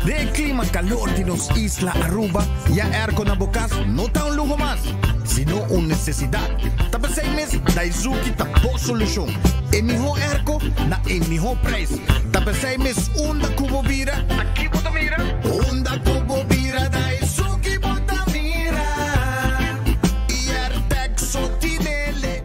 De clima calor de nos Isla Aruba, ya aircon na bukas, no ta un lujo más, sino una necesidad. Tapa 6 meses, Daisuki tapo solución. En mejor airco, na en mejor precio. Tapa 6 meses, onda cubo vira, aquí bota mira. Onda cubo vira, Daisuki bota mira. Y Artexo tinele.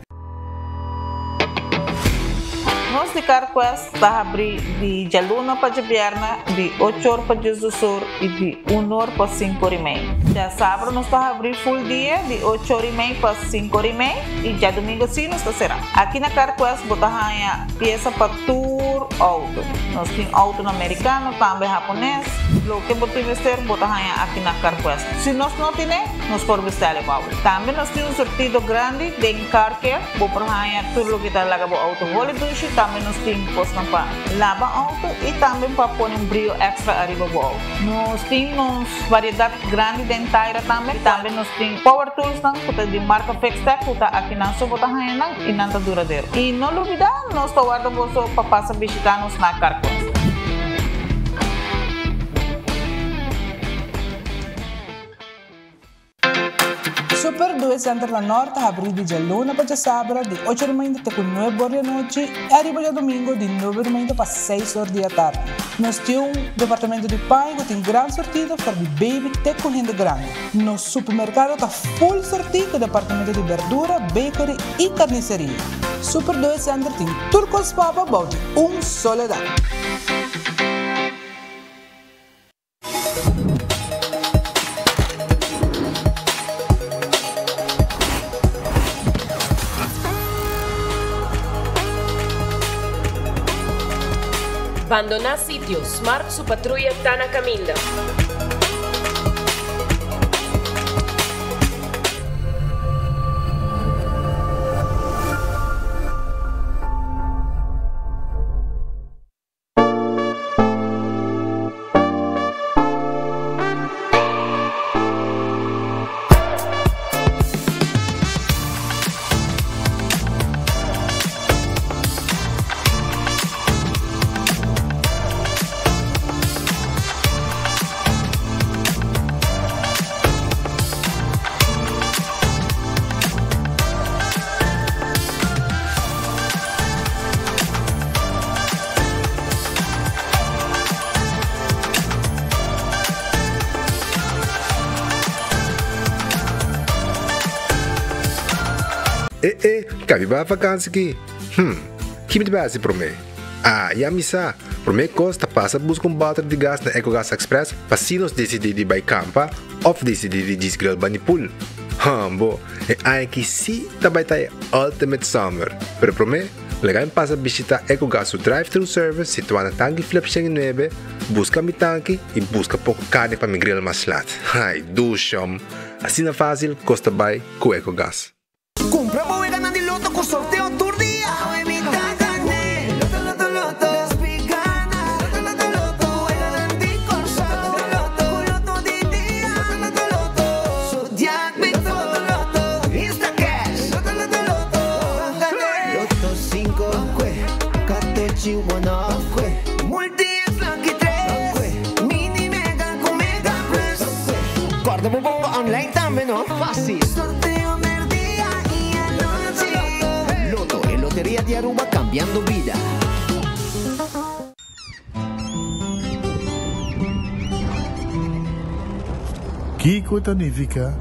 Nós de Carquest está abrir de Jaluna para Jabierna, de 8 horas para Jesus e de 1 hora para 5 horas e meia. Já sábado nós está abrir full dia, de 8 horas e meia para 5 horas e meia, e já domingo sim nós está será. Aqui na Carquest botamos peça para tour auto. Nós temos auto americano, também japonês. O que você vestir, botamos aqui na Carquest. Se nós não temos, nós podemos vestir o auto. Também nós temos um sortido grande de car care, botamos tudo o que está lá no auto. Holiday também nós temos postos para lavar auto e também para pôr um brilho extra arriba do auto. Nós temos variedade grande de inteira também. Também nós temos power tools de marca Fextec, que está aqui na sua bota e não está duradouro. E não olvidar, nós estamos guardando para passar a visitar-nos na Carquest. Super 2 Center da Norte abre de Jaluna para sábado de 8 da manhã até 9 horas da noite e arriba de domingo de 9 da manhã para 6 horas da tarde. Nós temos um departamento de pão que tem grande sortido para de baby até correndo grande. Nosso supermercado está full sortido com departamento de verdura, bakery e carniceria. Super 2 Center tem turcos papa about soledad. Abandonar sitio, Smart su patrulla está na caminda. Cabe ba vacância aqui? Que me base para mim? Já me sa. Para mim costa passa buscar balde de gás na EcoGas Express para se nós decidir de ir campa ou decidir de desgrill banipul. Bo, aqui sim também tá Ultimate Summer. Pero para mim, legal passa visitar EcoGas o drive-thru service situado na tanque Flip 9, busca mi tanque e busca pouco carne para me grill mais lat. Ai, dushom. Assim é fácil, costa bem com EcoGas. Compra para ganar de loto con sorteo tour día. Guarda un po' online también, ¿no? Fácil. Loto, en Lotería de Aruba, cambiando vida. Kiko Tanifica,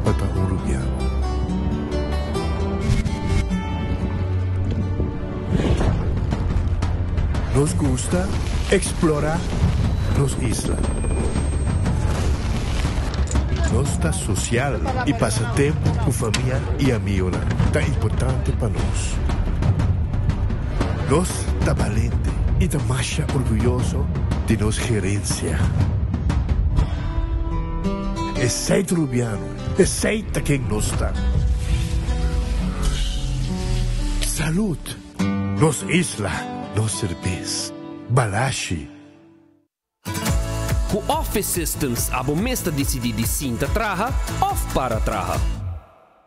Pata Uruguiano. Nos gusta explorar las islas. Nossa social e passatempo com família e amigos tá importante para nós. Nós tá valente e tá mais orgulhoso de nossa gerência. Aceita Rubiano, aceita quem nós está. Saúde, nos isla, nos cerveja, balashi. Com Office Systems, abo mesta decidir de cinta traja ou para traja.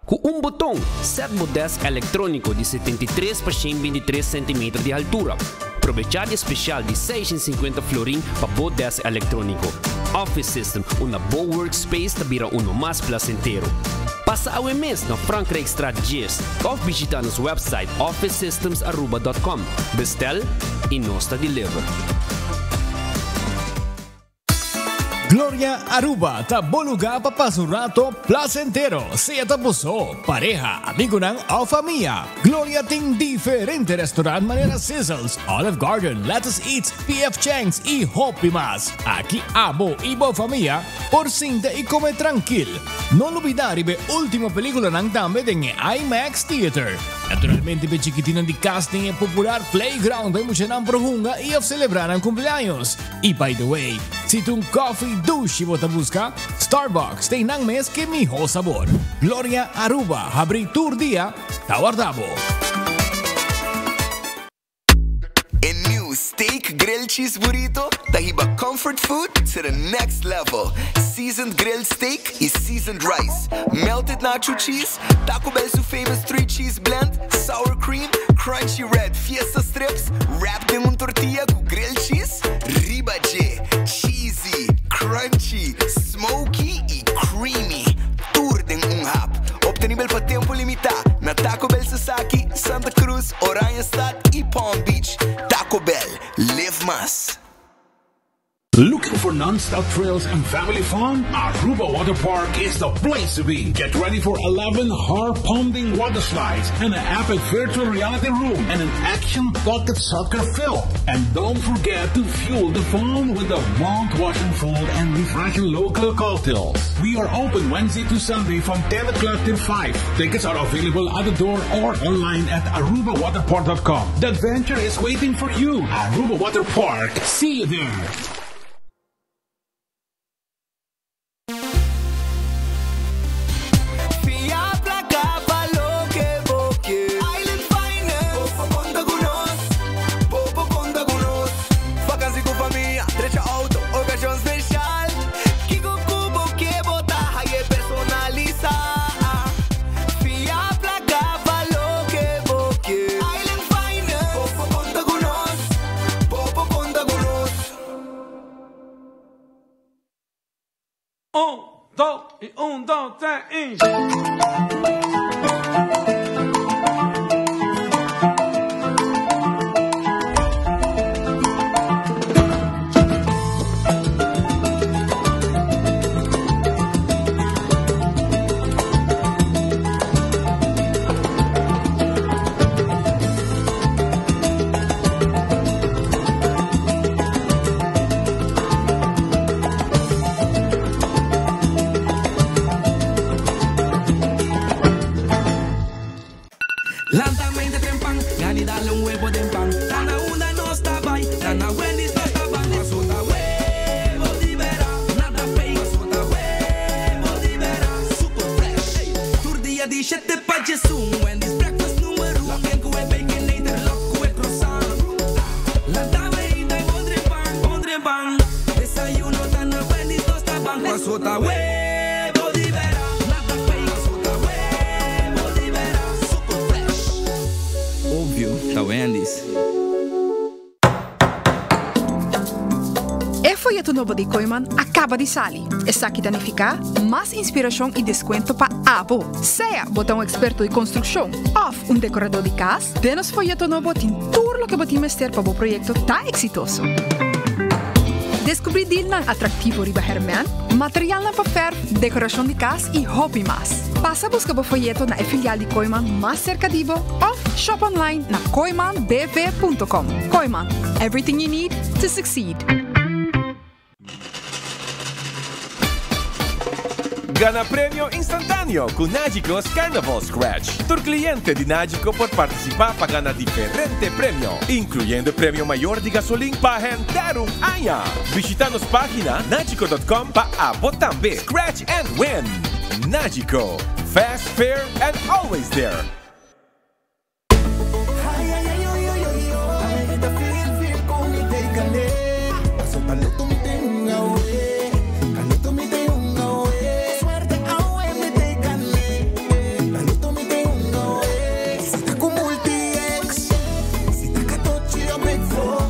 Com botão, set desk eletrônico de 73 por 123 cm de altura. Aprovechar especial de 650 florin para bodas electrónico. Office System, una boa workspace tabira uno mais placentero. Passa ao mês na Frankrijkstraat 10 of visita nosso website officesystems@aruba.com. Bestel e nós deliver. Gloria Aruba, taboluga papasurato placentero. Sea tapuso, pareja, amigo ng o familia. Gloria ting diferente restaurant manera Sizzles, Olive Garden, Lettuce Eats, PF Chang's y Hopi Mas. Aquí abo ibo familia, por cinta y come tranquil. No olvidar ibe última película ng tambe ng IMAX Theater. Naturalmente be chiquitinan di casting e popular playground by mucha ng prohunga y of celebrar ang cumpleaños. Y by the way, si tung coffee douche bota busca, Starbucks tem nang mes que mijo sabor. Gloria Aruba, abri tour dia, tawardabo. A new steak grilled cheese burrito, tahiba comfort food to the next level. Seasoned grilled steak is seasoned rice, melted nacho cheese, Taco Bell's famous 3-cheese blend, sour cream, crunchy red fiesta strips, wrapped in un tortilla con grilled cheese, ribache, cheesy, crunchy, smoky y creamy. Tour din un hap, obtenibel pa tempo limitado na Taco Bell Sasaki, Santa Cruz, Oranjestad y Palm Beach. Taco Bell, live más. Looking for non-stop trails and family fun? Aruba Water Park is the place to be. Get ready for 11 heart-pounding water slides and an epic virtual reality room and an action-packed soccer field. And don't forget to fuel the fun with the mouth-washing food and refreshing local cocktails. We are open Wednesday to Sunday from 10 o'clock till 5. Tickets are available at the door or online at arubawaterpark.com. The adventure is waiting for you. Aruba Water Park. See you there. Un, dos, tres, y... Novo de Koiman acaba de salir. Está aqui danificar mais inspiração e desconto para abo. Seja botão experto de construção ou decorador de casa, denos folheto novo tem tudo o que botim mester para o projeto tá exitoso. Descobrir deal na atrativo riba Herman, material na papel, decoração de casa e hobby mais. Passa a buscar o folheto na filial de Koiman mais cerca de ou shop online na koimanbv.com. Koiman, everything you need to succeed. Gana premio instantáneo con Nagico's Carnival Scratch. Tu cliente de Nagico por participar para ganar diferente premio, incluyendo premio mayor de gasolina para entrar un año. Visita nuestra página nagico.com para votar también. Scratch and win. Nagico. Fast, fair, and always there. Big four.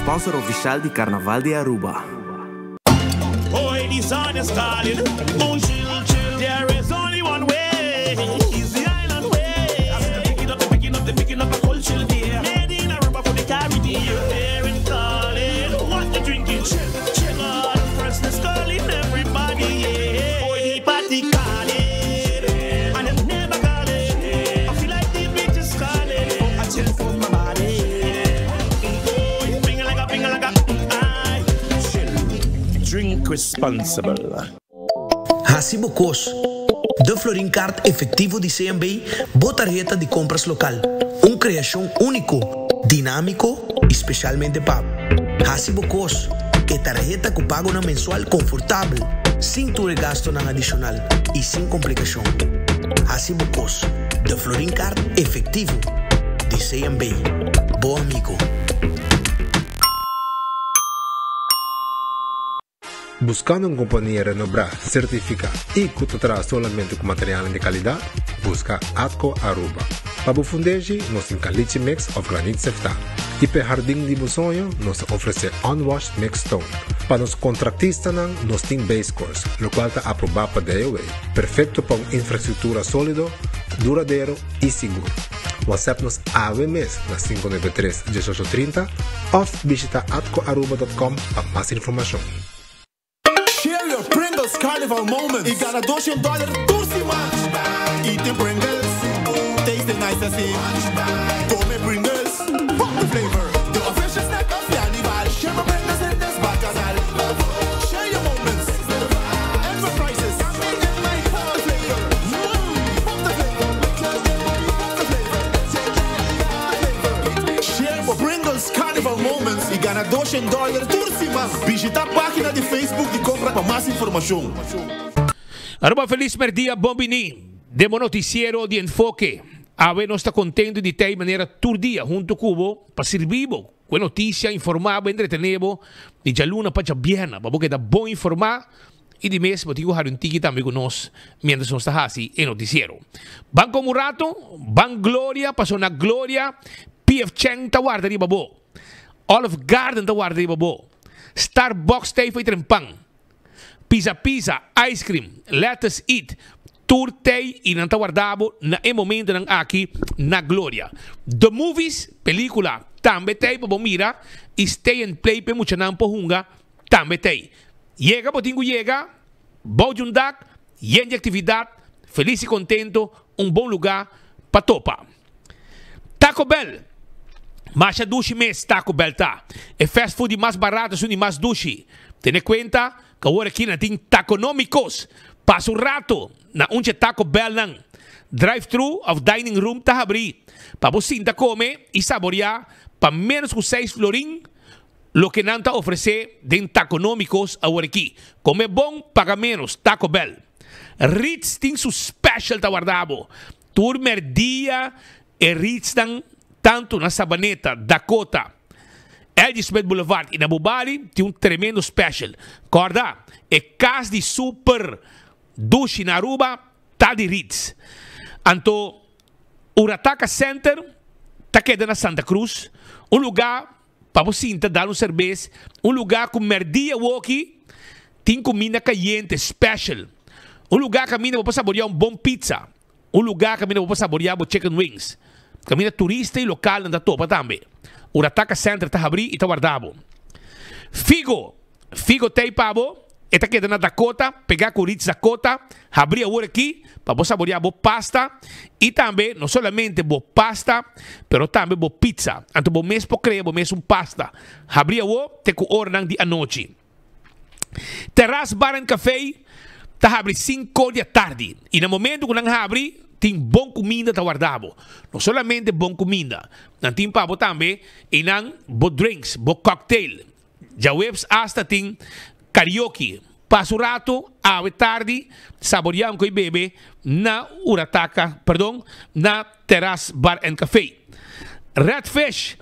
sponsor oficial de Carnaval de Aruba. Boy, the sun is calling. Oh, chill, chill. There is only one way. It's the island way. They're picking up a cold chill beer. Made in Aruba for the Caribbean. They're in calling. What they drinking? Chill, chill. All freshness calling everybody. Yeah. Boy, the party calling. And it's never calling. I feel like the beach is calling. I chill for my body. Boy, ping like a drink responsible. Hasibo Cos. De Florin Card efectivo de CMB, botarjeta de compras local. Uma criação único, dinâmico e especialmente pago. Hasibo Cos, que tarjeta que pago na mensual confortável, sem tu gasto na adicional e sem complicação. Hasibo Cos, de Florin Card efectivo de CMB. Bom amigo. Buscando uma companhia renombrada, certificada e que te traz somente com material de qualidade, busca Atco Aruba. Para o fundejo, nós temos caliche mix of granite sefta. E para jardim de sonho, nós oferecemos unwashed mix stone. Para os contratistas, nós temos base course, o qual está aprovado para DOA. Perfeito para uma infraestrutura sólida, duradouro e seguro. WhatsApp-nos AWMS na 593-1830 ou visita atcoaruba.com para mais informação. Share your Pringles Carnival moments. E gana $200 por semana. Eat Pringles, taste nice assim. Come Pringles, pop the flavor. The official snack of Carnival. Share my Pringles in this bacanal. Share your moments. Extra prices. Pop the flavor. Pop the flavor. Share my Pringles Carnival moments. E gana $200 por semana. Visita a página de Facebook de compra para más información. Aruba feliz merdia, bom bini. Demo noticiero de enfoque. Ave não está contente de ter maneira todo dia junto com o para servir com notícia, informar, entretener de jaluna para jabiana, para que dá bom informar e de mês botigo harun tiki também com nós, mientras nós está assim em noticiero. Banco Murato, Bank Gloria, passou na Gloria, PF Cheng ta guarda de babo. Olive Garden ta guarda de babo. Starbucks tay foi trempang. Pizza Pizza, ice cream, let us eat. Tour tay e não tá guardado na momento ng aqui na Gloria. The movies, película, também tay para mira, stay and play pe mucha nang pohunga, também tay. Llega botingo llega, bojundak, yen de atividade, feliz e contento, bom lugar para topa. Taco Bell. Mas a dushi mes Taco Bell tá. É fast food mais barato, suni mais dushi. Tene cuenta que agora aqui na tem taconômicos. Passa um rato na onde Taco Bell nang. Drive-thru of dining room tá abrir. Para você ainda comer e saborear para menos que 6 florin lo que não tá oferecer den taconômicos agora aqui. Come bom, paga menos. Taco Bell. Ritz tem su special tá guardado. Turmer dia e Ritz nang tanto na Sabaneta, Dakota, Elizabeth Boulevard e na Bubali, tem tremendo special. Corda, é casa de super dushi na Aruba, tá de Ritz. Anto, Urataca Center, tá queda na Santa Cruz, lugar para você dar cerveja, lugar com merdia walkie, tem comida caliente, special. Lugar que a mina para saborear bom pizza. Lugar que a mina para saborear chicken wings. Camina turista e local na topa também. O Urataca Center está abrindo e está guardado. Figo tem pavo, está quedando na Dakota, pegar com Ritz Dakota, abrir agora aqui, para você saborear boa pasta, e também, não somente boa pasta, mas também boa pizza. Então, bom mês para criar, bom mês pasta. Abrir agora, tem que ordenar de anoite. Terrace Bar and Café, está abrindo 5 da tarde. E no momento que não abre, tem bom comida tá guardado. Não somente bom comida. Não tem pavo também. E não bom drinks, bom cocktail. Já webs hasta tem karaoke. Passo rato, à tarde, saboreando com o bebê na Urataca, na Terrace Bar and Café. Redfish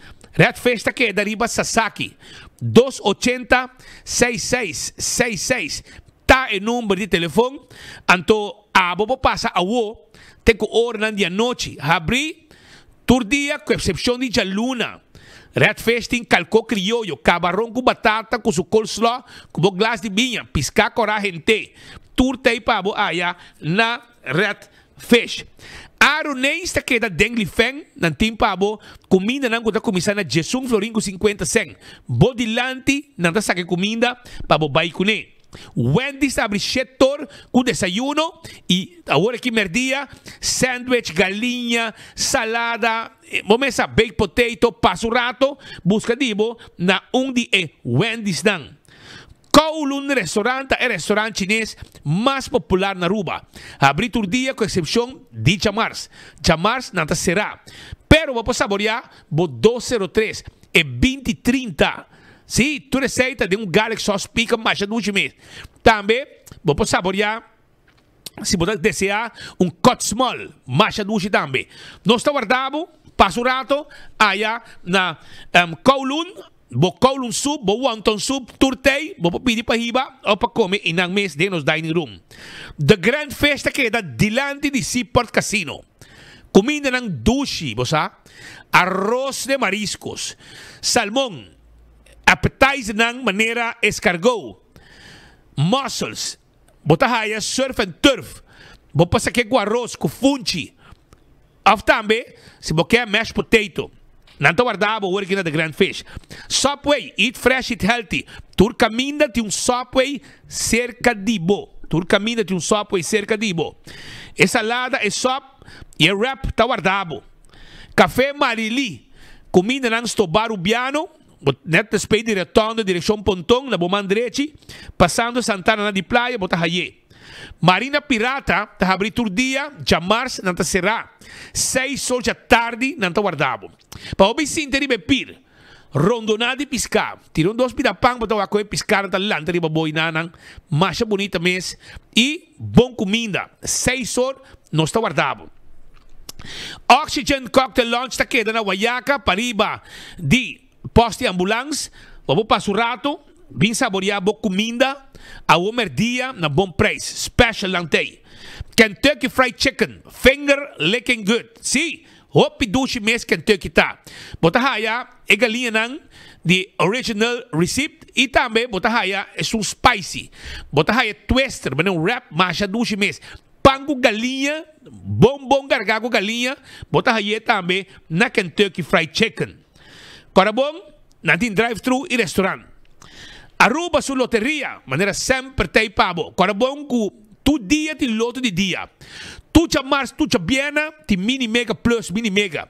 está aqui da Riba Sasaki. 280-6666. Tá em número de telefone. Então, a bobo passa a o. Tem que ordenar de noite. Abrir, todo dia, com exceção de jaluna. Redfish tem calco criollo, camarão com batata, com su coleslaw, com um glass de vinha, piscar coragente. Turtei pabo aya na Redfish. Aronês está queda dengli feng, nan tim pabo, comida nan kuta kumisa na jesung floringo 50 cent. Bodilanti, nan ta sake comida, pabo baikune. Wendy's abre setor com desayuno e agora que merdia sandwich, galinha, salada, momesa baked potato, passo rato, busca dibo na de Wendy's dan. Kowloon restaurante é restaurante chinês mais popular na Aruba. Abri todo dia com exceção de Chamars. Chamars não será. Pero vou saborear bo 203 e 2030. Sim, tu receita de garlic sauce pica mais de 2 meses. Também vou saborear, se você desejar, cut small mais de 2 também. Nós está guardado, passo rato, aí na Kowloon. Bo Kowloon soup, bo wonton soup, turtei, bo pedir para riba ou para comer em um mês de nos dining room. The Grand Festa queda dilante de Seaport Casino. Comida ng dushi, bosa, arroz de mariscos, salmão, appetizer ng manera escargot, mussels, botahaya surf and turf, bo pasake com arroz, com funchi, of tambe, se bo quer mashed potato. Nanto guardava o origina de Grand Fish. Subway, eat fresh, eat healthy. Tur caminha tem Subway cerca de bo. Tur caminha tem Subway cerca de bo. E salada é sop e é wrap tá guardado. Café Marili. Comida nang stobar ubiano. Net speed de retorno direção Pontong na Bomandreci. Passando Santana de Playa, Botahaye. Marina Pirata, tá abrir todo dia, Chamars, não tá será. 6 horas da tarde, não tá guardado. Para o bicinho de bepir, rondonada e piscar. Tirou 2 pidapang, botou a coisa piscar, não tá lanta de baboinanang, macha bonita mês. E bom comida, 6 horas, não está guardado. Oxygen Cocktail Launch, tá queda na Guayaca, pariba de poste ambulância, vamos passar o rato, bem saborear boa comida. A homer dia na bom preço, special lang tay. Kentucky Fried Chicken, finger licking good. Si, hopi dushi mes Kentucky ta. Botahaya, e galinha nang the original receipt. E também botahaya é spicy. Botahaya twister, mas wrap masha dushi mes. Pango galinha, bom gargago galinha. Botahaya também na Kentucky Fried Chicken. Para bom, natin drive-thru e restaurant. Aruba su loteria, maneira sempre tem pabo. Agora bom que tu dia tem loto de dia. Tu já Mars, tu já Biena, tem mini mega plus mini mega.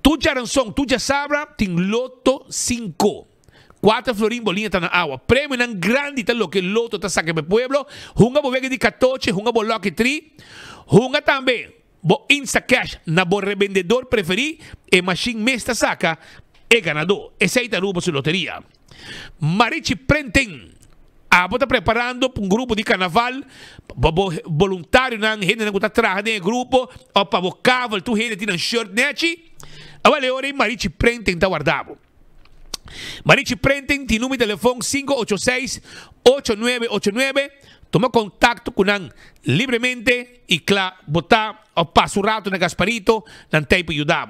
Tu já Ransom, tu já Sabra, tem loto 5. 4 florin bolinha tá na água. Prêmio não grande tá lo que loto tá saque do pueblo. Hunga bo vega de 14, hunga bo lucky 3. Hunga também bo Insta Cash na bo revendedor preferido e machine mesta saca e ganador. Essa aí tá Aruba su loteria. Marichi Prenten. Abo está preparando para um grupo de carnaval. Voluntário não gente não está trabalhando em grupo. Ou para o cavalo, tu gente tem um shirt neti. Agora é Marichi Prenten está guardado. Marichi Prenten tem número de telefone 586-8989. Toma contato com ele livremente e claro, botar o passo rato na Gasparito, não tem para ajudar.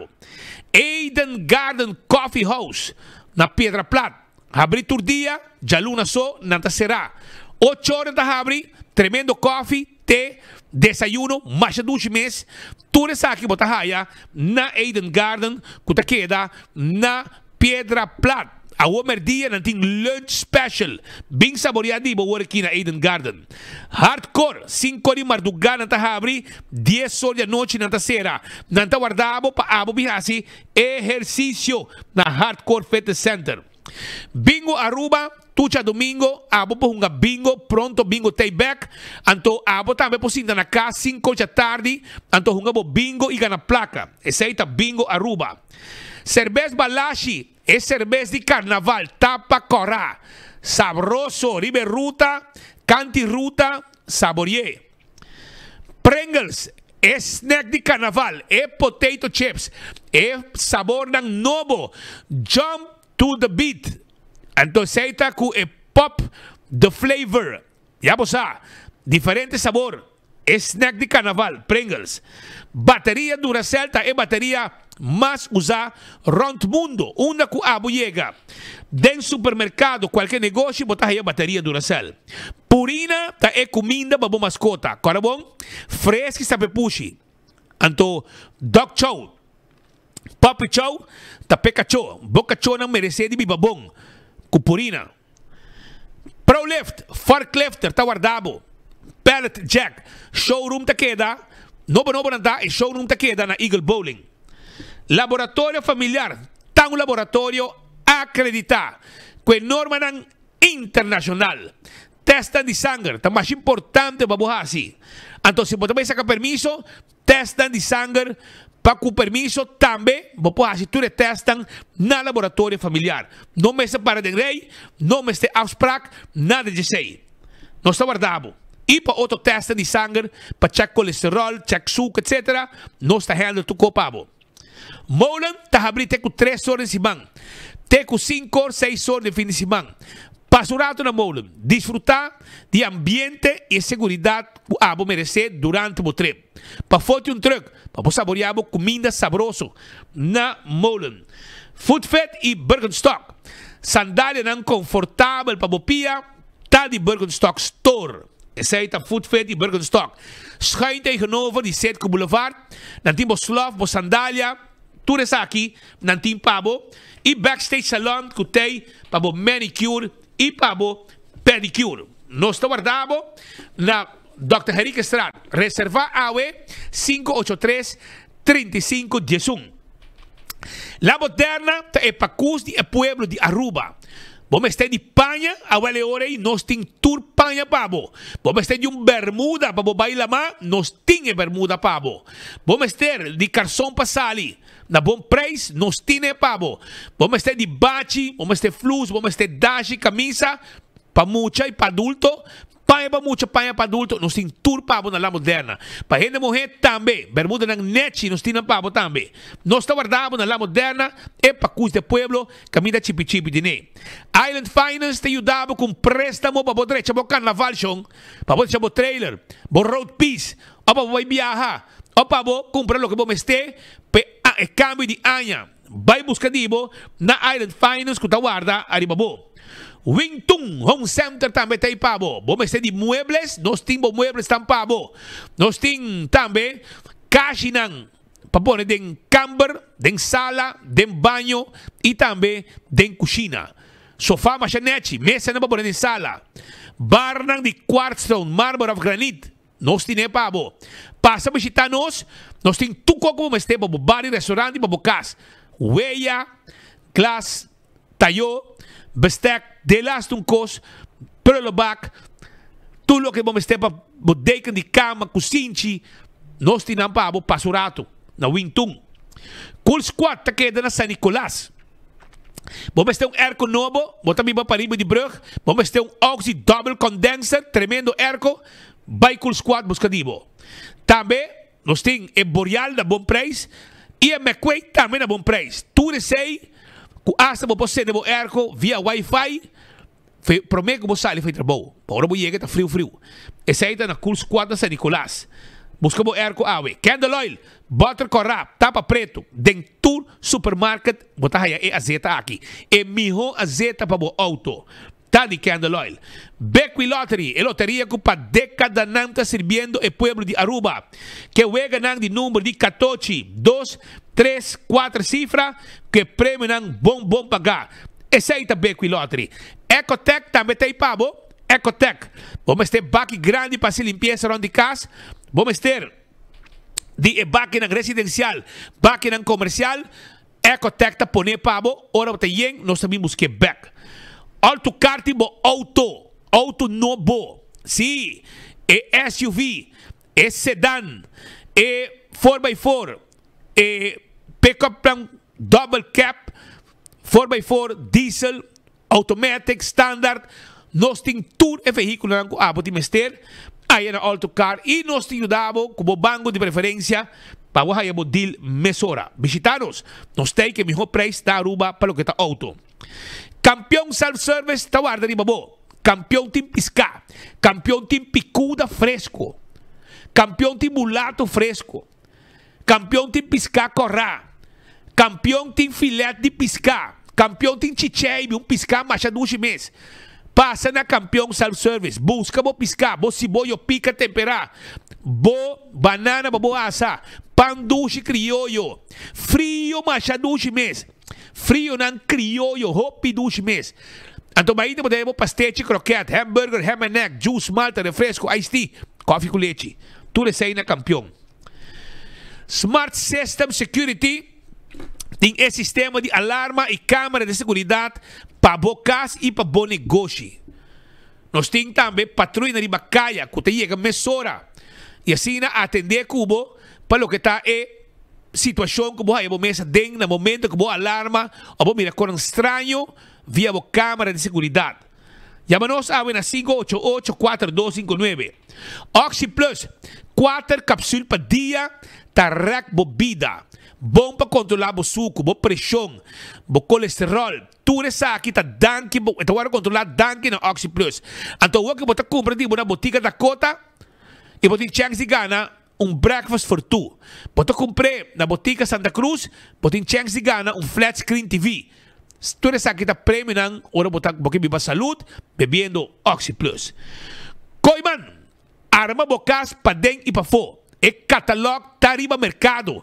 Eden Garden Coffee House na Pedra Plata. Abri todo dia, já luna só, não será. 8 horas da abri, tremendo coffee, té, desayuno, mais de 2 meses. Tudo isso aqui botar raia na Eden Garden, que tá queda na Pedra Plata. A homer dia não tem lunch special. Bem saboreado e boa aqui na Eden Garden. Hardcore, 5 horas de madrugada não abri, 10 horas da noite não será. Não guardado para abo bihasi exercício na Hardcore Fitness Center. Bingo Aruba, tucha domingo, abo po hunga bingo, pronto bingo tay back. Anto abo também po sinta na casa 5 da tarde, anto hunga bo bingo e gana placa. Esse aí tá bingo Aruba. Cerveza Balashi, é cerveza de carnaval, tapa corá. Sabroso, ribe ruta, canti ruta, saborie. Pringles, é snack de carnaval, é potato chips, é sabor ng novo. Jump to the beat. Entonces está con el pop the flavor. Ya vos diferente sabor. snack de carnaval, Pringles. Bateria Duracell é bateria mais usada rond mundo. Una que abo llega. Den supermercado, qualquer negócio, botar aí a bateria Duracell. Purina é comida para mascota. Agora bom? Fresca está pepushi. Anto Dog Chow. Puppy Chow, peca chow. Boca chow não merece de bibabong. Purina. ProLift, forklifter, tá guardado. Pallet Jack, showroom ta queda. Nobo nanda, e showroom ta queda na Eagle Bowling. Laboratório familiar, tá um laboratório acreditado. Com norma internacional. Testa de sangue, tá mais importante para borrar assim. Então, se você vai sacar permiso, testa de sangue. Para com permiso também, você tudo testam na laboratório familiar. Não me para de rei, não me afspraak, nada de sei. Não está guardado. E para outro teste de sangue, para check colesterol, check suco, etc., não está handle tu copabo. Molen, está abrindo com 3 horas de semana. Tem com 5 horas, 6 horas de fim de semana. Pasurato na Molen, desfrutar de ambiente e segurança que abo merece durante o trip. Para foto truck, para saborear comida sabroso na Molen. Food Fit e Birkenstock. Sandália não confortável para bopia, tá de Birkenstock Store. Essa aí tá Food Fit e Birkenstock. Schijn tegenover die Zetko Boulevard. Nantim bo slof, bo sandália. Tudo isso aqui, nantim pabo. E Backstage Salon, que tem para bo manicure e para bo pedicure. Nós estamos guardando na Dr. Henrique Estrada. Reserva AWE 583-3511. La Moderna é para cus de pueblo de Aruba. Vamos estar de panha, a vale hora e nós tem tour panha pabo. Vamos estar de bermuda para bailar lá, nós tem bermuda pabo. Vamos estar de calção para sali, na bom preço, nós tem pabo. Vamos estar de bachi, vamos estar flus, vamos estar dashi, camisa, para mucha e para adulto. Panha para mucha, panha para adulto, nós tem tour pabo na La Moderna. Para gente mulher também, bermuda na net, nós tem pabo também. Nós está guardado na La Moderna, é para cus de pueblo, camida chipi-chipi de ne. Island Finance te ajudava com préstamo para poder echar carnaval, para poder echar trailer, para road piece, ou para poder viajar, ou para comprar o que você este, para cambio de anha. Vai buscar dibo na Island Finance que está guarda arriba bo. Wingtung Home Center também tem pabo. Vamos ter de muebles, nós temos muebles também pabo. Nós temos também caixinang para pôr dentro camper, dentro sala, dentro banho e também dentro cozinha. Sofá machanete, mesa não para pôr dentro sala. Barnang de quartzstone, mármore of granite. Nós temos pabo. Passa a visitar nós temos tudo como vamos ter para bar e restaurante para casa. Weia, glass, tayo, bestek, delas tungkos, prullenbak, tudo que vamos ter para bodega de cama, cozinha, nós temos para pasurato, na Wingtung. Cool Squad, tá queda na San Nicolás. Vamos ter airco novo, também para riba de brug, vamos ter Oxy Double Condenser, tremendo airco, by Cool Squad buscadivo. Também, nós temos o Boreal da bom preço, e a McQuay também na bom preço. Tudo sei, que hasta você deve airco via Wi-Fi, prometo que você sai de trabalho. Para você chegar, está frio. Esse aí está na Cool Squad da San Nicolás. Buscamos airco awe. Candle oil, butter corrap, tapa preto. Dentro supermarket, botar aí a azeta aqui. É melhor azeta para o auto. Tá de Candle oil. Bequi Lottery, a loteria que para década não está servindo o pueblo de Aruba. Que juega não de número de 14, 2, 3, 4 cifras, que prêmio não bom pagar. Esse aí tá Bequi Lottery. Ecotec também tem pabo. Ecotec. Vamos ter baque grande para se limpeza onde casa. Vamos ter de máquina residencial, máquina comercial, Ecotec tá poner pabo, ora te yen, nós também busquemos back. Alto cartibo auto novo, sim, é SUV, é sedã, é 4x4, é pickup double cap, 4x4 diesel, automatic, standard, nós temos todo o veículo que a mester. Aí na Alto Car e nós te ajudamos como banco de preferência para você ter deal mesora. Visitanos, nós temos que melhor preço da Aruba para o que está auto. Campeão self-service está guarda de babo. Campeão tem piscar. Campeão tem picuda fresco. campeão tem mulato fresco, campeão tem piscar corrá, campeão tem filete de piscar, campeão tem chichebe, piscar macha 2 meses. Passa na campeão self-service, busca bo piscar, bo cibollo pica temperar, bo banana bo assar, pan dulce criollo, frio macha 2 meses, frio nan criollo, hopi 2 meses. Então, ainda podemos pastete, croquete, hamburger, ham and egg, juice, malta, refresco, iced tea, coffee com leite. Tudo isso aí na campeão. Smart System Security tem esse sistema de alarma e câmera de segurança para bocas e para bom negócio. Nós temos também patrulha de bacaia, que chega mesora. E assim, atender cubo para o que está é situação que você mesa dentro no momento que você alarma ou mira com estranho via a câmera de segurança. Chama-nos na 588-4259. Oxy Plus, 4 cápsulas por dia, tarrac bebida. Bom para controlar o suco, a pressão, o colesterol. Tudo isso aqui está dando, está controlar dando na Oxy Plus. Então, o que você compra na botica da Cota e você tem chance de ganhar breakfast for two. Você compra na botica Santa Cruz, você tem chance de ganhar flat screen TV. Tudo isso aqui está prêmio na hora de viva saúde, bebendo Oxy Plus. Coiman, arma bocas para dentro e para fora. É catálogo tariba mercado.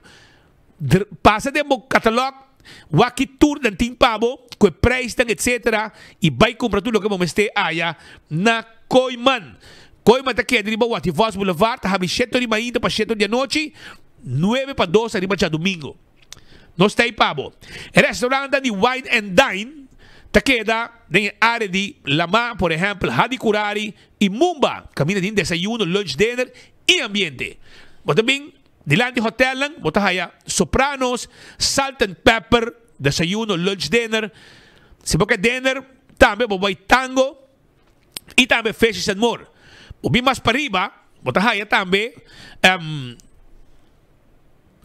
Passa de catálogo, waki tour dan ting pabo, com preço etc. E vai comprar tudo o que vamos ter aí na Coiman. Coiman está aqui a deriva Wati Voz Boulevard, está a 7 de manhã para 7 de noite, 9 para 12 arriba já domingo. Nós está aí pabo. O restaurante de Wine and Dine está queda na área de Lama, por exemplo, Hadi Kurari e Mumba. Camina de desayuno, lunch, dinner e ambiente. Mas também dilante hotel lang, bota haya Sopranos, Salt and Pepper, desayuno, lunch, dinner. Se boca dinner, também bobay tango e também fishes and more. Ubi mas para riba, bota haya também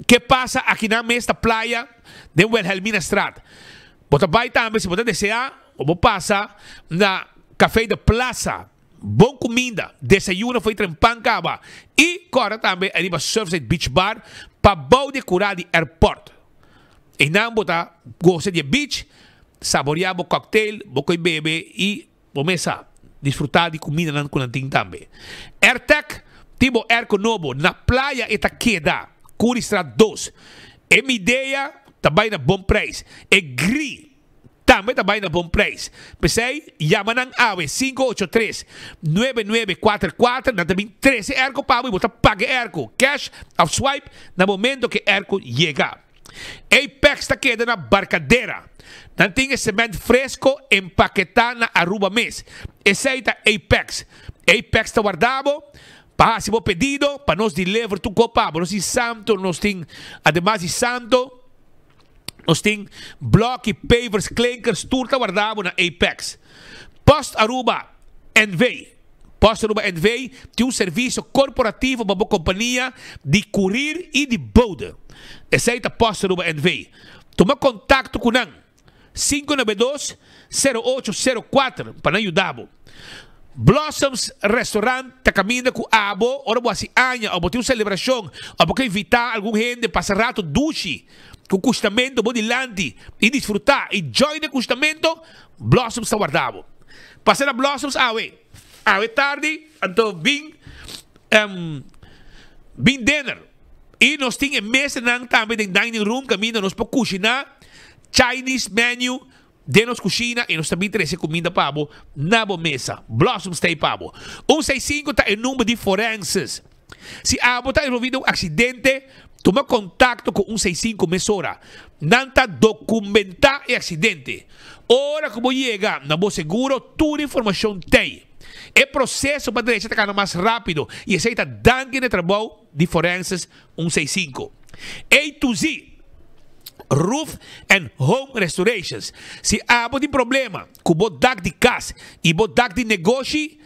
que passa aqui na mesa playa de Wilhelmina Strat. Bota vai também, se bota desejar, ou passa na café da Plaza. Bom comida, desayuno foi trempancaba e agora também arriba Surfside Beach Bar para bom decorar de airport. E não botar gosta de beach, saborear o cocktail, bocoi bebe e começar desfrutar de comida não com nanting também. AirTech, tipo airco novo na praia eta queda, Curistrat 2. E minha ideia também na bom preço. E gri também na bom preço. Pensei, chama-nos AWE 583-9944, na também 13 erco para você paga erco, cash, ou swipe, no momento que erco chega. Apex está queda na barcadeira. Não tem cimento fresco empaquetado na Aruba mês. Esse aí está Apex. Apex está guardado. Para se pedido, para nós deliver tu copa. Nós temos santo, nós temos, además de santo, nós temos bloco, pavers, clinkers, tudo está guardado na Apex. Post Aruba NV. Post Aruba NV tem serviço corporativo para a companhia de courier e de boda. Esse aí está Post Aruba NV. Toma contato com nós. 592-0804 para ajudar. Blossoms Restaurant está caminhando com a abo, ora boa se anha, ou botar uma celebração, ou porque invitar algum gente para passar rato duche, com custamento, bodilante, e desfrutar, e join de custamento, Blossoms está guardado. Passar a Blossoms, awe tarde, então bem dinner. E nós temos mesa também em dining room, caminho, nós para cozinhar, Chinese menu, de nos cozinha e nós também temos comida pabo na mesa. Blossoms tem pabo. 165 está em número de forenses. Se a está envolvido em um acidente, toma contato com 165 mesora. Não está documentar o acidente. Ora como chega na boa seguro, toda a informação tem. O processo para direita está mais rápido e aceita dando de trabalho de forenses 165. A to Z. Roof and Home Restorations. Se há um problema com o bodak de casa e o bodak de negócio,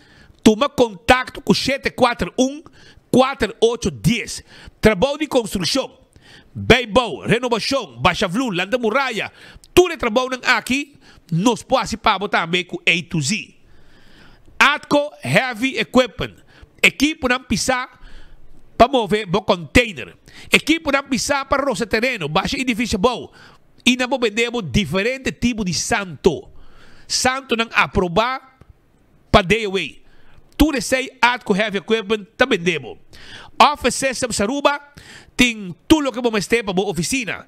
toma contato com 741-4810. Trabalho de construção, Beibo, renovação, Baixa Vlu, Landa Muralha, tudo é trabalho aqui, nós podemos participar também com A to Z. Atco Heavy Equipment. Equipo não pisar para mover o container. Equipo na pisar para roça terreno, baixa edifício bom. E nós vendemos diferentes tipos de santo. Santo não aprovar para day away. Tudo sei atco heavy equipment tá vendemos. Office system sa Aruba, tem tudo que vamos ter para a oficina.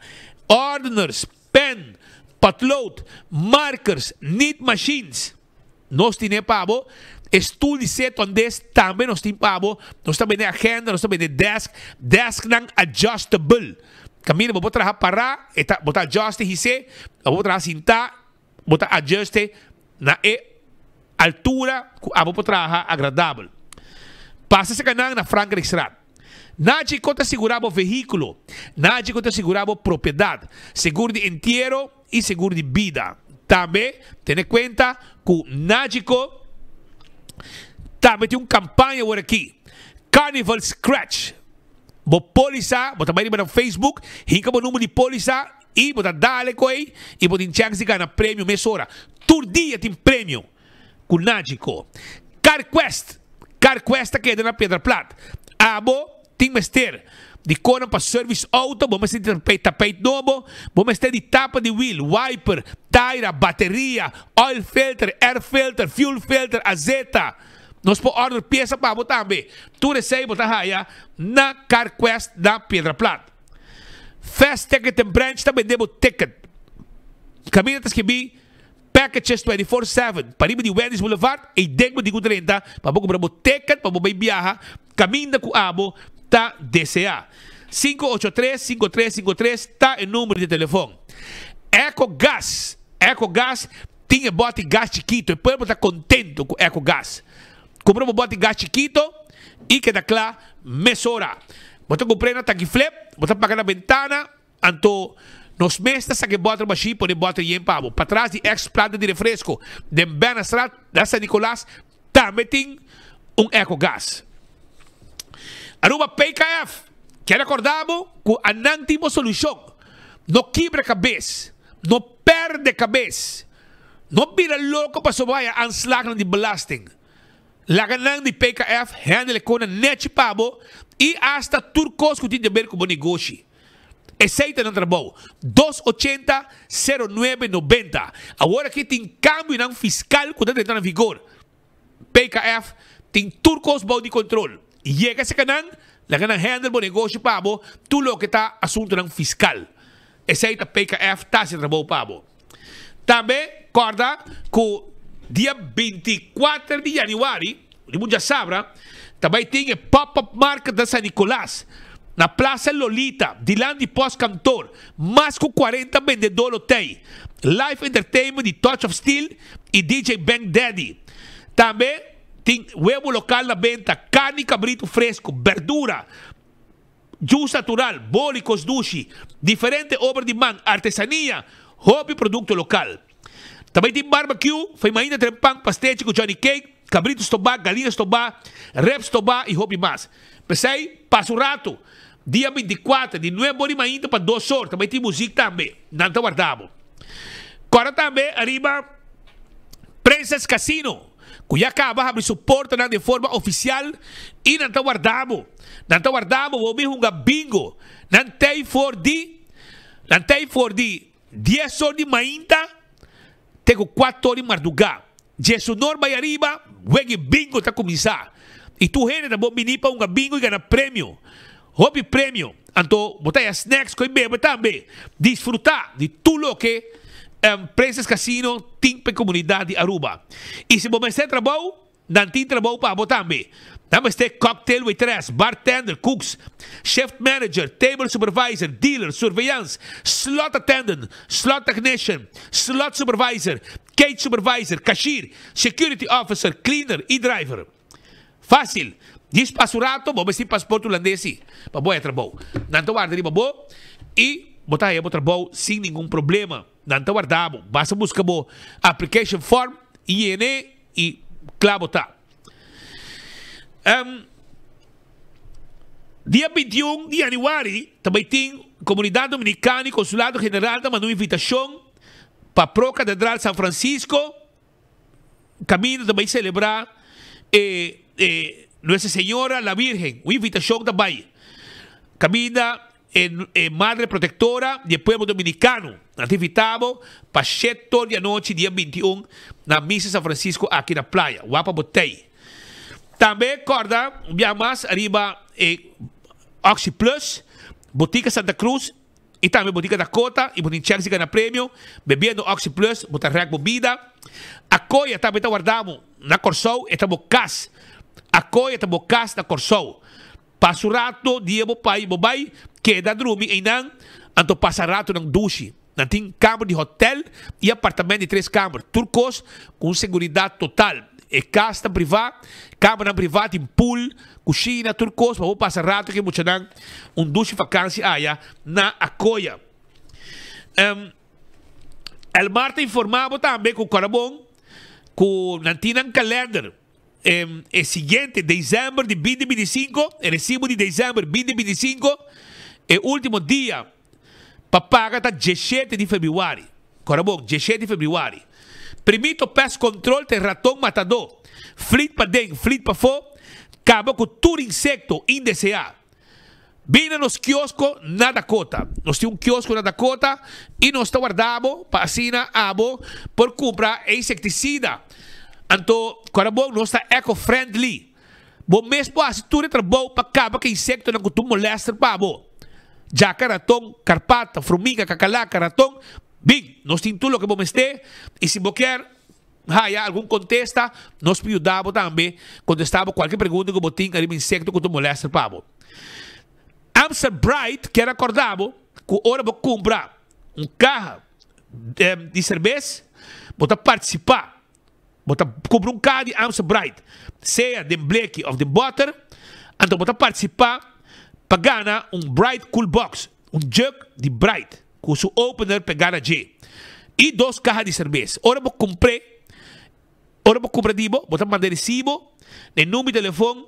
Ordiners, pen, potload, markers, knit machines. Nós temos pabo, estudo set on this também nós temos pabo. Nós também temos agenda, nós também temos desk não adjustable. Caminho, vou trabalhar para, vou adjust hise, vou trabalhar cinta, vou adjust na altura, vou trabalhar agradável. Passa se canang na Frank Rexrat. Nadie conta segurar o veículo, nadie conta segurar a propriedade, seguro de entierro e seguro de vida. Também, tenha conta que nadie também tem uma campanha por aqui, Carnival Scratch. Bo polisa, bo também no Facebook, hinka o número de polisa e bo dale coi e bo tem chance de ganhar prêmio mesora. Todo dia tem prêmio com Nágico. CarQuest que é na Pedra Plata. Abo tem mester de cona para service auto, bo mester de tapete novo, bo mester de tapa de wheel, wiper, tire, bateria, oil filter, air filter, fuel filter, azeta. Nós podemos ordenar peça para botar também. Tudo isso aí botar raia na CarQuest da Pedra Plata. Fast Ticket and Branch também demo ticket. Caminho que vi packages 24/7. Para ir de Wendy's Boulevard e dentro de 30 para comprar o ticket para você viajar. Caminho com abo tá DCA. 583-5353 tá o número de telefone. EcoGás tinha bote gás chiquito. E depois você está contente com EcoGás. Comprou um bote de gás chiquito e que dá claro, mesora. Você comprei na tag flip, você paga na ventana, então, nos meses que bota uma chip, pode botar em pavo. Para trás de ex-planta de refresco, de Benastrat, da San Nicolás, também tem EcoGás. Aruba PKF, que recordamos que a não tem solução. Não quebra cabeça, não perde cabeça, não vira louco para subir a anslag de belasting. Laganang de PKF handle com a net pabo e hasta turcos que tem a ver com o negócio. Aceita no trabalho 280-0990. Agora que tem câmbio não fiscal que está em vigor. PKF tem turcos bom de controle. E chega esse canal, laganang handle o negócio pabo, tudo que está assunto não fiscal. Aceita PKF tá se trabalho pabo. Também corda que dia 24 de januário, já sabe, também tem a pop-up market da San Nicolás, na Praça Lolita, de lá de pós-cantor, mais que 40 vendedores tem. Live Entertainment de Touch of Steel e DJ Bang Daddy. Também tem huevo local na venda, carne cabrito fresco, verdura, juice natural, bólicos dushi, diferente obra de man, artesania, hobby produto local. Também tem barbecue, foi ainda trempang, pastete com Johnny Cake, cabritos tobá, galinhas tobá, reps tobá e hobby mais. Pensei, passa um rato, dia 24, de 9 horas ainda para 2 horas, também tem música também, não está guardado. Agora também, arriba, Princess Casino, que já acaba de abrir suporte de forma oficial e não está guardado. Não está guardado, vou ver um bingo, não tem for de 10 horas de manhã, tenho 4 horas de madrugada. Jesus norma aí arriba, o bingo está começar. E tu gente tá bom venir para bingo e ganhar prêmio. Hobby prêmio. Então, botar snacks com bebê também. Desfrutar de tudo que Princess Casino tem para a comunidade de Aruba. E se você trabalha, não tem trabalho para botar também. Vamos ter cocktail waitress, bartender, cooks, chef manager, table supervisor, dealer, surveillance, slot attendant, slot technician, slot supervisor, cage supervisor, cashier, security officer, cleaner e driver. Fácil. Diz passurato, vamos ter passaporte holandês para boa trabalho. Não estou guardando babo e botar aí para trabalho sem nenhum problema. Não estou guardando. Basta buscar o application form, INE e claro tá. Dia 21 de januário, também tem Comunidade Dominicana e Consulado General da mandou invitação para a Pro-Catedral São Francisco. Caminho também celebrar Nuestra Señora la Virgen, una invitación también. Camina Madre Protectora del Pueblo Dominicano. Nos invitamos para 7 de la noche, día 21, na Misa San Francisco, aqui na playa. Guapa Botei. Também, corda, um dia mais, arriba Oxy Plus, Botica Santa Cruz, e também Botica Dakota, e Botica Chelsea na prêmio, bebendo Oxy Plus, botar rec bebida. A coia também está guardado na Corsol, e estamos cas. A coia estamos cas na Corsol. Passa o rato, dia bobai, queda dormir e não, anto passa rato ng duche. Não tem câmara de hotel e apartamento de 3 câmaras. Turcos com segurança total. E casa privada, câmara privada, em pool, cozinha, turcos, para passar rato que muitos não duche vacância aí na Acoia. El Marta informava também com o Carabón, com o Nantinan Calendar. El siguiente, dezembro de 2025, el recibo de dezembro de 2025, el último dia para pagar está 17 de fevereiro. Corabón, 17 de fevereiro. Primeiro pest control tem ratão matador. Flit para dentro, flit para fora. Acaba com todo insecto indesejado. Vem nos quioscos na Dakota. Nós temos quiosco na Dakota e nós estamos guardando para assinar por comprar insecticida. Então, Corabón nós está eco-friendly. Bom mesmo assim, tudo é trabalho para acabar com insecto não costuma molestar para você. Jacaratón, carpata, formiga, cacalaca, ratón. Bem, nós temos tudo o que vamos ter. E se você quer algum contesta, nós ajudamos também. Contestamos qualquer pergunta que você tem de insecto que você molesta para você. Amstel Bright, que recordamos, que hora você comprar carro de cerveja, você participar. Você compra carro de Amstel Bright, seja de Blake ou de Butter, então você participar. Para ganhar Bright Cool Box, jug de Bright, com seu opener para G. E 2 caixas de cerveja. Ora vou comprar, vou mandar recibo, no número de telefone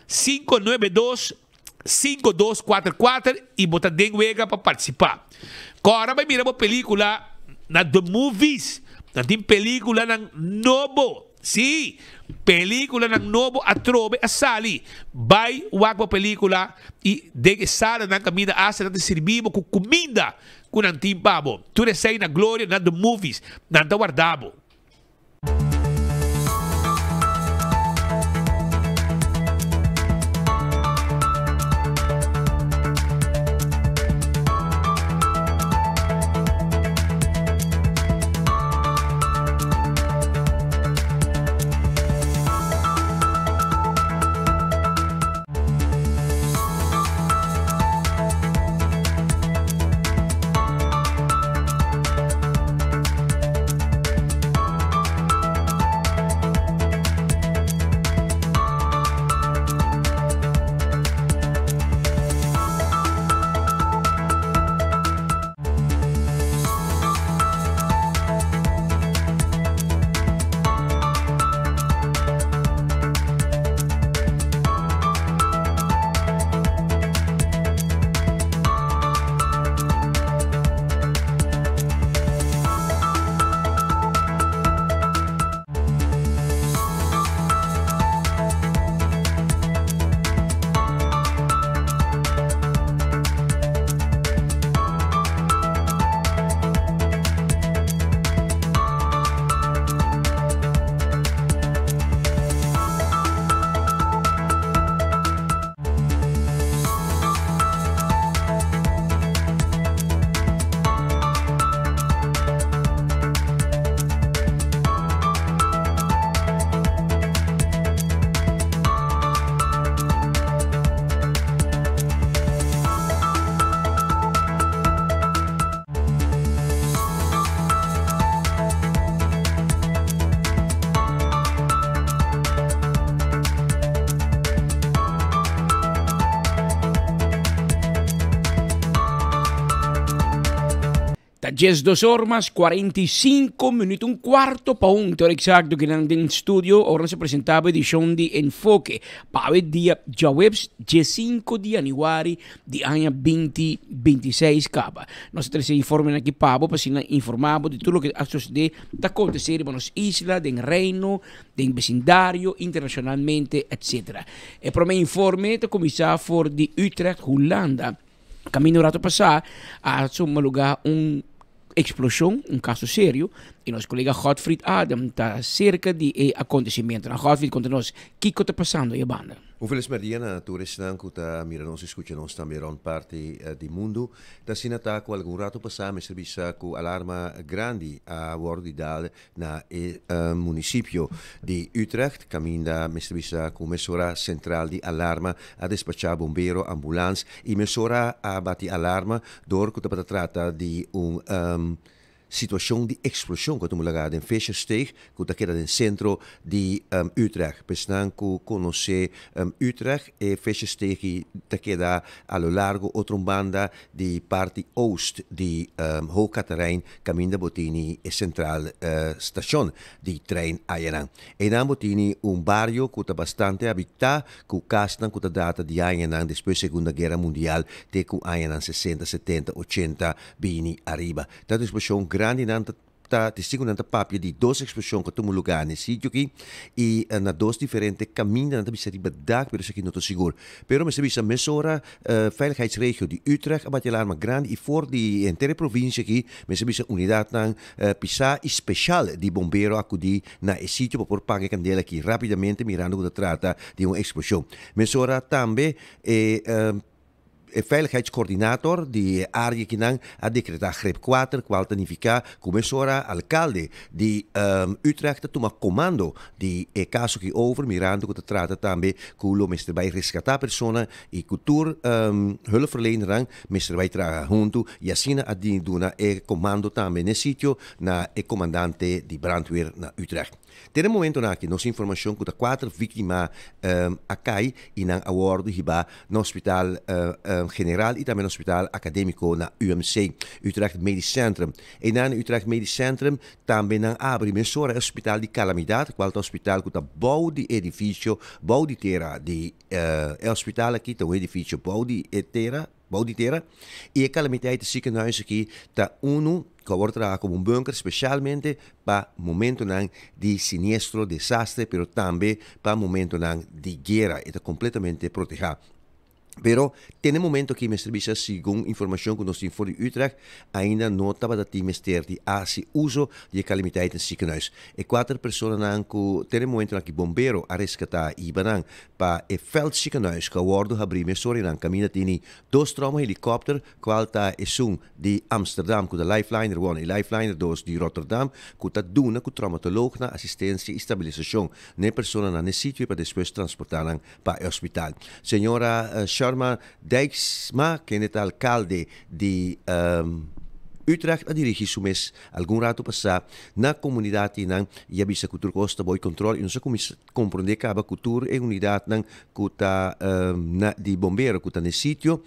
592-5244 e vou dar dengue para participar. Agora vai mirar uma película na The Movies, na tem película na Novo. Sim, película ng novo a trove a sali. Vai wag pa película e de sala ng kamida asa natin servimo com comida com ang timpabo. Tu resay na gloria na The Movies na guardabo. Da 2 horas más 45 minutos, un cuarto para un todo exacto que en el estudio ahora se presentaba edición de Enfoque para el día jueves 5 de januari de año 2026 caba. Nosotros se informan aquí Pablo para ser informado de todo lo que ha sucedido de acontecer en las islas, en reino, en vecindario, internacionalmente, etc. El primer informe te comenzó por de Utrecht, Holanda. Camino rato pasado ha tomado lugar una explosión, un caso serio, y nuestro colega Godfried Adam está cerca de acontecimiento. Godfried, conta-nos, ¿qué está pasando en la banda? Infelizmente, toeristas que miram nos escutam também around parte do mundo, da sinata com algum rato passar, me serviço com alarma grande a wordidade na município de Utrecht, caminda me serviço com mesura central de alarma a despachar bombeiro, ambulância e mesura a bater alarma, dor que trata de situação de explosão que estamos ligado em Feestesteeg, que está aqui no centro de Utrecht. Pessoal que conhece Utrecht e Feestesteeg está aqui a lo largo outra banda de parte oost de Hoogkaterijnen, caminho da Botini e central station de trem Ayanang. E na Botini barrio que está bastante habitado, que castan que está data de Ayanang depois da Segunda Guerra Mundial, de com Ayanang 60, 70, 80 bini arriba. Tanto explosão grande testigo nanta papia de 2 explosões que tomam lugar nesse sítio aqui e na 2 diferentes caminhos nanta bisa riba dag, pero isso aqui não estou seguro. Pero me bisa mesora veiligheidsregio de Utrecht a bater alarma grande e voor die inteira província aqui, me bisa unidade nan pisa especial de bombeiro acudi na esse sítio para pôr paga candela aqui rapidamente mirando que trata de uma explosão. Mesora também veiligheidscoördinator die área que não a decretar greep 4, qual significa comissora alcalde de Utrecht toma comando de caso que over mirando que trata também que o mestre vai resgatar persona e cultura hulpverlener mestre vai traga junto e assim a duna comando também nesse sítio na comandante de brandweer na Utrecht. Tem um momento na que nossa informação que 4 vítimas acai e não awardo hiba no hospital general e também no hospital acadêmico na UMC, Utrecht Medisch Centrum. E na Utrecht Medisch Centrum também não abre mesora hospital de calamidade, qual é o hospital que bouw de edifício, bouw de terra de hospital aqui, tem um edifício bouw de terra, e a calamidade ziekenhuis aqui está que wordt como bunker, especialmente para momento de sinistro, desastre, pero também para momento de guerra, está completamente protegido. Pero tem momento que me serviço segundo informação que nós temos de Utrecht ainda não estava da time de esse uso de calamidade em ziekenhuis. E 4 pessoas que tem momento que bombeiro a resgatar e banang para o veld ziekenhuis que worden abrir mesori nan caminha tem 2 trauma helicóptero qual tá de Amsterdam que da Lifeliner 1 e Lifeliner 2 de Rotterdam que tá duna que traumatoloog na assistência e estabilização na pessoa na sítio para depois transportar para o hospital. Senhora Sharma Dijksma, que é o alcalde de Utrecht, a dirigir o mês algum rato passar na comunidade não e avisa que o costa boi controle e não se compreender que a cultura é unidade não que está de bombeiro que está nesse sítio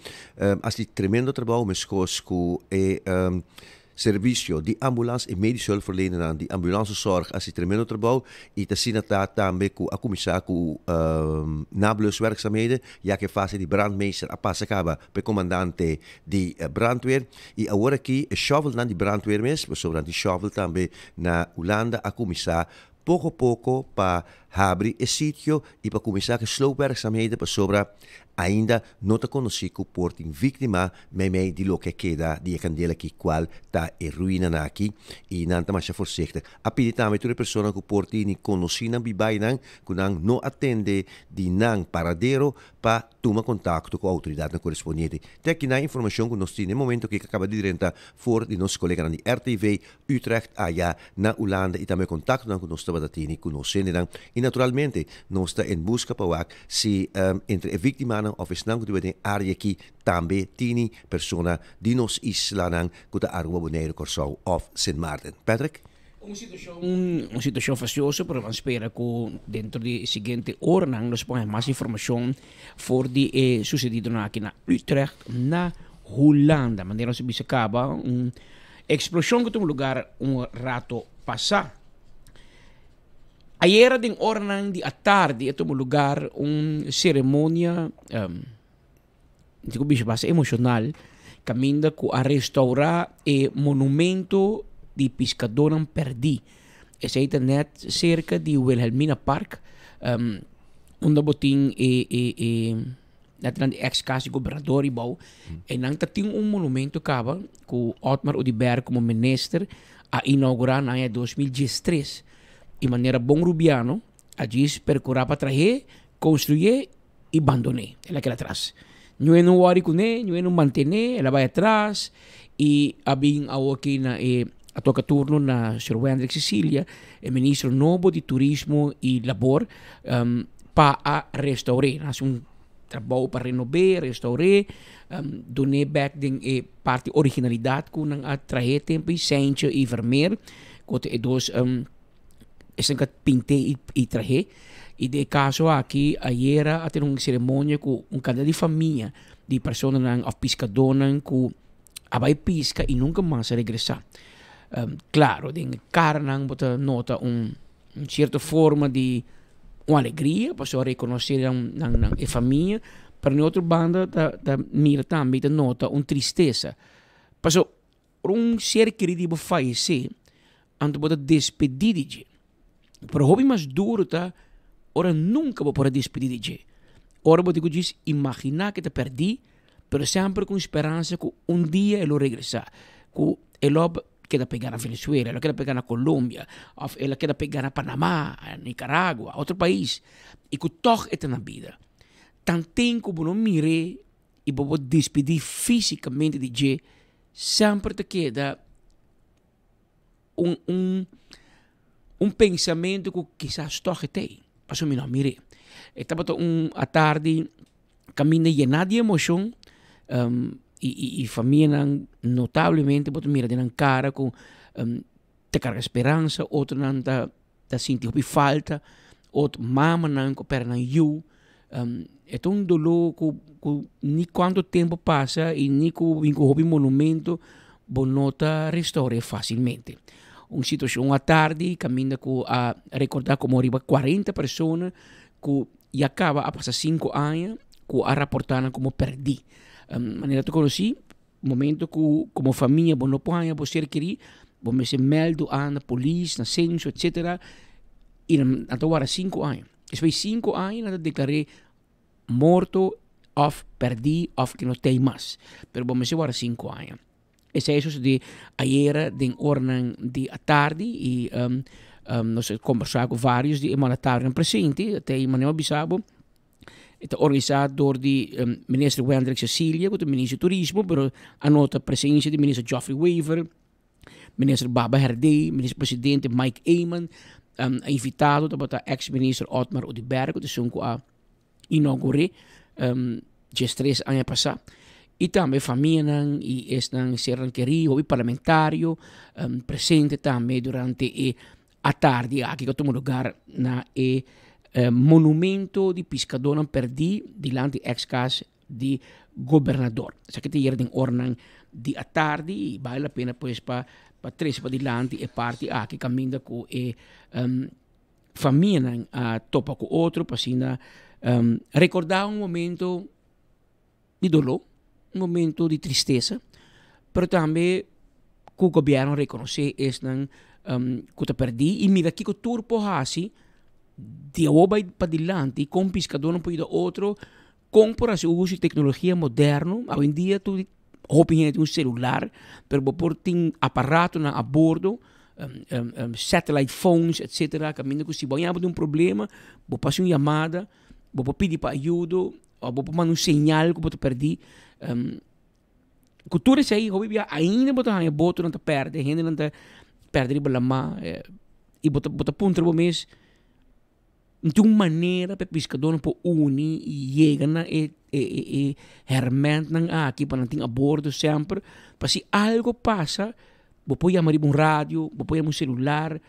assim tremendo trabalho mas que é serviço de ambulância e médico hulpverlener de ambulancezorg als tremendo trabalho e te zien dat também com a comissária com nabluswerkzaamheden já que faz de brandmeester a passa acaba per comandante de brandweer e agora aqui a shovel na de brandweer mes sobre de shovel também na Holanda a comissária pouco a pouco para abrir esse sítio e para começar a sloopwerkzaamheden para sobre ainda não está conhecido por ter vítima me de lo que queda de candela que qual está em ruína aqui e não está mais forçada. A pedir também toda pessoa que por ter nem conhecido bibai que não atende de não paradeiro para tomar contato com a autoridade correspondente. Tem aqui na informação que nós temos no momento que acaba de dizer for de nosso colega de RTV Utrecht allá na Holanda e também contato com nós estava tendo com nós e naturalmente nós está em busca para se entre a vítima of is nang que tem área aqui também tem pessoa de nos isla nang que está Aruba Bonaire Corsau of St. Martin. Patrick? Uma situação faciosa, pero vamos esperar que dentro de seguinte hora nós ponhamos mais informação for de sucedido aqui na Utrecht, na Holanda. Maneira se bisa acaba explosão que tem lugar rato passar. Ayer din ornan di tarde tem lugar cerimônia digo bicho base emocional caminda com a restaurar o monumento de pescadores perdi. Esse aí net cerca de Wilhelmina Park onde botin de ex-casa governador e bom e nang tem monumento cava com Otmar Udiber como ministro a inaugurar na 2013 de maneira bom rubiano a diz percurar para trazer construir e abandonar ela que atrás não é no worry com ele não é no manter ela vai atrás e abin aqui na a toca turno na Sr. Wendrik Cecilia o ministro novo de turismo e labor para restaurar trabalho para renovar, restaurar, donar back din parte originalidade que não atrai tempo e sente e vermelho, quando é dos esse que pinte e traje e de caso aqui ayer a ter uma cerimônia com cada de família de pessoas não of pescadores que abai pesca e nunca mais regressar. Claro, din carne bota nota certa forma de uma alegria, para reconhecer a família, para outra banda da mira também da nota tristeza. Para ser querido falecer, antes de despedir de Pero o hobby mais duro tá, ora nunca vou poder despedir de ora vou dizer, imaginar que te perdi, pero sempre com esperança que dia ele regressar, que ele queda pegar na Venezuela, ela queda pegar na Colômbia, ela queda pegar na Panamá, Nicarágua, outro país, e que toch é na vida. Tanto como não mire e vou despedir fisicamente de G, sempre te queda pensamento que quizás toch tem. Passou me não mire. Estava a tarde caminho llena de emoção, e família notavelmente pode mirar de cara com te carga esperança, outro não tá sentir falta, outro mama não coopera na you. É um dolor que nem quanto tempo passa e nem que o monumento vou nota restaurar facilmente. Uma situação à tarde caminha a recordar como arriba 40 pessoas que e acaba a passar 5 anos que a reportar como perdi. Maneira que conheci, momento que como família não pode ser querido, vamos se meldo na polícia, na censo, etc. E agora 5 anos. Depois 5 anos eu declarei morto, of perdi, of que não tem mais. Pero vamos agora 5 anos. Esse é isso de ayer, de ornan de a tarde e nós conversamos com vários de emanatários presentes, até em Manuel Bissabo. Está organizado por o ministro Wendrik Cecilia, o ministro do Turismo, mas a nota presença do ministro Geoffrey Weaver, ministro Baba Herdey, ministro-presidente Mike Eamon, invitado o ex-ministro Otmar Udiber, que são a inaugurei, já 3 anos passados. E também família e estão sendo queridos, o parlamentário, presente também durante a tarde, aqui que toma lugar na monumento de pescador perdi diante ex-casa de governador. Isso aqui tem em ornan de a tarde e vale a pena pois para três para diante e parte aqui caminha com família a topa com outro para assim recordar momento de dolor, momento de tristeza, mas também que o governo reconhecer esse que te perdi e mira que o turpo hasi de oba para dilante com pescador não pode outro compra se usa tecnologia moderna hoje em dia tu hoping tem celular pero por tem aparato na a bordo satellite phones etc caminho que se banhar de problema vou passar uma chamada vou pedir para ajuda ou vou mandar sinal que você perdi cultura isso aí hoje ainda botar a boto não tá perde ainda não tá perde a má e botar ponto no mês de uma maneira para pescador não pode unir e chega na hermente aqui para não ter a bordo sempre para se algo passa vou pôr chamar um rádio vou pôr um celular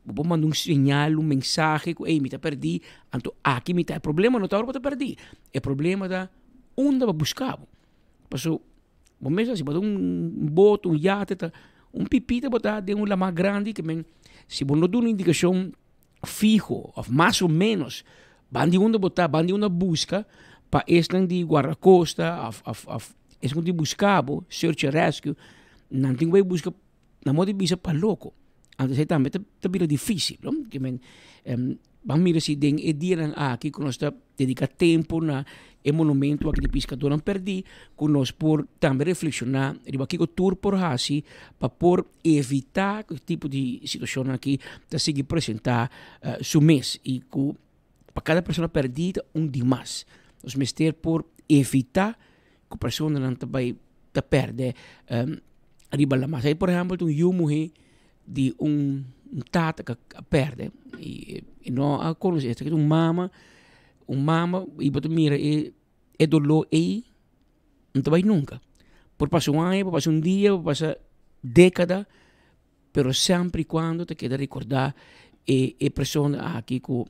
vou mandar sinal mensagem que me tá perdi então aqui me tá problema não tá hora para perdi é problema da onde vai buscar passou bom mesmo assim botar boto iate tá pipita botar de um lama grande que men se você não dá uma indicação fijo, ou mais ou menos, bandi uma botar, bandi uma busca para este de guarda-costa, esse de buscabo, search and rescue, não tem que buscar na moda bisa para louco. Antes aí também tá bem difícil, não? Que men vamos mirar se tem dia aqui que nós está dedicar tempo na monumento aqui de pescador não perdi, que nós por também reflexionar, riba aqui o tour por hasi para por evitar que tipo de situação aqui tá seguir apresentar su mês e que para cada pessoa perdida demais. Nós mester por evitar que a pessoa não vai perder riba lá. Mas aí por exemplo, um mulher de tata que perde e não a conhece esta que mama e você mira é dolor aí não vai nunca por passar ano, por passar dia, por passar década, pero sempre quando te queda recordar a pessoa aqui que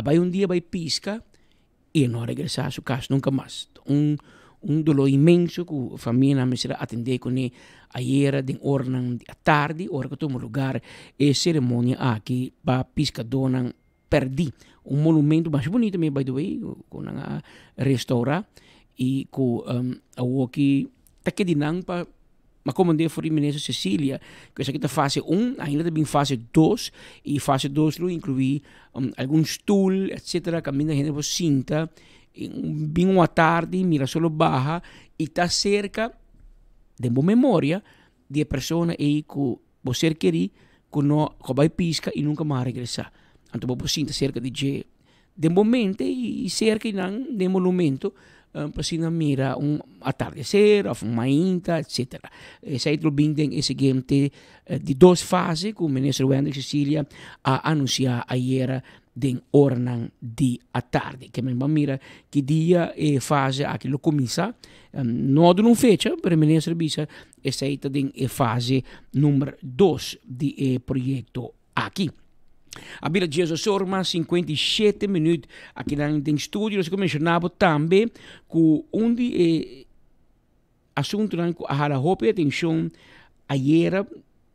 vai dia vai pisca e não regressar a sua casa nunca mais. Dolor imenso que a família me será atender com ele ayer de ornan à tarde, hora que tomo lugar e cerimônia aqui para pescador não perdi monumento mais bonito me by the way com a restaurar e com a que tá que dinang para comandar for Ministro Cecília que essa aqui tá fase 1 ainda tem fase 2 e fase 2 lo incluir algum stool etc caminha gente por cinta bem uma tarde mira solo barra e tá cerca de boa memória de pessoa aí que você querer que não vai pisca e nunca mais regressar. Então você sinta cerca de momento e cerca de monumento para se mira atardecer, uma inta, etc. Esse aí tem esse game de 2 fases que o ministro Wendel Cecília a anunciar ayer de ornan di a tarde que me mira que dia e fase aquilo começa não de uma fecha para o ministro bisa essa aí tem a fase número 2 de projeto aqui. A Bila Jesus Sorma 57 minutos aqui no estúdio nós mencionava também que assunto que a roupa atenção ayer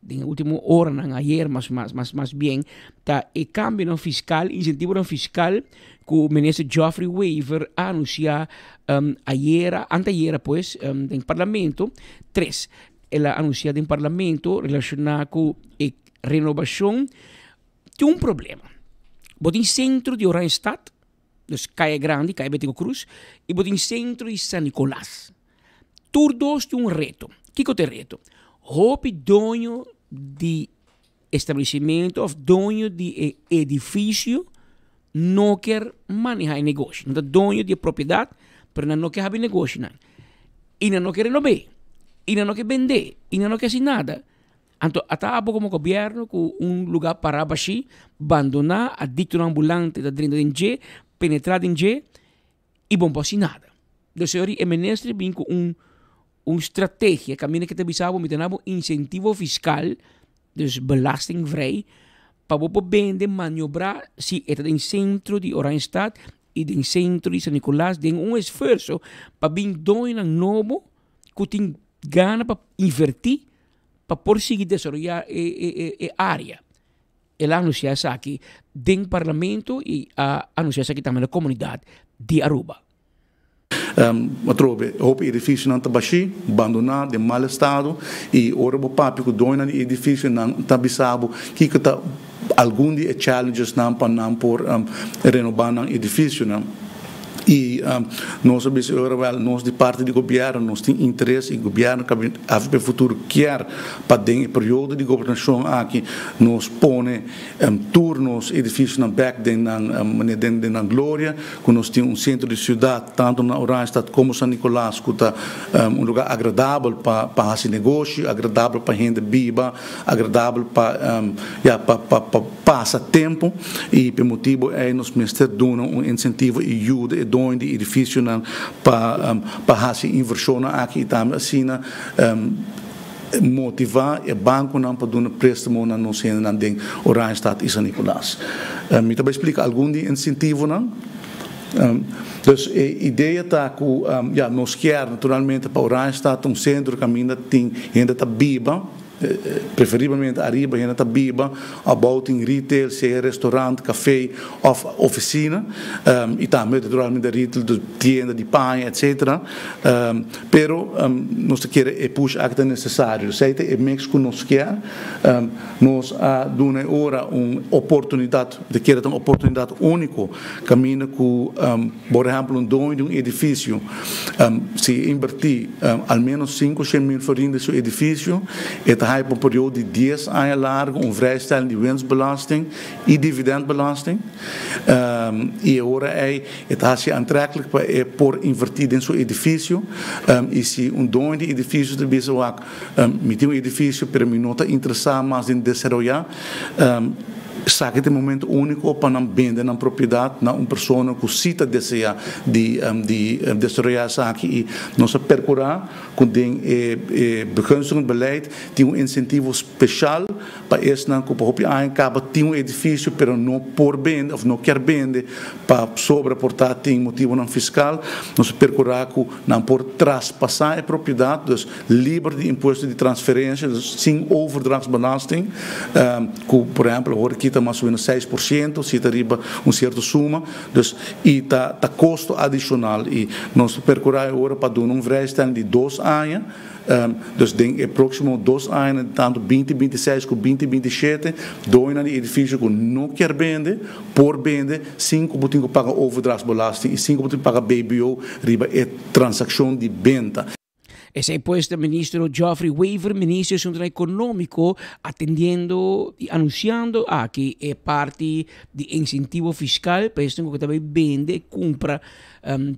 en última hora, ayer más bien, está el cambio fiscal, incentivo fiscal que el ministro Geoffrey Weaver anunció anteayer pues, en el Parlamento. 3, él anunció en el Parlamento relacionado con la renovación de un problema. En el centro de Oranjestad, dus Calle Grande, Calle Betico Cruz, y en el centro de San Nicolás. Todos de un reto. ¿Qué es el reto? Hope dono de estabelecimento ou dono de edifício não quer manejar negócio. Não é dono de propriedade, mas não quer fazer negócio. E não quer renovar. E não quer vender. E não quer fazer nada. Então, até como governo, com lugar para baixar, abandonar a dito ambulante da dentro de G, penetrar em G, e bom para nada. Então, senhor, o ministro vem com uma estratégia, caminho que te avisava, me tenava incentivo fiscal, dus belastingvrij, para você vender, maniobrar, se é em centro de Oranjestad e em centro de San Nicolás, tem esforço para vir doinar novo, que tem gana para invertir, para conseguir desenvolver a área. Ela anunciou isso aqui dentro do parlamento e anunciou isso aqui também na comunidade de Aruba. Matrobe, o edifício não está baixo, abandonado, em mau estado, e ora o papo que dona o edifício não está bisabo, que está algum de challenges não para por renovar o edifício não. E nós sabemos agora nós de parte do governo nós temos interesse e o governo que no futuro quer para o período de governação aqui nós põe turnos edifícios na back na Glória que nós temos centro de cidade tanto na Oranjestad como San Nicolás que está lugar agradável para fazer negócio agradável para gente viva agradável para passar tempo e por motivo é nós ministério dando incentivo e ajuda de edifício para fazer inversão aqui também assim motivar o banco para dar um préstamo na nossa Oranjestad e San Nicolás. Me também explica algum de incentivo não? Dus a ideia está que nós queremos naturalmente para Oranjestad centro que ainda tem ainda está viva preferivelmente arriba, a gente biba, about in retail, seja restaurante, café of oficina, e também naturalmente retail, de tienda de pão, etc. Pero nós queremos push acta necessário, certo? É México nós quer, nós damos agora uma oportunidade, de que uma oportunidade única, caminha com, por exemplo, dono de edifício, se invertir ao menos 500 mil florins de seu edifício, é por um período de 10 anos largo, vrijstelling de winstbelasting e dividendbelasting. E agora está se aantrekkelijk por invertir em seu edifício. E se dono de edifício de Biswak, met um edifício, pero me não está interessado mais em desenvolver, sabe que é um momento único para não vender na propriedade, na uma pessoa que cita deseja de desenvolver essa aqui e nós percurar com tem begunstigend beleid tem incentivo especial para esse não que para acaba tem edifício, pero não por vender ou não quer vender para sobreportar tem motivo não fiscal, nós percurar com não por traspassar a propriedade, dus livre de imposto de transferência, sem overdrachtsbelasting, por exemplo, agora aqui está mais ou menos 6%, se arriba certa suma, dus, e está custo adicional. E nós percorremos agora para dar vrijstelling de 2 anos, dus denk é próximo 2 anos, tanto 2026 com 2027, doina de edifício que não quer vender, por vender, 5% paga overdrachtsbelasting e 5% paga BBO, riba é transação de venda. Ese ha puesto el ministro Geoffrey Weaver, ministro de Asuntos Económicos, atendiendo y anunciando que es parte de incentivo fiscal para esto que también vende, compra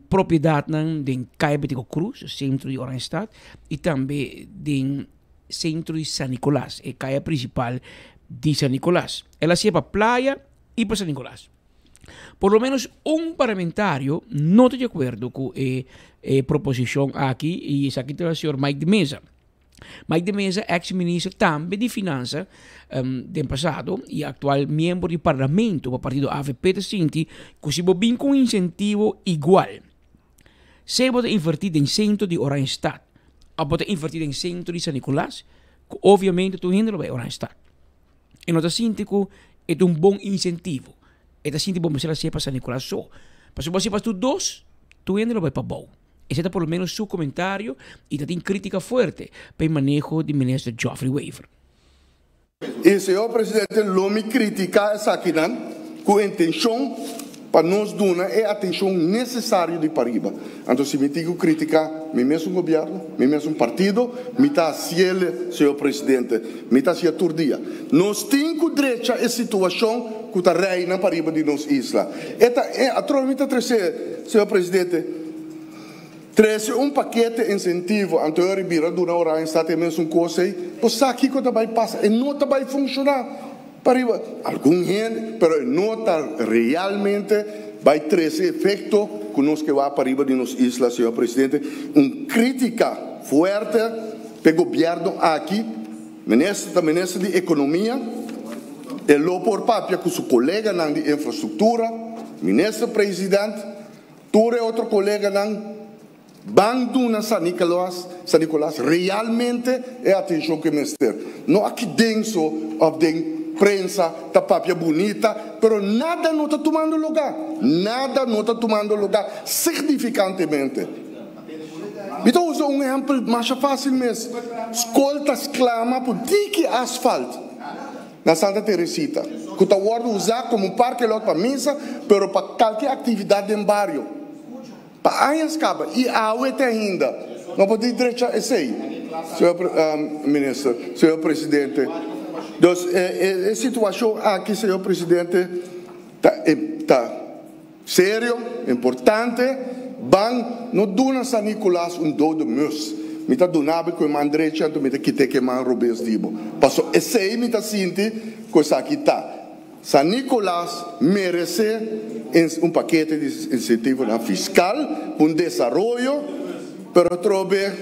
propiedad de Calle Betico Cruz, centro de Oranjestad, y también del centro de San Nicolás, el calle principal de San Nicolás. Él hacía para Playa y para San Nicolás. Por lo menos un parlamentario no está de acuerdo con proposición aquí, y es aquí el señor Mike de Mesa. Mike de Mesa, ex-ministro también de Finanzas del pasado y actual miembro del Parlamento del partido AVP de Sinti, que se bien con un incentivo igual. Se puede invertir en centro de Oranjestad, o puede invertir en centro de San Nicolás, que obviamente tu gente lo ve Oranjestad. En otro sentido, es un buen incentivo. Esta gente vamos a hacer para San Nicolás só. Pero si você faz tu dos, tu ainda não vai para bom. Esse é por lo menos su comentário e tem crítica forte para o manejo do ministro Geoffrey Weaver. E senhor presidente, não me critica essa aqui com a intenção para nós dar a atenção necessária de Pariba. Então, se me digo criticar, me mesmo governo, me mesmo partido, me está cielo, senhor presidente, me está cielo todo dia. Nós temos direito a situação que está reina Pariba de nossa isla. Atualmente, senhor presidente, trouxe paquete de incentivo anterior e durante a hora em estado mesmo coisa, você aqui que também passa e não vai funcionar. Pariba, algum gente, pero não está realmente vai ter esse efeito que nós que vai para riba de nossa isla, senhor presidente, crítica forte para o governo aqui, ministro de economia, e lo por papia com seu colega de infraestrutura, ministro presidente, todo outro colega bando na San Nicolás realmente é a atenção que minister. Não aqui dentro of the prensa, tá papia bonita, pero nada não está tomando lugar. Nada não está tomando lugar significantemente. Então, uso um exemplo mais fácil mesmo. Escoltas clama por dique asfalto na Santa Teresita. Que está usado como parque lot para missa, pero para qualquer atividade em bairro. Para aí escapa. E a UET ainda. Não pode direito a esse aí. Senhor ministro, senhor presidente. Então, a situação aqui, senhor presidente, está sério, importante. Não dona San Nicolás dor de mus. Me está donando com a direita, então me está quitando que man robes dibo. Passou esse aí me está sentindo coisa aqui está. San Nicolás merece paquete de incentivo fiscal, desenvolvimento, pero trobe,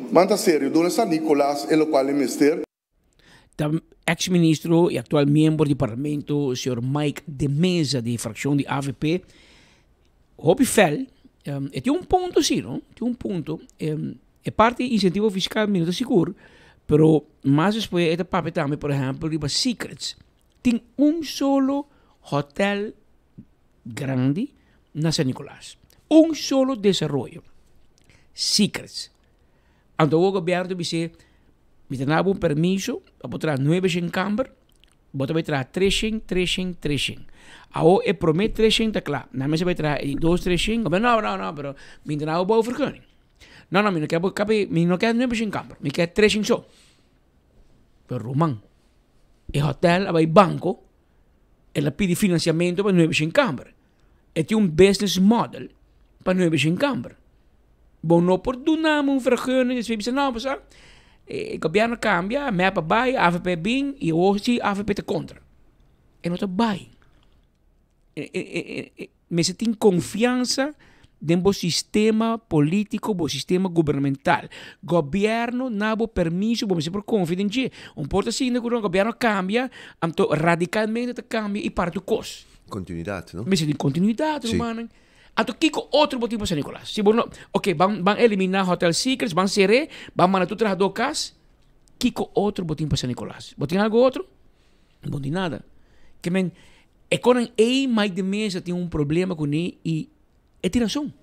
manda sério, dona San Nicolás, em qual ministério. Ex-ministro e actual membro do Parlamento, o senhor Mike de Mesa, de fracção de AVP, Hopi Fel, tem ponto, sim, não? Tem ponto. É parte do incentivo fiscal, minuto seguro, Pero más después, este papel también, por ejemplo, riba Secrets. Tiene un solo hotel grande en San Nicolás. Un solo desarrollo. Secrets. Anto o gobierno dice, me tenía un permiso para traer 900 camber, voy a traer 300. Ahora el promedio 300 claro. No me se va a traer 200, no, pero me tenía un vergunning. No, me no queda 900 camber, me queda 300 só. Pero Román, el hotel, el banco, él pide financiamiento para 900 camber. Tiene un business model para 900 camber. Bom, não por donar um vergunning, dus we zeggen, nou, maar o governo cambia, MEPA bij, AVP bem, e hoje AVP te contra. E não está bem. Mas tem confiança no sistema político, no sistema governamental. Governo não tem permiso, você por confidente. Porta assim, que o governo cambia, então radicalmente cambia e para o custo. Continuidade, não? Mas tem continuidade, mano. Então, Kiko, outro motivo para San Nicolás. Se bueno, ok, vão eliminar Hotel Secrets, vão ser, vão mandar tudo trabalhar casa. Kiko, outro motivo para San Nicolás. Tem algo outro? Não tem nada. Que men, é quando mais de mesa tem um problema com ele e é tiração.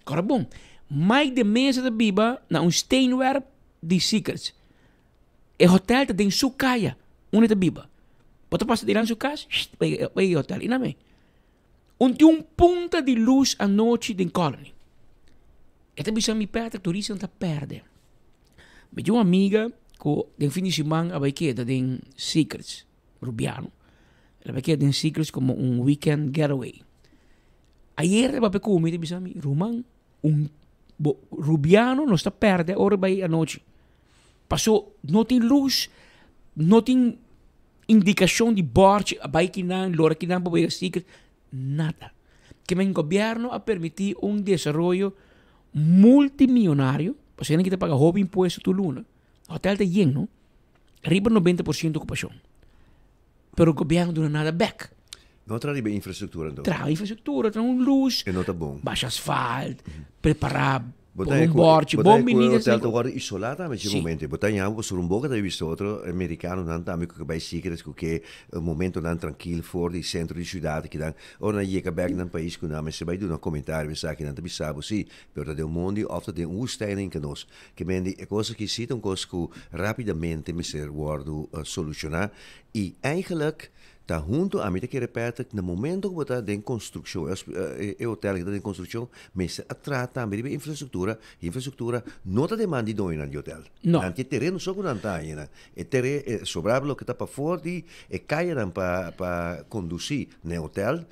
Agora, bom, mais de mesa da Biba na um steenwerp de Secrets. É hotel que tem sua caia, onde da Biba. Bota passa de lá na sua casa, vai hotel, e não é? Onde um ponta de luz à noite em Colony. Esta bisa me perde, turista não perde. Me tinha uma amiga que tem fim de semana vai que tem Secrets, Rubiano. Ela vai que tem Secrets como um weekend getaway. Ayer ela vai comer, bisa me Roman, Rubiano não está perde, ora vai à noite. Passou, não tem luz, não tem indicação de bordo, vai que não, lora que não, vai Secrets. Nada. Que el gobierno ha permitido un desarrollo multimillonario. O sea, que te paga joven impuesto tu luna. Hotel de lleno, arriba 90% de ocupación. Pero el gobierno no da nada back. No trae infraestructura, então. Trae infraestructura, trae un luz. Que não tá bom. Baixa asfalto, preparar um borte, bom menino. O hotel agora isolado, mas de momento, botar em algo sobre boca da visto outro americano não também que vai Secrets que o momento não tranquilo fora do centro da cidade que dan ora chega back no país que não mas se vai dar um comentário pensar que não te bisabo sim, pero de mundo ofta de woestijn que nós que mendi é coisa que cita coisa que rapidamente me ser wordo solucionar e eigenlijk tá junto a mim que repete no momento que botar de construção é hotel que está em construção mas trata também de infraestrutura não está demanda de no hotel não anche terreno só que não está ainda é terreno sobrado que está para fora e caia para conduzir no hotel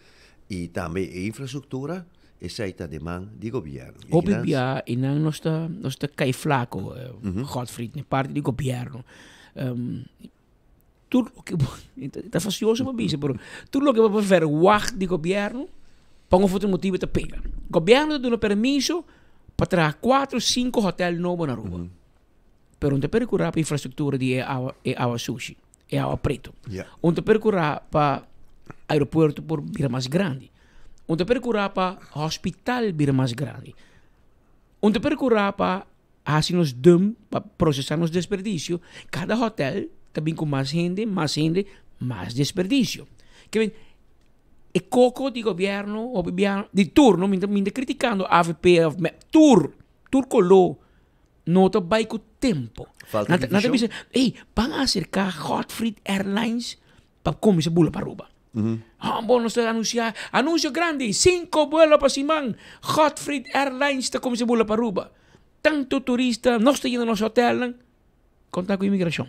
e também a infraestrutura essa é a demanda do governo obvia e não nós está cai flaco Godfried na parte do governo tudo o que está facioso para mim, pero tudo o que vai fazer o de governo, para um outro motivo te pega. O governo dá um permiso para trazer 4, 5 hotéis novos na rua. Pero não te percurar para a infraestrutura de água sushi, é água preto. Não te percurar para aeroporto por vir mais grande. Não te percurar para hospital vir mais grande. Não te percurar para assim nos dum para processar nos desperdício. Cada hotel também com mais gente, mais desperdício. Que bem, é coco de governo, de turno, me criticando a AVP, tur colou, não está bem com o tempo. Falta de visão. Ei, vão acercar Godfried Airlines para começar a bula para Aruba. Bom, nós estamos anunciar, anúncio grande, 5 vuelos para Simão, Godfried Airlines está começando a bula para Aruba. Tanto turista, nós estamos indo no nosso hotel, contar com a imigração.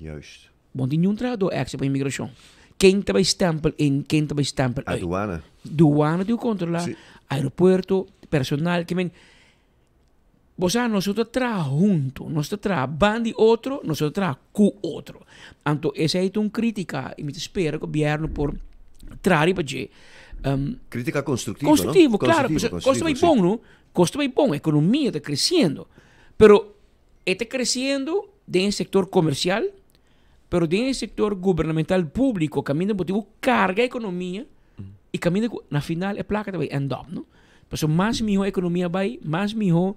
Juist. Want die nieuw door actie bij immigratie. Quem te vai stempel in, quem te vai stempel uit. Aduana. Douane die controla, sí. Aeropuerto, personal, que men. Bosa, nosotros tra junto, nosotros tra bandi otro, nosotros tra cu otro. Anto, esa es una crítica, y me espero que el gobierno por trari para crítica constructiva, constructivo, ¿no? Claro, costa vai bom, ¿no? Costa vai bom, a economía está creciendo. Pero está creciendo en el sector comercial, pero en el sector gubernamental público, camina motivo carga a economia e camina na final a placa vai end up, no? Pues mais mejor economia vai, mais mejor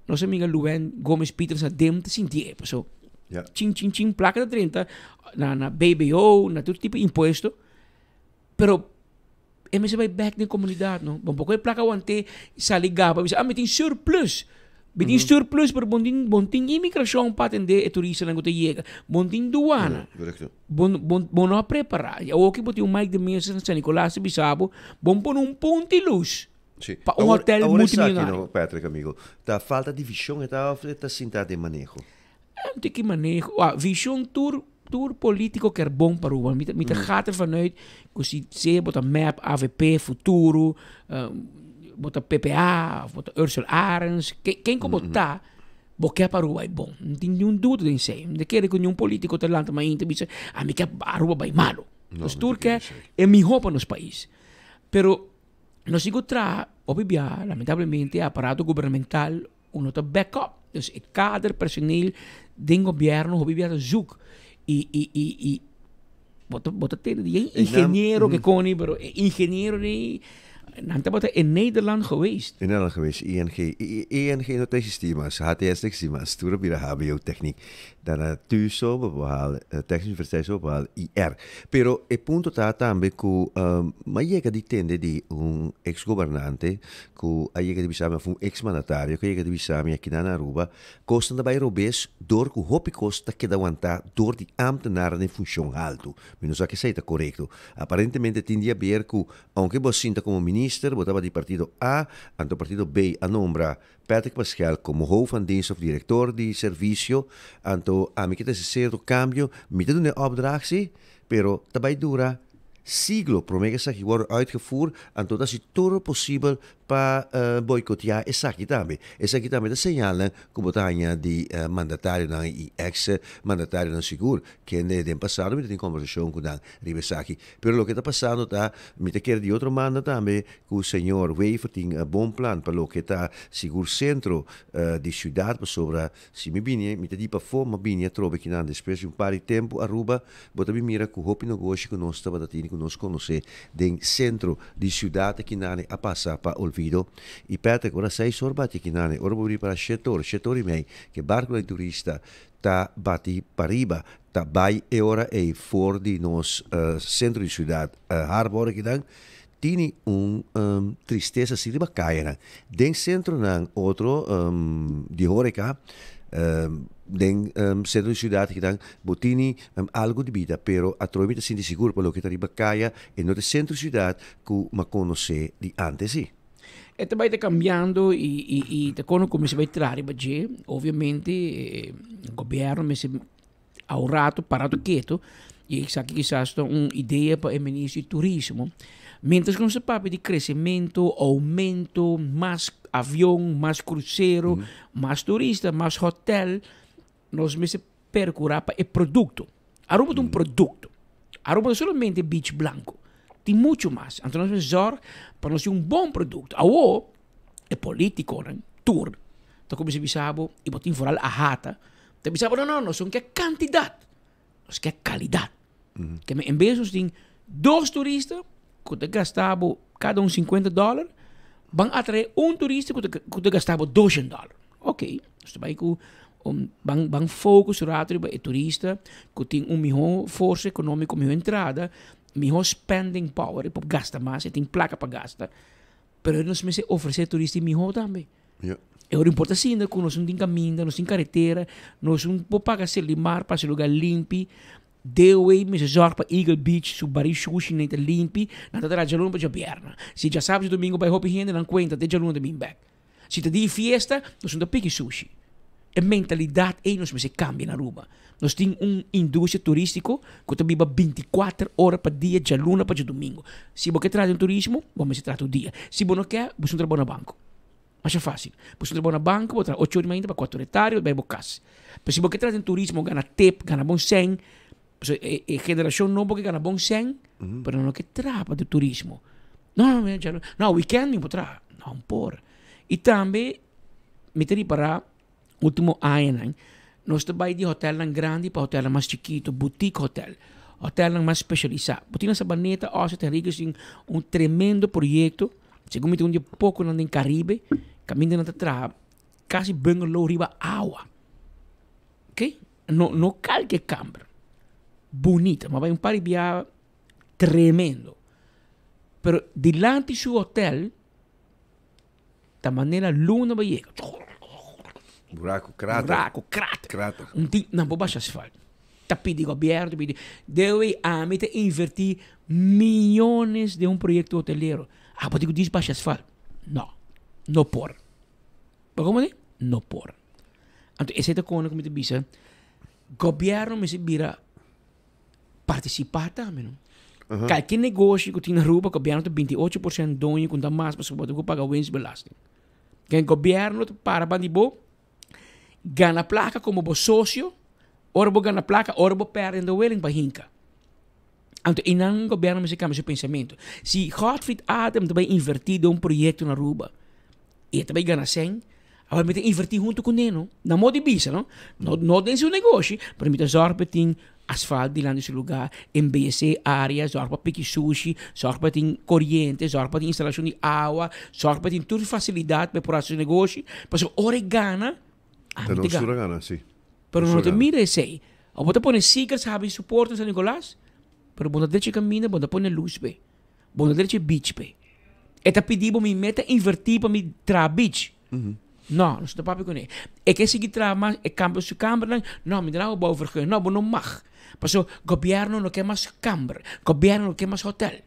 nossa amiga Luwen Gomes Peters a dem te sentir, pues Chin, placa de 30, na BBO, na todo tipo de imposto. Pero, se vai back na comunidade, não? Bom, porque a placa ontem sali gaba, mas tem surplus. Tem surplus para bontin imigração para atender a turista na gota chega. Bontin duana. Bom não preparar. E o que botou um Mike de Mesa na San Nicolás Bissabo, bom pôr ponto de luz. Sì. Para hotel multimilionário. No, Patrick, amigo. Da falta de visão e da cinta de manejo. Não tem que manejo. Visão tour político que é bom para o Met gaat vanuit, se bota map, AVP, futuro, bota PPA, bota Ursula Arens, quem como tá, boquer para o é bom. Não tem nenhum dúvida em si. Não quer que nenhum político te lanta mais intervista, me quer a rua vai malo. Os turcos é melhor para nos países. Pero nós sigo tra, obvia, lamentavelmente, aparato governamental, nota backup. Dus het kader personeel do governo, obvia, zoek. E bota ter die ingeniero que koni, pero ingeniero nee. Nanti bota in Nederland geweest. In Nederland geweest, ING no tem sistemas, HTS tem sistemas, tudo vira HBO techniek. Dan thuis zo bepaal, technische universiteit zo bepaal, IR. Pero e punto ta tambe ku, ma llega di tende di un ex-governante, ku a llega di bisama fu un ex-mandatario, que llega di bisama aqui na Aruba, costan daarbij robes, door ku hopi costa que da aguantar, door die ambtenaren in função alto. Menos a que seita correcto. Aparentemente tindia ver ku, aunque vos sinta como minister, votava di partido A, anto partido B a nombra Patrick Pascal como hoofd van dienst of director di servicio, anto a mi que te certo cambio, mi te doen een opdracht, pero daarbij dura siglo promega sa worden uitgevoerd en totdat is todo possible para boicotear essa aqui também. Essa aqui também señala como tanya de mandatário na ex-mandatário na seguro que no passado me tem conversação com Dan Ribesaki. Pero lo que está passando tá me te quer de outro manda também que o senhor Weaver tem bom plan para lo que está seguro centro de cidade para sobre se me bine me te di para fora bine trobe que nan depois de par de tempo Aruba bota me mira com hopi negócio que nós estava datini que nós conhecer den centro de cidade que nan a passar para olvido e Patrick ora sei sorbati que nan ora vou ir para setor mei que barco de turista tá bati pariba tá vai e ora e for de nos centro de cidade harbor que dan tini tristeza se riba caia den centro nan outro de horeca den centro de cidade que dan botini algo de vida pero a troimita sinti seguro pelo que tá riba caia e no centro de cidade que ma conosce di antes sì. E também está cambiando e como se vai trarre, obviamente o governo se ahorrado, parado quieto, e isso aqui quizás uma ideia para o ministro de turismo. Mientras que não se fala de crescimento, aumento, mais avião, mais cruzeiro, mais turista, mais hotel, nós me se percurar para o produto. Aruba de um produto. Aruba não é somente beach blanco. Tem muito mais. Então, nós zorgamos para nós ter bom produto. Agora, é político, né? Tour. Então, como se bisabo, e botem fora a rata. Então, bisabo, não, nós não quer quantidade. Nós quer qualidade. Que em vez de ter 2 turistas, que gastava cada $50, vão atrair turista que gastava $200. Ok. Então, vai com bang focus rato para o turista, que tem melhor força econômica, melhor entrada, melhor spending power, para gastar mais, tem placa para gastar. Pero nós me oferecer turista melhor também. É o importante sim, que nós não tem caminho, nós tem carretera, nós não podemos pagar se limar para esse lugar limpo. Deu-me me zorg para Eagle Beach, su bari sushi nem te limpi, na tatra jalun para jaberna. Se já sabe domingo vai hopi gente, não conta de jalun de mim back. Se te di fiesta, nós não pique sushi. A mentalidade aí nós se cambia na Aruba. Nós temos indústria turística que também 24 horas por dia, de luna para domingo. Se você traz turismo, vamos se trata o dia. Se você não quer, você trabalha no banco. Mas é fácil. Você trabalha no banco, você traz 8 horas para 4 hectares, vai casa. Mas se você traz turismo, ganha tip, ganha bom 100. A geração nova que ganha bom 100, mas não quer trabalhar de turismo. Não, weekend não pode não por. E também, me teria para último ano, nós trabalhamos de hotel grande para hotel mais chiquito, boutique hotel mais especializado. Botina Sabaneta, Osset Henriques tem tremendo projeto, segundo me tem pouco no Caribe, caminho na trás, quase bungalow riba água. Ok? no cualquier cámara. Bonita, mas vai un paribia tremendo. Pero delante de su hotel, de manera luna vai llegar. Buraco, cráter. Não vou baixar asfalto. Tá pedindo governo, deve invertir milhões de projeto hoteleiro. Vou dizer que baixar asfalto. Não por. Como é? Não por. Então, essa é a coisa que me diz. Governo me se vira participar também. Qualquer negócio que tem na rua, o governo tem 28% dono com mais para poder pagar winstbelasting. Que o governo para bandibo gana placa como sócio, ora gana placa, ora perde o willing para hinka. Então, o governo me se cambia seu pensamento. Se Gottfried Adam também invertir projeto na rua, e também gana 100, agora me invertir junto com ele, na modo de bisa, não tem seu negócio, para me zorgar para ter asfalto de lá nesse lugar, embellecer áreas, zorgar para pique sushi, zorgar para ter corrente, zorgar para ter instalação de água, zorgar para ter toda facilidade para por seu negócio, para ora gana, gana, sim. Pero não te mira esse. Ou você põe stickers, sabe, suporte em São Nicolás, pero você deixa caminhar, você põe luz, você deixa beach, e tá pedindo me meta invertir para me tra beach. Não estou papo com ele. É que se tra mais é câmbio su câmara, não me dá o bom vergonha, não mag. Passo o governo não quer mais câmara, governo não quer mais hotel.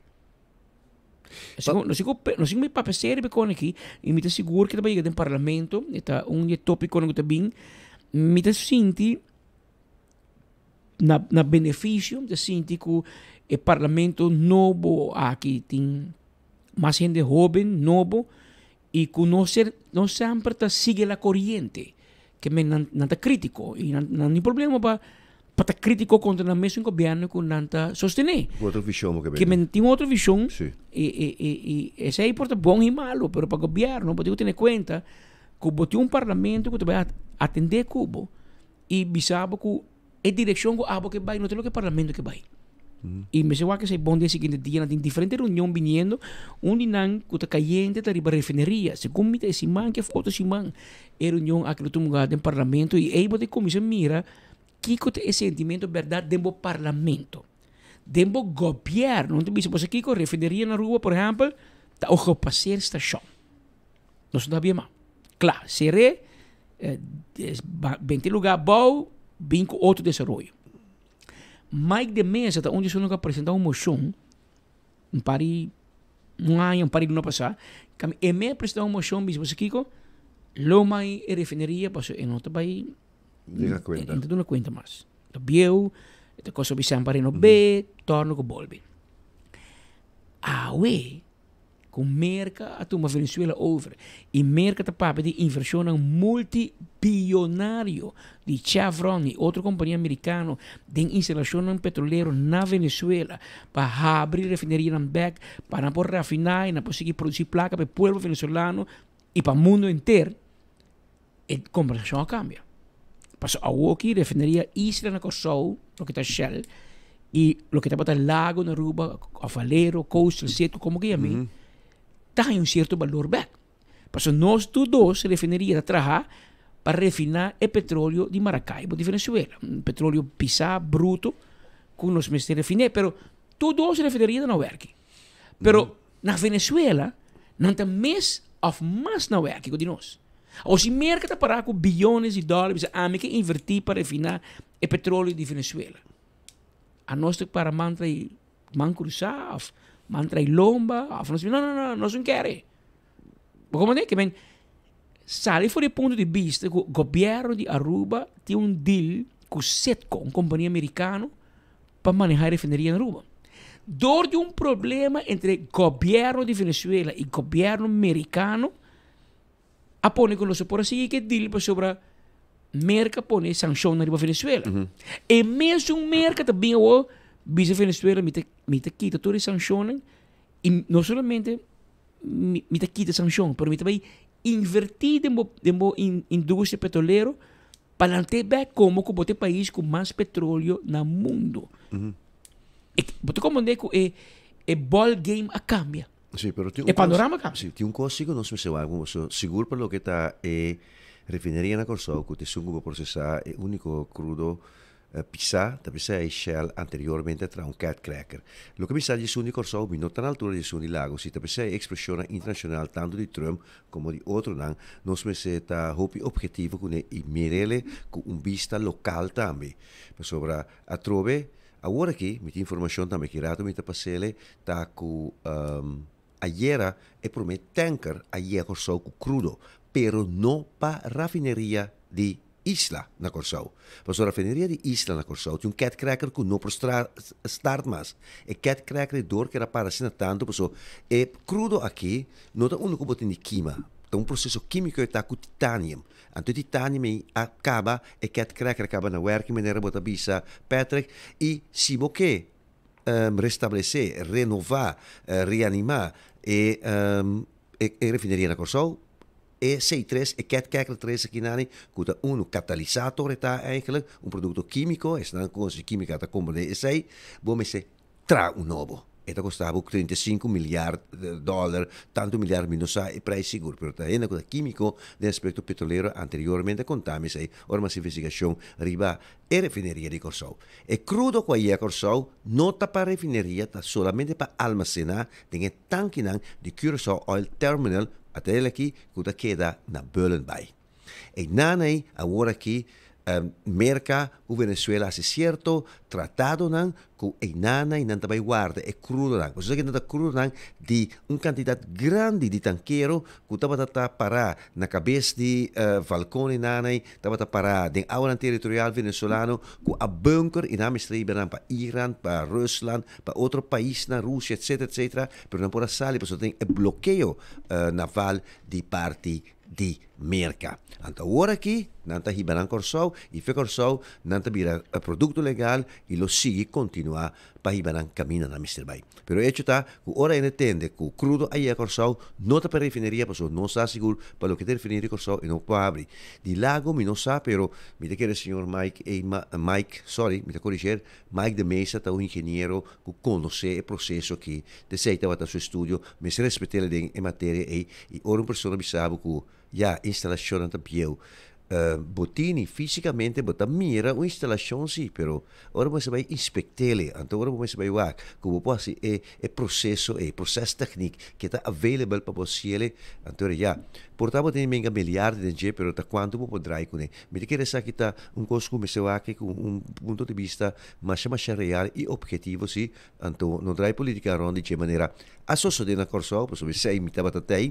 Não sei me papo sério com aqui, e me tá seguro que também chega no parlamento, está tópico que também me tá senti na benefício, me senti que o parlamento novo aqui tem mais gente jovem, novo, e conocer, não sempre sigue a corrente, que não está crítico, e não tem problema para estar crítico contra o mesmo governo que não está sostener. Outra visão que tem outra visão, e essa é importante, bom e malo, mas para o governo, pode ter em conta que tem parlamento que vai atender Cuba, e sabe que a direção que vai, não tem o que parlamento que vai. E me acho que é bom dia seguinte dia tem diferente reunião vindo onde não que está caliente está riba refineria segundo me esse man que foto esse man é reunião aqui no lugar do parlamento e aí você começa a mirar que é sentimento verdade dentro do parlamento dentro do governo não tem visto você aqui com refineria na rua por exemplo está o passeio estação não se dá bem mal claro será 20 lugar bom bem com outro desenvolvimento Mike de Mesa, onde eu nunca apresentar uma moção, um ano no passado, e me apresentar uma moção, mas você Kiko, lo mais refineria, passou em outro país, não dá conta mais. Então, eu, a coisa que sempre para não ver, torno que volve. Com merca a uma Venezuela over e merca tá papo de inversão multibilionário de Chevron e outra companhia americana de instalação petroleiro na Venezuela para abrir refineria na back para por refinar e para conseguir produzir placa para o povo venezolano e para o mundo inteiro a conversação cambia. Passou a aqui refineria Isla na Corsol, o que está Shell e o que está para lago na Aruba, a Valero, Coastal, Seco, como que é mesmo. Tem certo valor back. Porque nós todos refineria trabalhar para refinar o petróleo de Maracaibo, de Venezuela. Um petróleo pisado, bruto, com nós mesmos refinar. Mas todos refineria não work. Mas na Venezuela, não tem mais não work de nós. Ou se merca para com bilhões de dólares, a mim que invertir para refinar o petróleo de Venezuela. A nós para mantra e cruzar, mantra e lomba, não, nós não queremos. Como é que vem? Sai fora do ponto de vista que o governo de Aruba tem deal com o Setco, uma companhia americana, para manejar a refineria na Aruba. Dor de problema entre o governo de Venezuela e o governo americano, a pôr com nós por assim que deal para sobre merca pôr sanção na Venezuela. E mesmo merca também o Bisa Venezuela me quita toda a sanção e não somente me quita a sanção, mas também invertir em indústria petroleira para manter como o país com mais petróleo no mundo. Você como é que o ball game a cambia? Sim, pero o panorama cambia. Sim, tem coisa que nós precisamos seguro para o que está refineria na Corsou, que te sungo para processar é único crudo Pisa, da Pisa e Shell anteriormente tra un cat cracker. Lo che mi sa di Suni Corsou, mi non tan altura di Suni Lago, si da Pisa è espressione internazionale tanto di Trump come di altro nan, non smesse ta hopi obiettivo con i mirele con un vista local tambi. Per sopra a trove, a ora che mi ti informazione tambi che rato mi ta passele ta cu aiera e promet tanker a Corsou cu crudo, pero no pa raffineria di Isla na Corsou. Mas a raffineria di Isla na Corsou tinha cat cracker com não start mas. E cat cracker dor que era para assim tanto, pessoal. E crudo aqui não tá único botin de quima. Tá processo químico está com titanium. Anto titanium acaba e cat cracker acaba na working maneira bota bisa Patrick e se que restabelecer, renovar, reanimar e raffineria na Corsou e C3 e cat cracker 3 aqui nani kuta um catalisator está eigenlijk um produto químico é não com química tá como de sei bom se tra um novo e tá custava 35 miliardi $, tanto miliardi minus e preço seguro però tá ainda com químico de aspecto petrolero anteriormente contami sei ora ma investigação riba e refineria di Corsou e crudo qua a Corsou nota para refineria tá solamente para almacenar tem tanque di Curaçao Oil Terminal até aqui que queda na Beulenbay. E nanay agora aqui merca o Venezuela se certo tratado nan com e nanay nan também guarda e crudo nan. Você que nada crudo nan de quantidade grande de tanqueiro que estava a parar na cabeça de Falcone nanay estava a parar de área territorial venezuelano com a bunker e na mistriba para Irã, para Rusland, para outro país na Rússia, etc. Pero não pode sair, porque tem bloqueio naval de parte de merca. Anta agora aqui, nanta hibaran Corsou, e fe Corsou, nanta vira produto legal e lo sigue continuar para hibaran camina na Mr. Bay. Pero hecho está, que ora entende que o crudo aí a Corsou não está para refineria, porque não está seguro para o que te refineria Corsou e não pode abrir. De lago, me não sabe, pero me te quer o senhor Mike, me te corrigir, Mike de Mesa, está um engenheiro que conhece o processo que deseja para seu estúdio, me se respeita ele em matéria e ora uma pessoa me sabe que ja instalação não pieu botini fisicamente bota mira uma instalação sim, pero ora você vai inspectá-la, então ora você vai ver como pode é processo técnico que está available para você, então já portava tem mega milhares de gente, pero tá quanto pode drive com ele. Me quer essa que tá coisa como se vai com ponto de vista mais real e objetivo sim, então não drive política ronda de maneira a sociedade na Corsou, porque se sei me tava até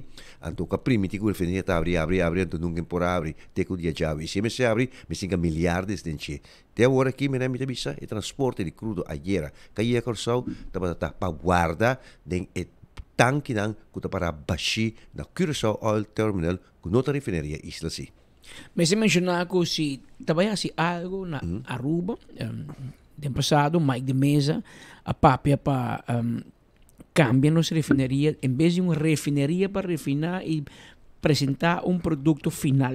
então que primitivo referência tá abre, então nunca por abrir, tem que dia já e se me se abre, me singa milhares de gente. Até agora aqui me lembro bisa e transporte de crudo ayer, que a Corsou tava para guarda de tanque nan que para baixi na Curaçao Oil Terminal com outra refineria isla si. Mas você mencionou que se trabalha assim algo na Aruba, no passado, Mike de Mesa, a papia para cambiar nossa refineria, em vez de uma refineria para refinar e apresentar um produto final,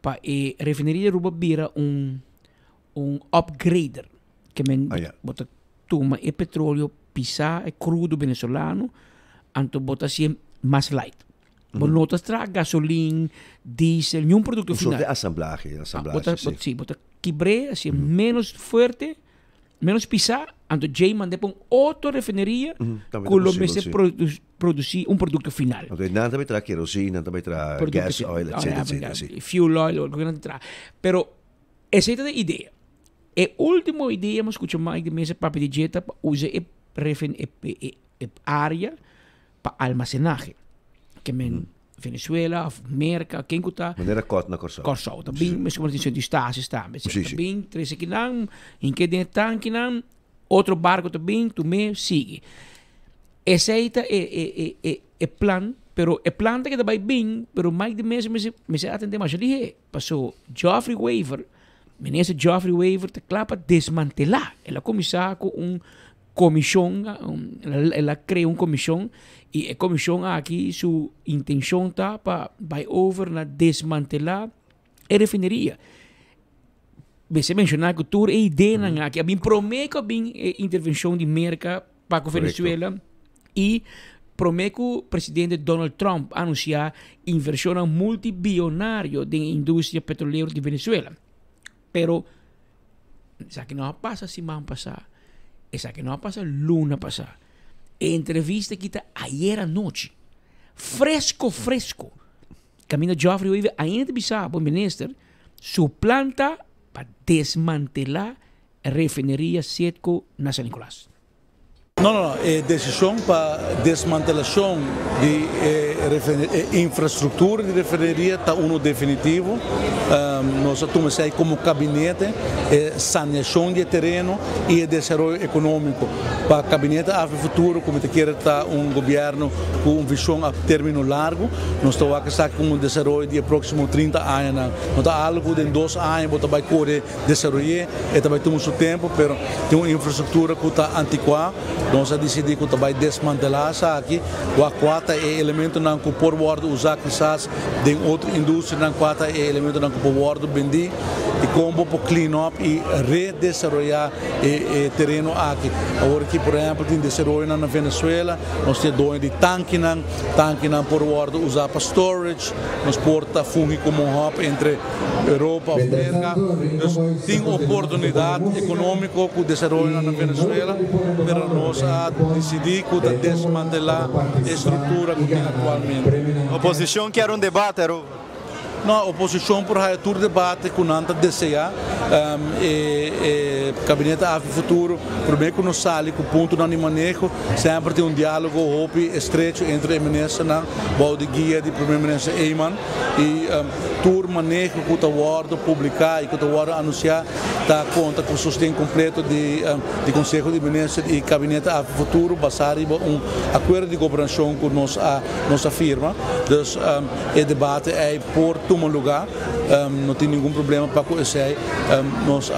para a refineria de Aruba vira um upgrader, que bota toma e petróleo, pisar, e crudo venezuelano, anto bota assim mais light. Bom, notas traz gasolina, diesel, nenhum produto final. De assemblagem. Bota quebre, assim, menos forte, menos pisar, anto Jay manda para outra refineria, que lo mese produzir um produto final. Okay, não também traz querosina, também traz gas oil, etc. Fuel oil, o que não traz. Pero, essa é a ideia. A última ideia, mas escuta mais de mesa para pedir jeta, usa a área para almacenagem. Que Venezuela, América, quem que está? Maneira cota na Corsou. Corsou, também, mas como disse, distância está. Também, 3 aqui não, em que dentro tanque não, outro barco também, tu me sigue. Esse aí é plano, pero é plano que vai bem, pero mais de mês, me se atende mais ali. Passou Geoffrey Weaver, ministro Geoffrey Weaver, te clapa desmantelar. Ela começou com comissão, ela criou uma comissão e a comissão aqui sua intenção tá para vai over na desmantelar a refineria. Você mencionar que tudo é ideia na aqui, bem promete que bem intervenção de merca para a Venezuela e Promeco presidente Donald Trump anunciar inversión multibillonario de industria petrolera de Venezuela. Pero esa que no pasa semana pasada, esa que no pasa luna pasada. Entrevista que está ayer anoche, fresco. Camino Geoffrey Weaver ainda avisar para o ministro su planta para desmantelar a refinería Setco na San Nicolás. Não, decisão para desmantelação de infraestrutura de refinaria está definitivo. Nós estamos aí como gabinete, saneação de terreno e desenvolvimento econômico. Para o gabinete a futuro, como te quer estar governo com visão a término largo, nós estamos aqui com desenvolvimento de próximo 30 anos. Não está algo de 2 anos, você vai correr desenvolver, e também temos o tempo, mas tem uma infraestrutura que está antiquada. Nós decidimos que vai desmantelar isso aqui. O quarto é elemento que por word usar quizás de outra indústria, na quarto é elemento que por word vender e como para clean up e redesenvolver o terreno aqui. Agora aqui, por exemplo, tem desenvolvimento na Venezuela, nós temos dois de tanque por word usar para storage, nós porta fungi como hub entre Europa e América. Tem oportunidade econômica com o desenvolvimento na Venezuela, mas nós decidimos que desmantelar a estrutura que tem atualmente. A oposição quer debate, não, a oposição por aí todo debate com nanta desejar gabinete a futuro, por bem que nós sali com ponto não manejo, sempre tem diálogo estreito entre a ministra na de guia de primeiro-ministro Eyman e tur manejo que o word publicar e que o word anunciar está conta com o sustento completo de Conselho de Ministros e gabinete a futuro baseado em acordo de governação que nossa firma. Então, o debate é por tomar lugar, não tem nenhum problema para conhecer. Nós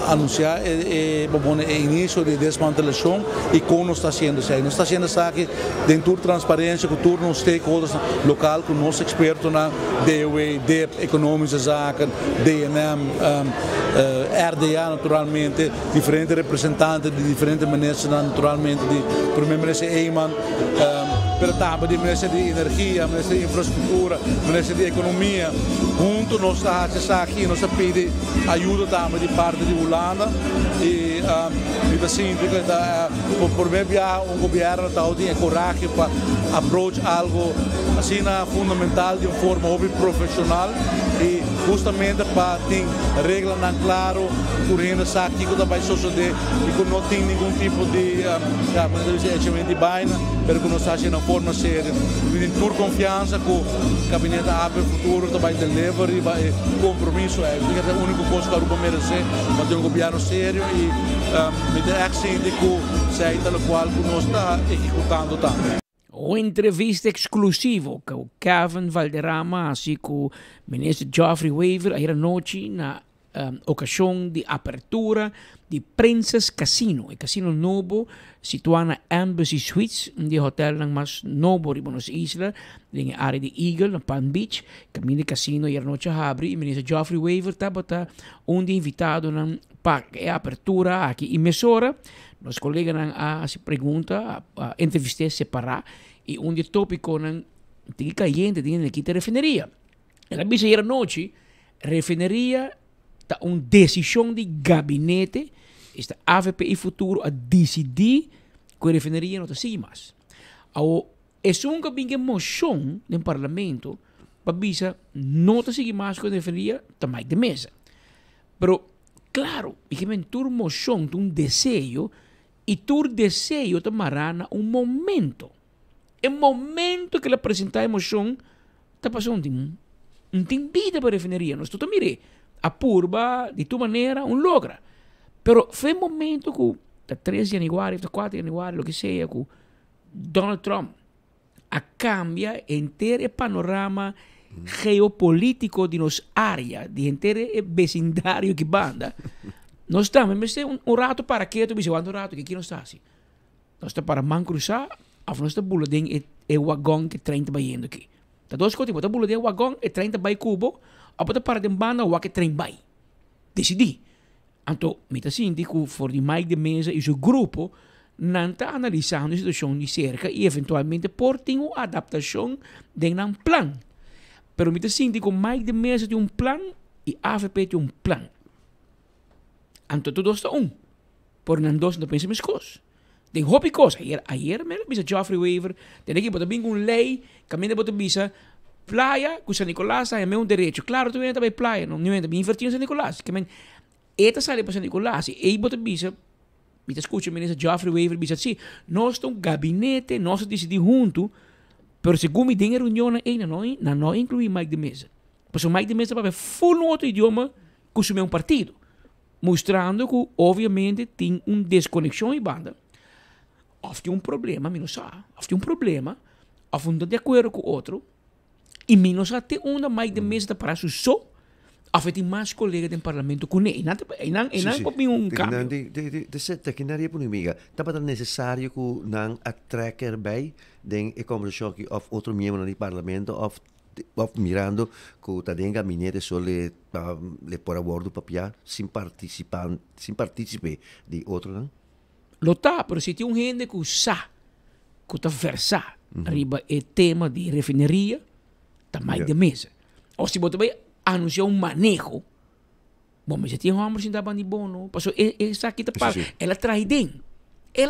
anunciar o início de desmantelação e como nós está sendo isso. Nós está sendo isso aqui dentro da transparência com todos os stakeholders local, com nossos expertos na DOE, DEP, economische zaken, DNM, RDA naturalmente, diferentes representantes de diferentes ministros naturalmente, de primeiro-ministro Eyman, pero também de ministro de energia, ministro de infraestrutura, ministro de economia. Junto nós estamos aqui, nós pedimos ajuda também de parte de Holanda e assim, por meio de governo tem coragem para approach algo assim fundamental de uma forma profissional e justamente para ter regras claras, correndo aqui que vai suceder e que não tem nenhum tipo de baina, mas que nós estamos de uma forma séria. Tem toda confiança que o gabinete abre o futuro, vai deliver e vai compromisso. É a única coisa que a Aruba merece, mas tem governo sério e me dá accent que sei tal qual que nós está executando também. Uma entrevista exclusiva com o Kevin Valderrama, assim com o ministro Geoffrey Weaver, ayer noite na ocasião de apertura de Princess Casino, o casino novo situado na Embassy Suites, um hotel mais novo de Buenos Aires, na área de Eagle, na Palm Beach. Caminho de casino ayer noite abre e o ministro Geoffrey Weaver estava invitado para a apertura aqui em Mesora. Nos colegas se pergunta, a entrevista separar e tópico tem caliente tem aqui a refineria. Ela disse ayer noite, refineria está uma decisão de gabinete, esta AVP futuro a decidir que a refineria não sigue mais. É uma bem moção no parlamento para dizer não sigue mais que a refineria está mais de mesa. Pero claro, e que tur moção um desejo e tur desejo tomará momento. É momento que ela apresentar a moção está passando não tem vida para a refineria. Nós tu mire a purba de tu maneira logra. Pero foi momento que 3 de janeiro, 4 de janeiro, o que seja, que Donald Trump cambia inteiro panorama geopolítico de nossa área, de inteiro vecindário que banda. Nós estamos, mas tem rato para que tu disse, rato que aqui não está assim. Nós estamos para cruzar, a nossa bula tem o wagão que 30 vai indo aqui. Tá 2 coisas, a bula tem o wagão e 30 vai cubo, a bota para dem banda o que 30 vai. Decidi. Então, me está sentindo que for de mais de mesa e seu grupo nanta analisando a situação de cerca e eventualmente portem uma adaptação de um plano. Pero me sinto que mais de mesa tem plano e AFP tem plano. Anto tudo está por não dois não pensa mais coisas. Tem hobby coisa. Ayer me bisa Geoffrey Weaver, tem aqui bota bem com lei, caminha bota bisa playa, com San Nicolás, é meu direito. Claro, tu entra bem playa, não entra bem invertir em San Nicolás. Que men, eta sai para San Nicolás, e bota bisa, me escuta menina Geoffrey Weaver bisa assim, nós estamos gabinete, nós decidir junto, pero segundo me tem reunião na não incluir Mike de Mesa. Porque o Mike de Mesa para full no outro idioma, consumir um partido, mostrando que obviamente tem desconexão em banda. Of tem problema, não sabe. Of tem problema, of não de acordo com o outro, e não sabe ter mais de mesa para su só, of tem mais colegas do parlamento com ele. Não pode cambio. De certa que não é por amiga. Tá necessário que não atraque bem den conversação que of outro membro do parlamento of mirando que tá dentro gabinete só le por abordo papel sem participar de outro não. Lota, pero se tem gente que sa, que está versar, arriba é tema de refineria, tá mais de mesa. Ou se você vai anunciar manejo, bom, mas se tem homem sem dar bani bono, passou essa aqui tá para, ela traz dentro. É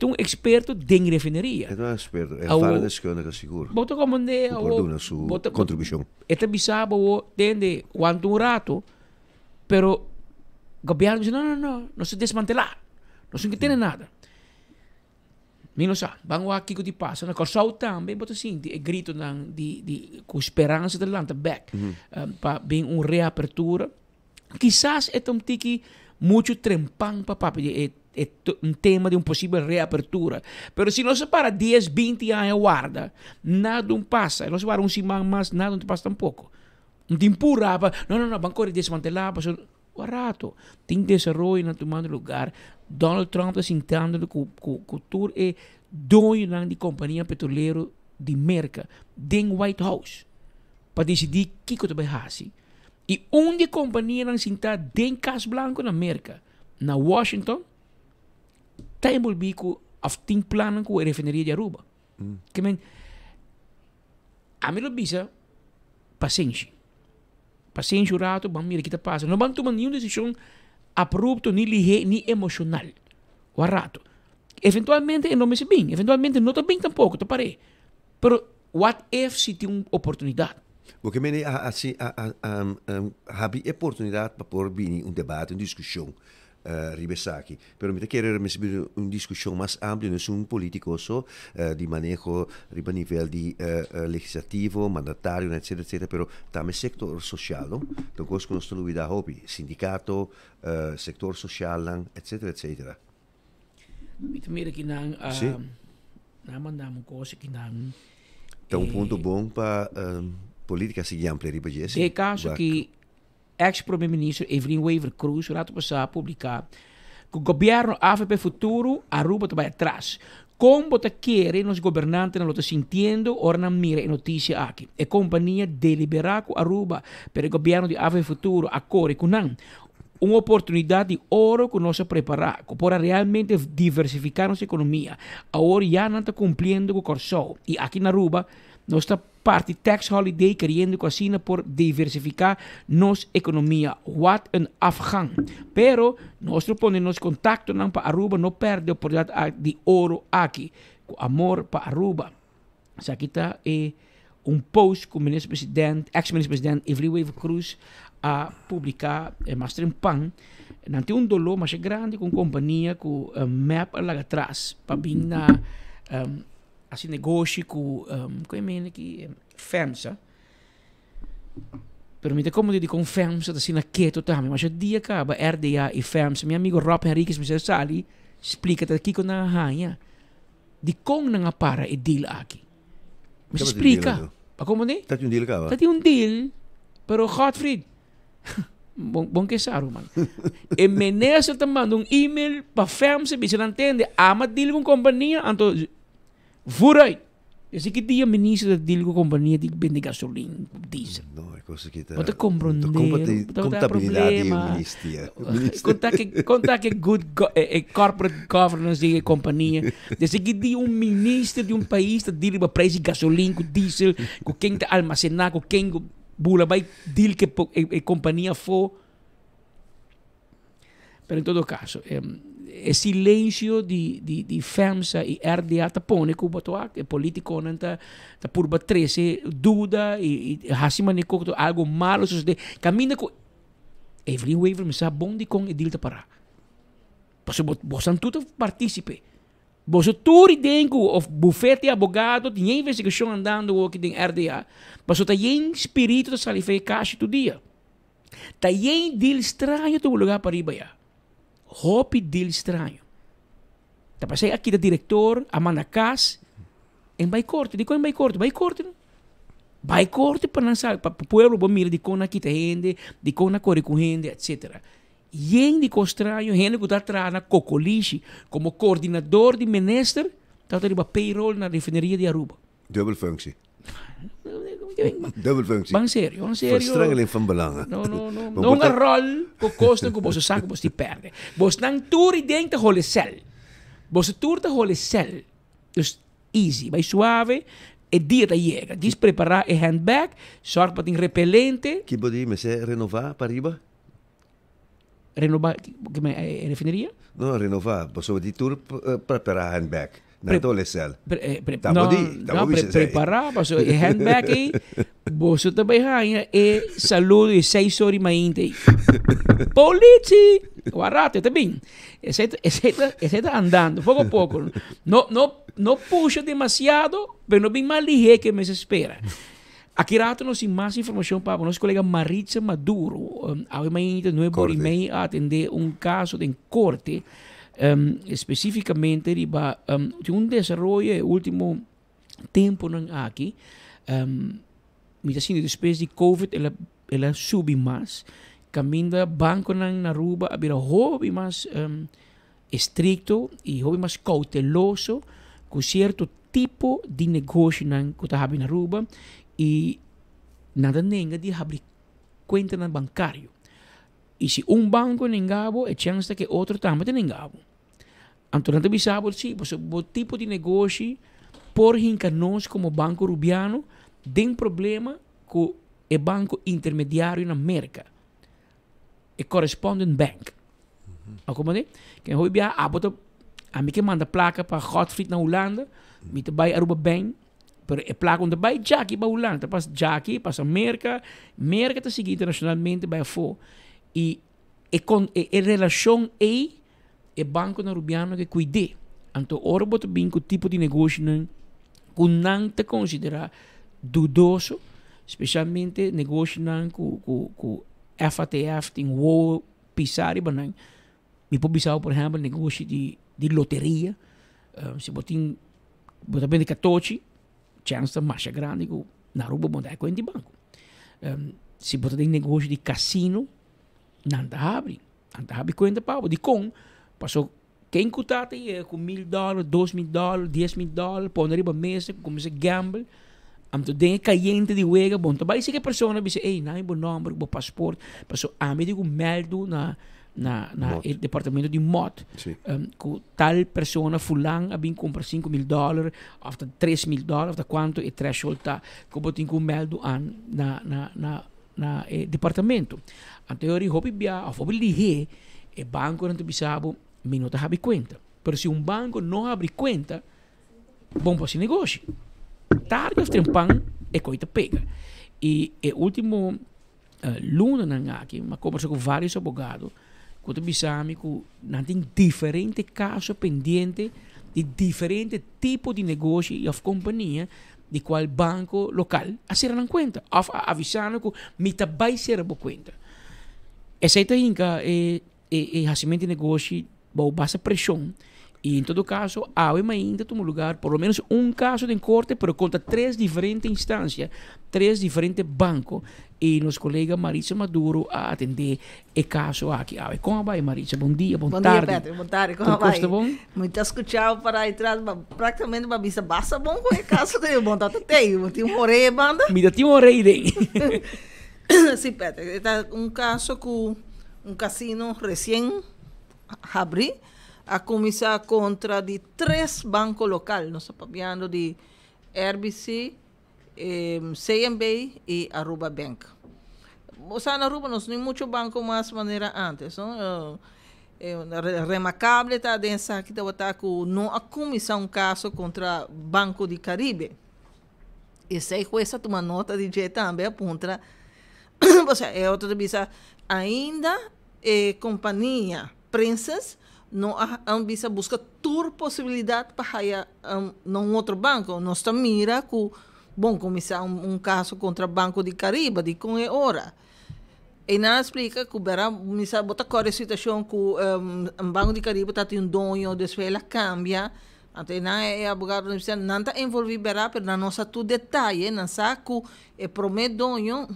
um experto de refineria. É um experto, é várias descontas que seguro. Bota como né, a sua contribuição. Esta bisaba tende quanto rato, pero o governo diz, não se desmantelar, não se tem nada. Não sabe, vamos aqui que te passa, na Corsau também, bota assim, grito com esperança de lanta back, para bem uma reapertura. Quizás é um tique muito trempão para papai, é um tema de uma possível reapertura. Mas se não se para 10, 20 anos guarda, nada não passa, não se para semana mais, nada não passa tampouco. Não te empurra, não, banco de desmantelar, barato. Tem desenvolvimento na tomando lugar. Donald Trump está sentando que o tour é dono de companhia petroleira de América dentro do White House para decidir o que vai fazer. E onde a companhia está sentada dentro do Casa Blanco na América, na Washington, está envolvido com tem plano com a refineria de Aruba. Que men, a mim lo bisa paciência. Paciência rato, vamos ver o que está passando. Não vamos tomar nenhuma decisão abrupta, nem ligeira, nem emocional. O rato. Eventualmente, não me se bem. Eventualmente, não está bem tampouco, tá parei. Pero, what if se tem uma oportunidade? Porque me assim, habe oportunidade para pôr bem debate, discussão. Ribesaki, pero me quero receber uma discussão mais ampla, não político só, de manejo a nível de legislativo, mandatário, etc, pero também sector social, não? Então, coisa que nós temos a hobby, sindicato, sector social, etc. Mira que não, mandamos coisa que não. Então, ponto bom para política seguir ampla, ribesaki. É caso que ex-primeiro-ministro Evelyn Weaver Cruz, rato passado, publicar que o governo AFP Futuro Aruba vai atrás. Como você quer, os governantes não estão sentindo, ora não mira a notícia aqui. A companhia deliberar com Aruba para o governo de AFP Futuro acorre com não. Uma oportunidade de ouro que nós preparar para realmente diversificar nossa economia. Agora já não está cumprindo com o Corsol. E aqui na Aruba, nós está parte tax holiday querendo cocina por diversificar nossa economia. What an afgang. Pero nós ponemos contacto para Aruba, não perde a oportunidade de ouro aqui. Com amor para Aruba. Isso aqui está post que o ex-ministro-presidente Evelyn Weaver Cruz a publicar mais trempão. Não tem dolor mais grande com companhia com map lá atrás para vir na assim negócio com que FEMSA. Pero me como de com FEMSA assim na quieto também, mas o dia acaba RDA e FEMSA. Meu amigo Rob Henriquez me sali explica aqui com na rainha de como não para e deal aqui. Me explica. Pa como né? Tá um deal cá. Tá um deal, pero Godfried bom que sabe, mano. E Menezes te manda e-mail para FEMSA, se não entende, ama deal com companhia, então Vurai, Esse que dia ministro da Dilgo companhia de vende gasolina, diesel. No, è cosa che Pode compreender, contabilidade e ministério. Conta que good corporate governance de companhia. Esse que dia ministro de país da Dilgo preço de gasolina, com diesel, com quem tá armazenar, com quem bula vai deal que companhia for. Pero em todo caso, o silêncio de FEMSA e RDA está pondo que o político não está por bater dúvida e hacima de algo malo, caminha com Evelyn Weaver, mas bom de com edil para. Porque você tudo participe. Você tudo dentro o bufete abogado, tem investigação andando aqui em RDA, você tem espírito de salifei caixa todo dia. Tem deal estranho do lugar para ir para Hopi deal estranho. Tapos aqui da diretor, Amanda Cass, em Baicorte. Di ko em Baicorte. Baicorte para lançar, para o povo mira de como aqui tem gente, de como corre com gente, etc. E de ko estranho, gente que está atrás na Cocoliche, como coordenador de minister, está para payroll na refineria de Aruba. Dubbel functie. Dubbel functie. Bang sério. Verstrengeling van belangen. Não é rol que custa que você sabe que você perde. Você não tudo dentro de hole cel. Você tudo hole cel. Dus easy, vai suave. E dia da chega. Diz preparar o handbag, sorte para ter repelente. Que pode me se renovar para riba? Renovar refineria? No, renovar. Você vai tur preparar handbag. Não hole cel. Preparar, o handbag aí, você também ganha e saludo e 6 horas mainte. Polícia! Guardate, tá bem? Esse está andando, pouco a pouco. Não puxa demasiado, mas não bem mais ligeiro que me espera. Aqui rato nós temos mais informação para nosso colega Maritza Maduro. Amanhã, 9h30, a atender caso de corte. Especificamente de desenvolvimento último tempo aqui me está sendo depois de Covid ela sube mais caminha banco na Aruba a hobby mais estricto e hobby mais cauteloso com certo tipo de negócio que está na Aruba e nada nega de abrir conta na bancário. E se banco nengabo, é chance que outro também tem nengabo. Então, não bisabo, sim, o tipo de negócio, por nós como Banco Rubiano, tem problema com o banco intermediário na América. O correspondent bank. Acomode? Quem hoje a mim que manda placa para Godfried na Holanda, me te vai Aruba Bank, pero a placa onde vai Jackie para Holanda, passa Jackie, passa América está seguindo internacionalmente vai fora. E a relação aí é banco na Rubiano que cuide. Então, ora bota bem com o tipo de negócio que não te considera dudoso, especialmente negócio com FATF, tem o pisar e banang. Me pode pisar, por exemplo, negócio de loteria. Se bota bem de catoche, chance mais grande que na Aruba bota com de banco. Se bota bem negócio de cassino, não abre conta para de com passou quem cutate com $1,000, $2,000, $10,000 põe riba mesa começa a gamble então tem caiente de wega bom então vai ser que a pessoa diz ei não é bom número bom passaporte passou a mim digo meldo na departamento de MOT com tal pessoa fulano a bem comprar $5,000 after $3,000 after quanto é threshold tá como tem que meldo na departamento então eu hobby bia a hobby lihe e banco não te bisabo me não te abre conta pero se banco não abre conta bom para esse negócio tarde ou temprano é coisa pega e o último luna aqui uma conversa com vários advogados que te bisami que não tem diferentes casos pendentes de diferentes tipos de negócio e of companhia de qual banco local a ser na conta avisando que me vai ser a conta essa é a hacimento de negócio basta pressão Y en todo caso, hay ainda tomó lugar por lo menos un caso de corte, pero contra 3 diferentes instancias, 3 diferentes bancos. Y nos colega Marisa Maduro a atender el caso aqui. Como vai, Marisa? Bom dia, boa tarde. Bom dia, Pedro. Boa tarde. Como vai? Está bom? Muito escuchado para aí atrás, praticamente uma vista basta bom com o caso de bom tem um orelha banda. Me dá um orelha. Sim, Pedro. Está caso com casino recém abriu a começar contra de 3 bancos locais. Nós estamos falando de RBC, CMB y Aruba Bank. O sea, en Aruba no hay muchos bancos más manera antes, ¿no? Remarcable está dentro aqui que não há comissão caso contra Banco de Caribe. E sei que essa uma nota de jeito também aponta, ou seja, é outra visa ainda companhia Princess não há visa busca tour possibilidade para ir num outro banco. Nós estamos mira com bom começar caso contra Banco de Caribe, de com é hora. E não explica que o misa bota a situação que o Banco de Caribe está tendo dono, depois ela cambia. Então, não é abogado, não está envolvido, mas não nossa tu detalhe, não sabe que promete dono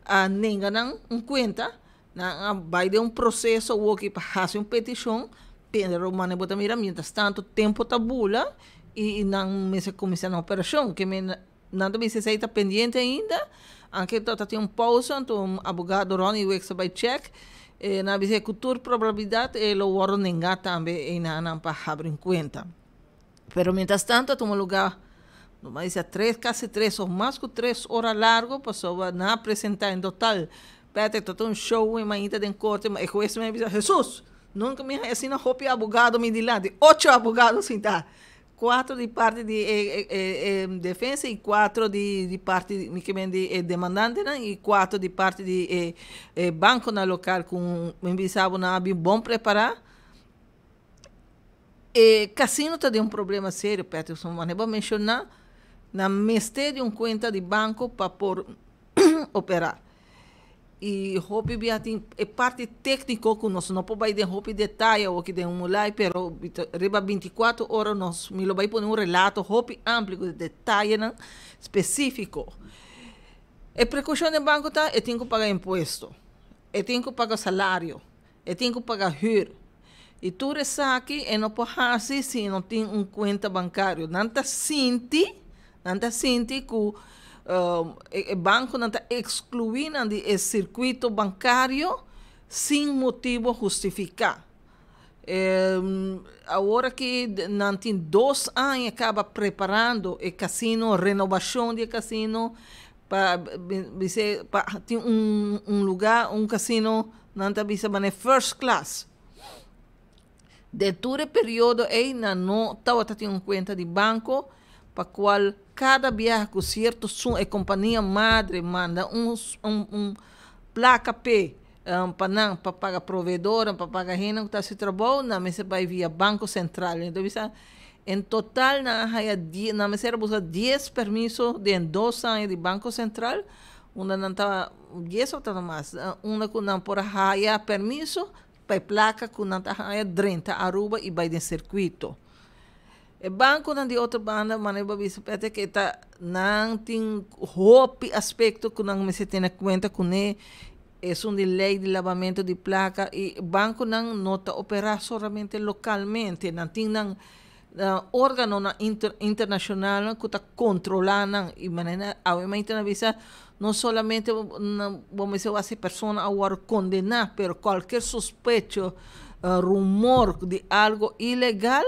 a ninguém não conta, vai de processo ou que para fazer petição, pero mane bota mira, mientras tanto tempo tabula e não me se começa na operação, que nada me se está pendente ainda, anche tem pausa, então abogado Ronnie Wexa vai check, na executor probabilidade ele o oro nenga também e não para abrir em conta. Pero mientras tanto toma lugar, no mais quase 3 ou mais que 3 horas largo, passou a apresentar em total, Peter todo um show em manhã de corte, e com isso me avisa Jesus, nunca me assina roupa abogado me dilante, 8 abogados sim tá. 4 de parte de defesa e 4 de parte de demandante, né? E 4 de parte de banco na local com envisado na bom preparar. Casino está de um problema sério, Peterson, mas eu vou mencionar na mestre de conta de banco para por operar. E hopi tem parte técnica que nós não podemos dar hopi detalhe ou que tem mulai, pero riba 24 horas nós me lo vai pôr relato hopi amplo de detalhe não específico. A precaução do banco tá, eu tenho que pagar imposto, eu tenho que pagar salário, eu tenho que pagar hyra. E tu aqui e não pode fazer se não tem conta bancária. Não está sente que o banco não está excluindo o circuito bancário sem motivo justificar. Agora que não tem 2 anos, acaba preparando o casino, renovação do casino, para ter lugar, casino, não está first class. De todo período, não estava tendo conta de banco, para qual cada viagem com certo som, a companhia madre manda placa P para pagar provedora, para pagar gente que está se trabalhando, na mesa vai via Banco Central. Então, em total, na mesa busca 10 permissos de 2 anos de Banco Central, uma não estava 10 ou estava mais, uma que não por haya permisso, para placa que não está 30 Aruba e vai de circuito. O banco não de outra banda, mas eu vou dizer que tá não tem roupa aspecto que não me se tem conta com ele, é de lei de lavamento de placa e o banco não nota operar somente localmente, não tem órgão internacional que está controlando e maneira obviamente na visa não somente vamos dizer essa pessoa agora condenar, pero qualquer suspeito, rumor de algo ilegal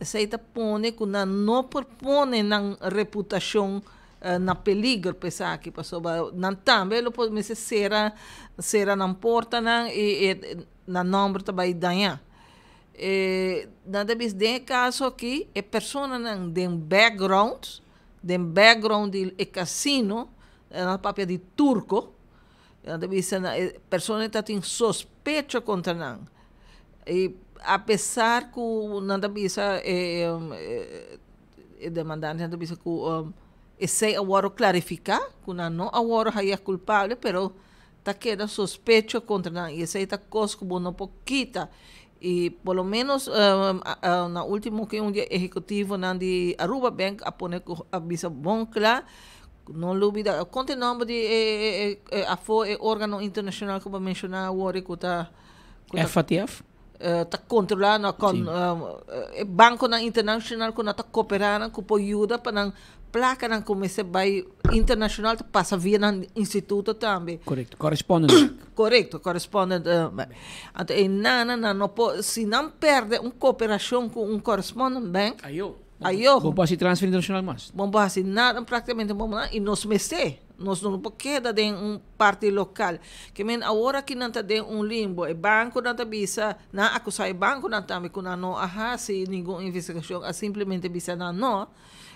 se põe que não propõe na reputação na peligro pensar que passou não também lo pode ser na porta e na nome também danhar nada mais de caso aqui é pessoa não tem background de casino na papel de turco nada mais pessoa está tem suspeita contra não e apesar que nada bisa demandante nada bisa que esse agora clarificar que não agora é culpável pero tá queda suspeito contra não e esse tá coisa que não pouquita E pelo menos na última que um dia executivo na de Aruba Bank a poner a bisa bom claro, não dúvida, continuamos de a foi órgão internacional como mencionar agora que tá FATF está controlando com banco na internacional que está cooperando com ajuda para placa na comece vai internacional passa via no instituto também. Correcto, correspondent. Correcto, correspondent. Se não perde uma cooperação com correspondent bank, Vamos fazer transfer internacional mais. Vamos fazer nada praticamente e nós meses. Nós não queda de parte local. Que men agora que não tem limbo, o banco não bisa na acusar o banco não também que não há se nenhuma investigação, simplesmente bisa não.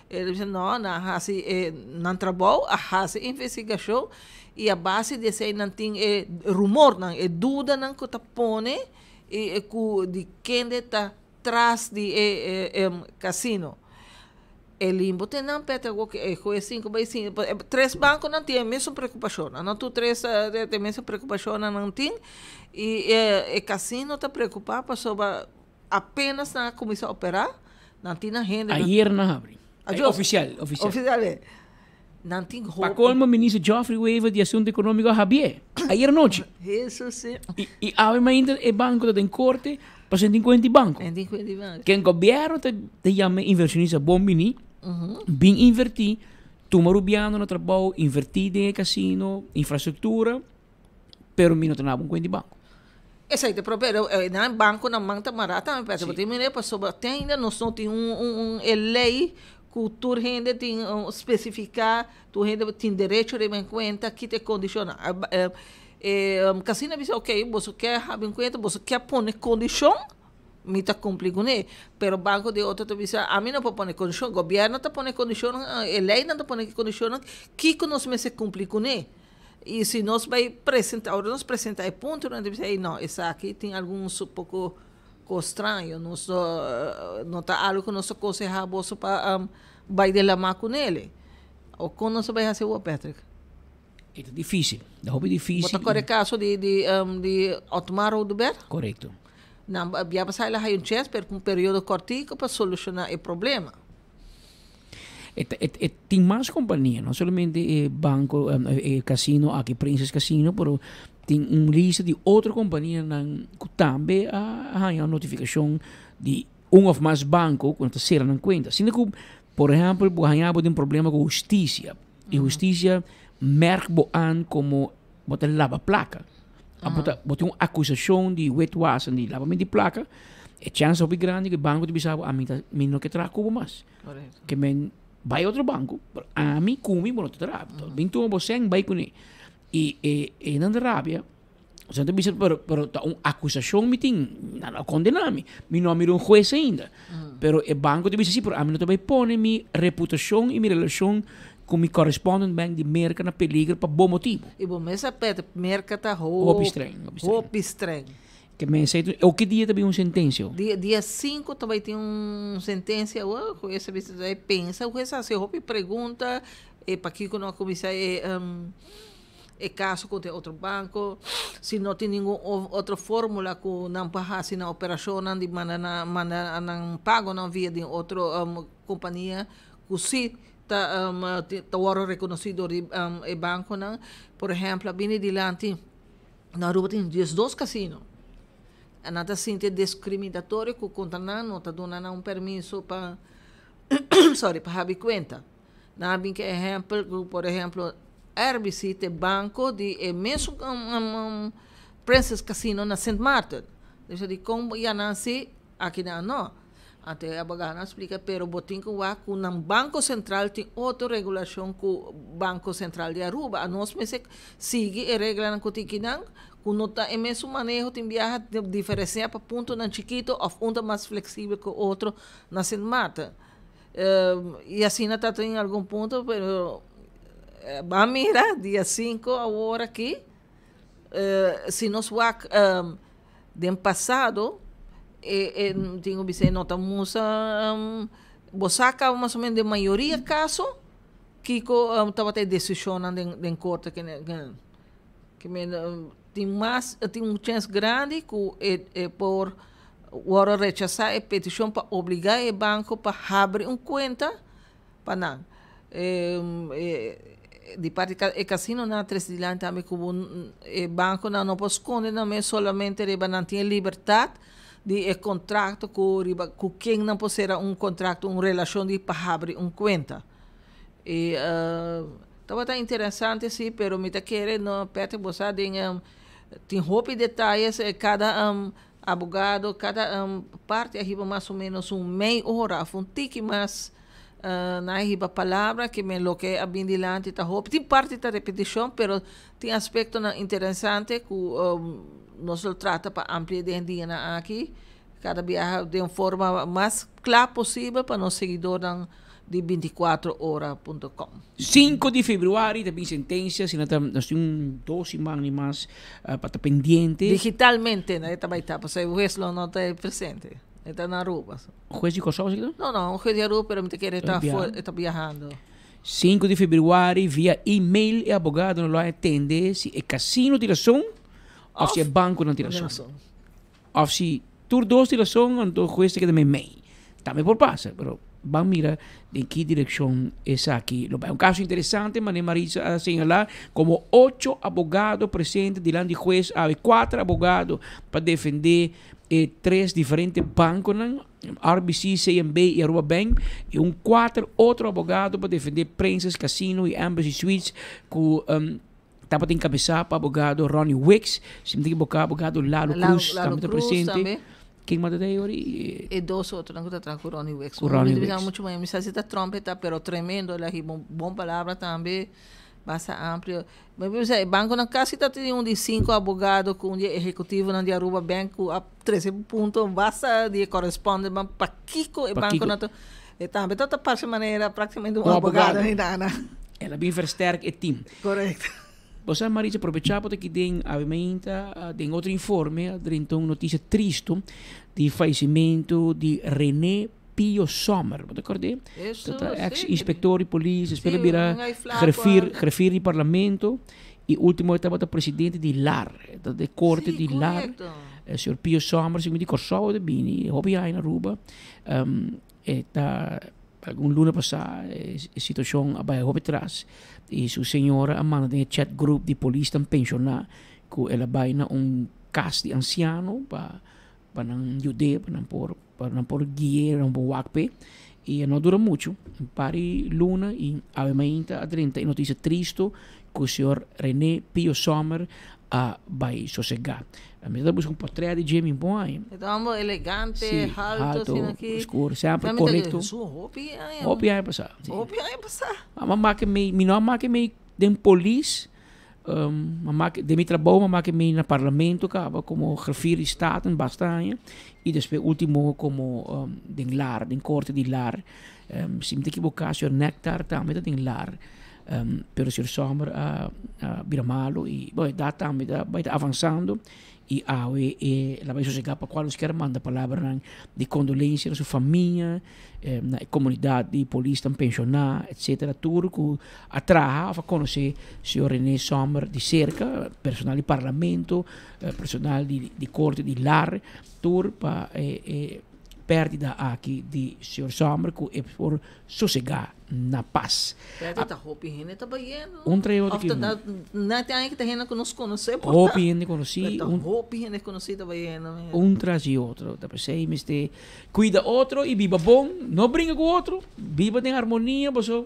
Ele diz não, não trabalho, há se investigação e a base desse não tem rumor, não é dúvida não que tá pone e de quem está atrás de casino. O limbo tem não peta que é 5 by 5, 3 bancos não tem a mesma preocupação, não tu 3 tem a mesma preocupação não tem e o casino está preocupado sobre apenas na comissão operar, não tem na renda. Ayer não abre. Oficial. Não tem roupa. Para colmo, o ministro Geoffrey Weaver de Assunto Econômico Javier, ayer noite. Isso sim. E ainda o banco está em corte para 150 bancos. Que o governo te chama inversionista bom mini, bem invertir, toma rubiano no trabalho, invertir em casino, infraestrutura, pero mino tem um de banco. Exato, pero na banco na manta marata, mas tem mine passou tem ainda nós não tem lei que tu rende tem especificar, tu rende tem direito de em conta que te condiciona. Casino diz ok, você quer ter em conta, você quer pôr condição, me está cumprindo, pero banco de outro te diz, a mim não pode pôr condição, o governo está pôr condição, a lei não está pôr condição, que nós me se cumpre com ele. E se nós vai apresentar o ponto, nós dizer, não, isso aqui tem alguns pouco estranho, não está algo que nós aconselhamos para vai de la mão com ele. Ou como nós vai fazer o Patrick? É difícil, é difícil. Você corre caso de Otmar Oduber? Correto. Não, já passar lá um chance por um período curtinho para solucionar o problema. Tem mais companhia, não somente banco, casino, aqui Princess Casino, mas tem lista de outra companhia que também há uma notificação de ou mais banco quando se não conta. Sendo que, por exemplo, ganhamos um problema com justiça. E justiça merca como botar lava placa. Botar uma acusação de whitewash de lavamento de placa, a chance é grande que o banco de bisabo a mim não quer trazer como mais. Que vai outro banco, a mim comi não te trabe. Então você vai com ele. E não rabia. Você não bisa pero uma acusação me tem não condenar-me. Me não é um juiz ainda. Pero o banco de bisa sim, pero a mim não também põe minha reputação e minha relação com mi correspondent bank de merca na peligro para bom motivo. E bom, essa merca tá roupa estranho. Que me sei, o que dia também sentença? Dia 5 também tem sentença, o essa aí pensa, o essa se roupa pergunta para que não comissão caso com outro banco, se não tem nenhuma outra fórmula que não passa na operação de não pago não via de outra companhia, que se tá reconhecido de banco não, por exemplo, bem dilante na rua tem 12 casinos. Nada sente discriminatório que conta não está dando permisso para para abrir conta. Na bem que exemplo, por exemplo, RBC tem banco de mesmo Princess Casino na St. Martin. Deixa de como ia nascer aqui não. Até a bagana explica, pero botin que o Banco Central tem outra regulação que o Banco Central de Aruba. A nós me sigue a regra na cotidiana, que não está em mesmo manejo, tem viaja diferenciar para ponto na chiquito ou um mais flexível que o outro na St. Martin. E assim não está em algum ponto, pero vamos mirar, dia 5 agora aqui, se nós do passado, tenho visto notamos bosaca mais ou menos de maioria caso que estava até decisão em corte que tem mais tem chance grande que por Agora rechazar a petição para obrigar o banco para abrir uma conta para não. De parte do casino na Tresdilan também como o banco não pode esconder também solamente riba não tem liberdade de contrato com quem não pode ser um contrato, uma relação de para abrir uma conta. E estava interessante sim, pero me quer no perto você tem roupa detalhes cada abogado, cada parte arriba mais ou menos meia hora, um tique mais na arriba palavra que me lo que bem dilante tá roupa. Tem parte da repetição, pero tem aspecto interessante que nós trata para ampliar dia aqui, cada viagem de uma forma mais clara possível para os seguidores de 24horas.com. 5 de febrero também sentença, se nós temos 12 semanas mais para estar pendente. Digitalmente, né? Também está, porque o juez não está presente. Está na Aruba. O juez de Kosovo? Não, o juez de Aruba, pero me quer estar viajando. 5 de febrero, via e-mail, o abogado não atende se é casino de razão ou se é banco não tem razão. Ou se tur dos de razão, então o juez tem que dar e-mail. Também por passa, pero vamos mirar em que direção é aqui. É um caso interessante, mas Marisa a señalar como 8 abogados presentes diante do juez, há 4 abogados para defender 3 diferentes bancos, RBC, CMB e Aruba Bank, e 4 outros abogados para defender Princess Casino e Embassy Suites, que estava encabeçado para o abogado Ronnie Wicks, se me tem que bocar abogado Lalo Cruz, também está presente. Também. Quem manda daí hoje? E 2 outros, não está com o Ronnie Wicks. O Ronnie Wicks. Muito mais, me sabe se trompeta, pero tremendo, ele é bom palavra também, bastante amplo. Mas o banco na casa tem de 5 abogados com o executivo na Aruba Bank a 13 pontos, basta de corresponde para Kiko e banco na também toda parte maneira praticamente um abogado ainda. Ela bem versterk e team. Correto. Você, Marisa, aproveitar para que tem outro informe, então notícia triste de falecimento de René Pio Sommer. Você acordou? Ex-inspector de polícia, espera virar refir de parlamento e último estava o presidente de LAR, da corte de LAR. O senhor Pio Sommer, se me diz Kosovo de Bini, hobby aí na Aruba, algum luna passada, a situação abaixo atrás. E sua senhora manda tem chat group de polícia pensionar que ela vai na caso de anciano para não ajudar, para não por guiar, não por wakpe. E não dura muito. Pari luna e amanhã a 30 e notícia triste que o senhor René Pio Sommer vai sossegar. A minha busca portrait de Jamie Boy. Então, elegante, alto, escuro, sempre correto. Roupa aí passar. Mamá que me den polícia, mamá que de mi trabalho, mamá que me na parlamento, acaba como refiro estado em bastante e depois último como den lar, den corte de lar. Se me equivocar, o senhor Nectar também tem lar. Pero o senhor Sommer vira malo e dá também vai avançando. E ela vai chegar para qualquer manda palavra de condolência à sua família, na comunidade de polícia pensionar, etc. Tudo que atrás, para conhecer o senhor René Sommer de cerca, personal de parlamento, personal de corte de lar, tudo para perdida aqui de senhor Sommer, que é por sossegar na paz. Perdida roupa e está baiano. Treino que não tem que ter que nos conhecer. Roupa e conheci. Roupa e conheci está baiano. Traz e outro. Da pensei, mas cuida outro e viva bom. Não brinca com outro. Viva em harmonia, você.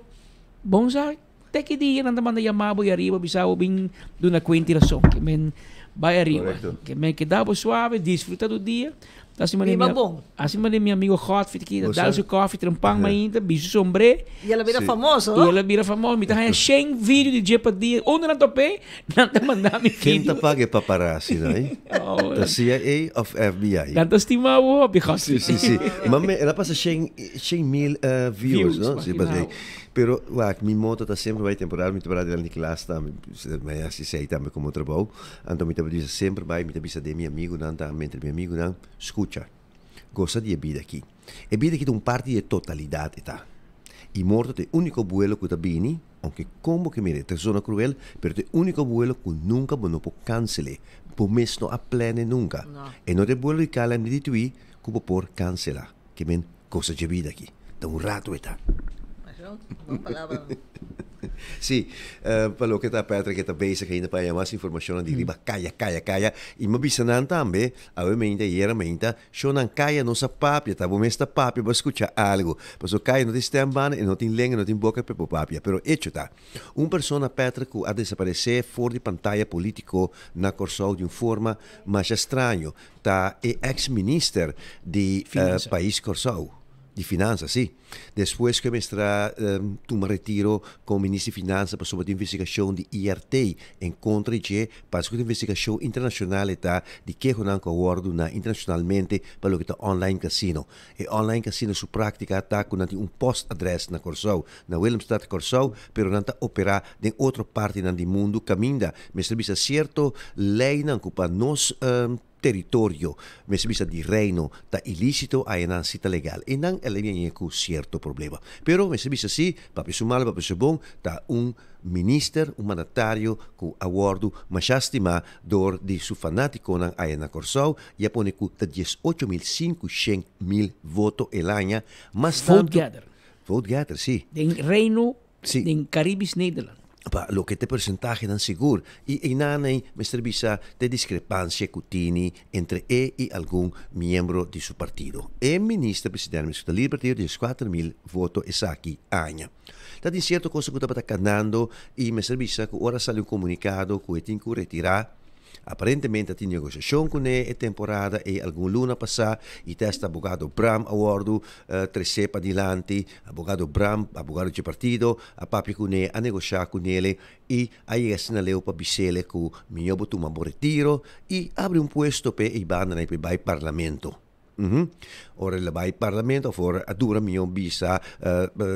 Bom sabe. Até que dia não manda chamar e arriba, bisao bem de uma quintiração. Que men vai arriba. Que men que dá suave, desfruta do dia. Assim mandei meu amigo Godfrey aqui, dá o seu coffee, trampang ainda, bicho sombre. E ela vira famosa, E ela vira famosa. Me tá 100 vídeos de dia para dia. Onde não topei, não te mandar me Quem tá paga paparazzi, não é? Da CIA of FBI. Não te estima o hobby, Godfrey. Sim. Mas ela passa 100 mil views, não? Sim, pero mi moto está sempre vai temporário, mi temporada de classe também, mas assim sei também como trabalho. Então mi trabalho sempre vai, mi trabalho de meu amigo, não tá, mentre meu amigo não escuta. Gosta de vida aqui. E vida aqui tem parte de totalidade, tá? E morto é o único vuelo que tá bini, aunque como que mire, persona cruel, pero el único vuelo que nunca no puede cancelar, por mes no aplane nunca. Y no te vuelo y cala en el que por cancelar, que men cosa de vida aquí, da un rato está. Sí, para lo que está Patrick que está bezig ainda para mais informação de riba caia e me bisanan também a mente mente só não caia nossa papia tá bom esta papia para escutar algo mas o caia não tem stemban e não tem língua não tem boca para papia pero hecho tá persona Patrick a desaparecer fora de pantalla político na Corsol de forma mais estranho tá ex-minister de país Corsol de finanças, sim. Depois que me toma retiro como ministro de finanças para sobre a investigação de IRT em contra de para a investigação internacional está de que não acordo na internacionalmente para o que está online casino. E online casino sua prática está com post address na Corsol, na Willemstad Corsol, pero não está operar em outra parte do mundo caminda. Me serviço certo lei não para nós territorio, me bisa di reino ta ilícito a una cita legal e non è un certo problema. Però me bisa sì, papi su male, papi su bon, ta un minister, un mandatario cu awardu machastima dor di su fanatico nan a Corsau, ya pone cu ta 18.500.000 voto l'anno, ma Vote gather, sì. Den reino, sì. Den Caribis Nederland. Lo che te percentage dan seguro e nanay me servisa de discrepancia cutini entre e algún miembro di suo partito. E ministro presidente del Liberty di 4.000 voto esaki año. Da in certo cosa che stava accadendo e me servisa che ora sale un comunicato che tin cu retirar aparentemente a negociação com a temporada e algum luna passada e testa abogado Bram Awardu trece para adiante abogado Bram abogado de partido a papi com a negociar com ele e aí assinaleu para bisele com minha botuma retiro e abre um puesto para e banda na para parlamento. Ora il vai Parlamento voor a dura mio bisa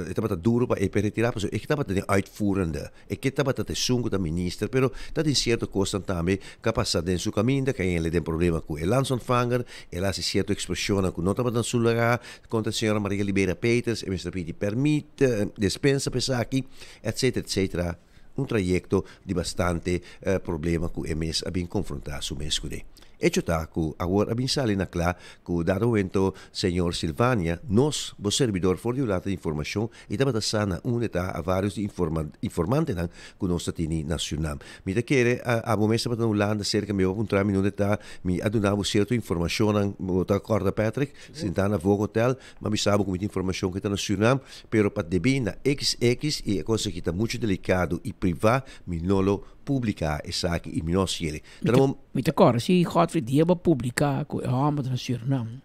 estava duro para per retirar porque estava de uitvoerende que estava de sungo da minister pero dat in certo costa também capaz de su caminho que ele tem problema com el landsontvanger ela se certo expressione com nota dan sul lugar contra a senhora Maria Libera Peters e Mr. Pidi permite dispensa pesaki etc un trajecto di bastante problema con MS abbiamo confrontato su mescude. Hecho está que agora abin sali na cla que dado momento senhor Silvania nos bo servidor for de informação e estava sana unita a vários informantes nan que nós tini nacional. Me te quere a momento para Holanda cerca me um 3 minutos tá me adunava certa informação nan bota corda Patrick sentana vo hotel mas me sabe com informação que está nacional pero para debina XX e coisa que está muito delicado e privado me nolo publicar essa aqui e menos ele. Me te corre se Godfrey dia ba publicar com a Hamad na Suriname.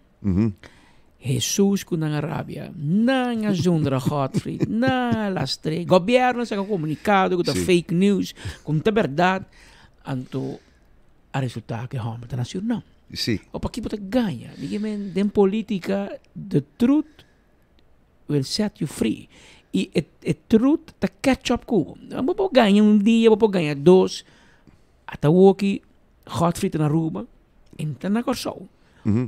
Jesus com na Arábia, na Zundra Godfrey, na lastre. Governo se comunicado com fake news, com a verdade, anto a resultado que Hamad na Suriname. Sim. O para que você ganha, ninguém tem política, the truth will set you free. E truth tá catch up com. Não vou ganhar dia, vou ganhar 2. Até o que Godfrey na Aruba, entra na Corsol.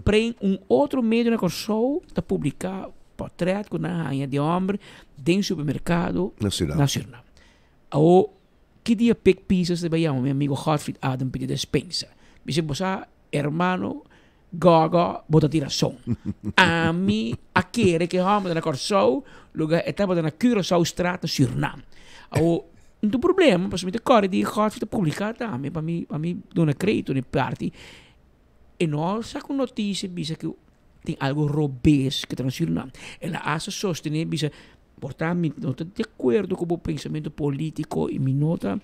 Prem outro meio na Corsol, tá publicar portrait com a rainha de homem dentro do supermercado nacional. Ou que dia pick pieces de Bahia, meu amigo Godfrey Adam pediu despensa. Dice você, hermano, Gogo, bota tiração. A mim, aquele que homem na Corsol, lugar estava na Curaçao Straat, na Suriname. Ou não tem problema, mas me decore de Godfrey publicar também para mim dar crédito na parte. E nós só com notícia bisa que tem algo robês que está na Suriname. Ela acha sostener bisa, portanto, não está de acordo com o pensamento político e me nota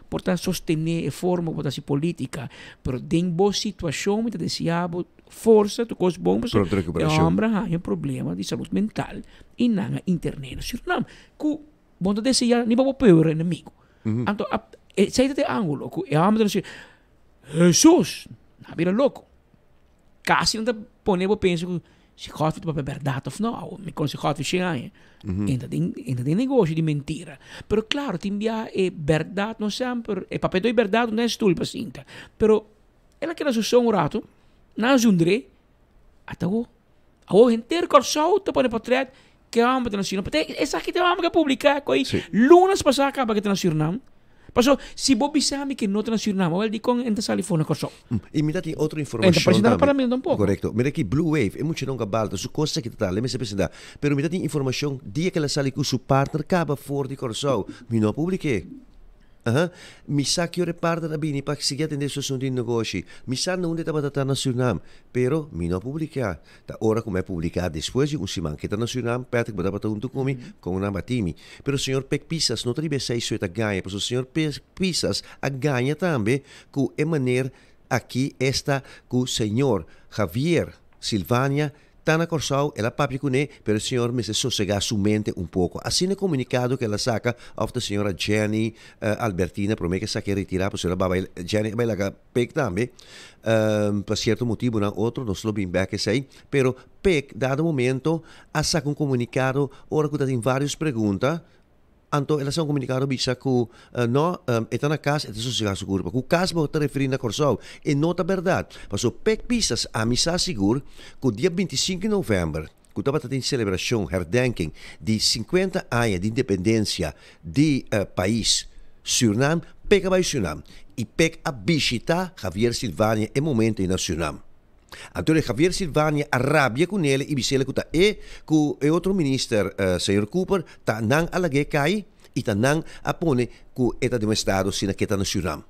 portanto sostener a forma de política, pero tem boa situação, me desejável força, tu coisa bom, mas o homem tem um problema de saúde mental e na internet. Suriname, que bom desejar nem para o pior inimigo. Então, sai de ângulo, que o homem diz, Jesus, não vira louco. Quase não põe para pensar se Godfrey é verdade ou não, me conhece Godfrey chega ainda tem negócio de mentira. Pero claro, tem verdade não sempre, e papel de verdade não é estúpido paciente. Pero ela quer associar um rato, na Zundre, até o inteiro Corsol te põe portrait que vamos a Suriname. Esa que te vamos a publicar, lunes pasado acaba que te na Suriname. Pasó, si Bobby sabe que no te na Suriname, él dice con ente salifona corso. E mira aqui outra informação. Então, para mim um pouco. Correto. Mira aqui Blue Wave, é muito não gabalta, su coisa que tá, lembra se apresentar. Pero mira aqui informação, dia que ela sali com su partner acaba fora de corso, mi não publiquei. Mi sa che io reparto da bini para seguir atender su assunto di negoci. Mi sa non deve estar na Suriname, pero mi não publicar. Da ora come publicar depois de semana que tá na Suriname, perto que bota junto comigo com uma batimi. Pero o senhor Pek Pisas não tribe sei se tá ganha, porque o senhor Pek Pisas a ganha também com a maneira aqui está com o senhor Javier Silvania. Tana Corsau, ela papi com ele, pero o senhor me se sossegar su mente um pouco. Assim é comunicado que ela saca of a senhora Jenny Albertina, por mim que saque retirar, porque ela Jenny vai lá pek também, por certo motivo não outro, não sou bem back sei, pero pek dado momento a saca comunicado, ora que tem várias perguntas. Anto ela sa un comunicado bisa ku eta na casa eta sosiga seguro ku casa ba te referir na Corsau e nota verdade paso Pek Pisas a misa seguro ku dia 25 de novembro ku tava tem celebração herdenking de 50 anos de independência de país Suriname peka vai Suriname e pek a visita Javier Silvania e momento na Suriname. Antônio Javier Silvania arrabia com ele e bisele que e outro ministro, senhor Cooper, tá não alage cai e tá não apone que eta de um estado sina que tá no Suriname.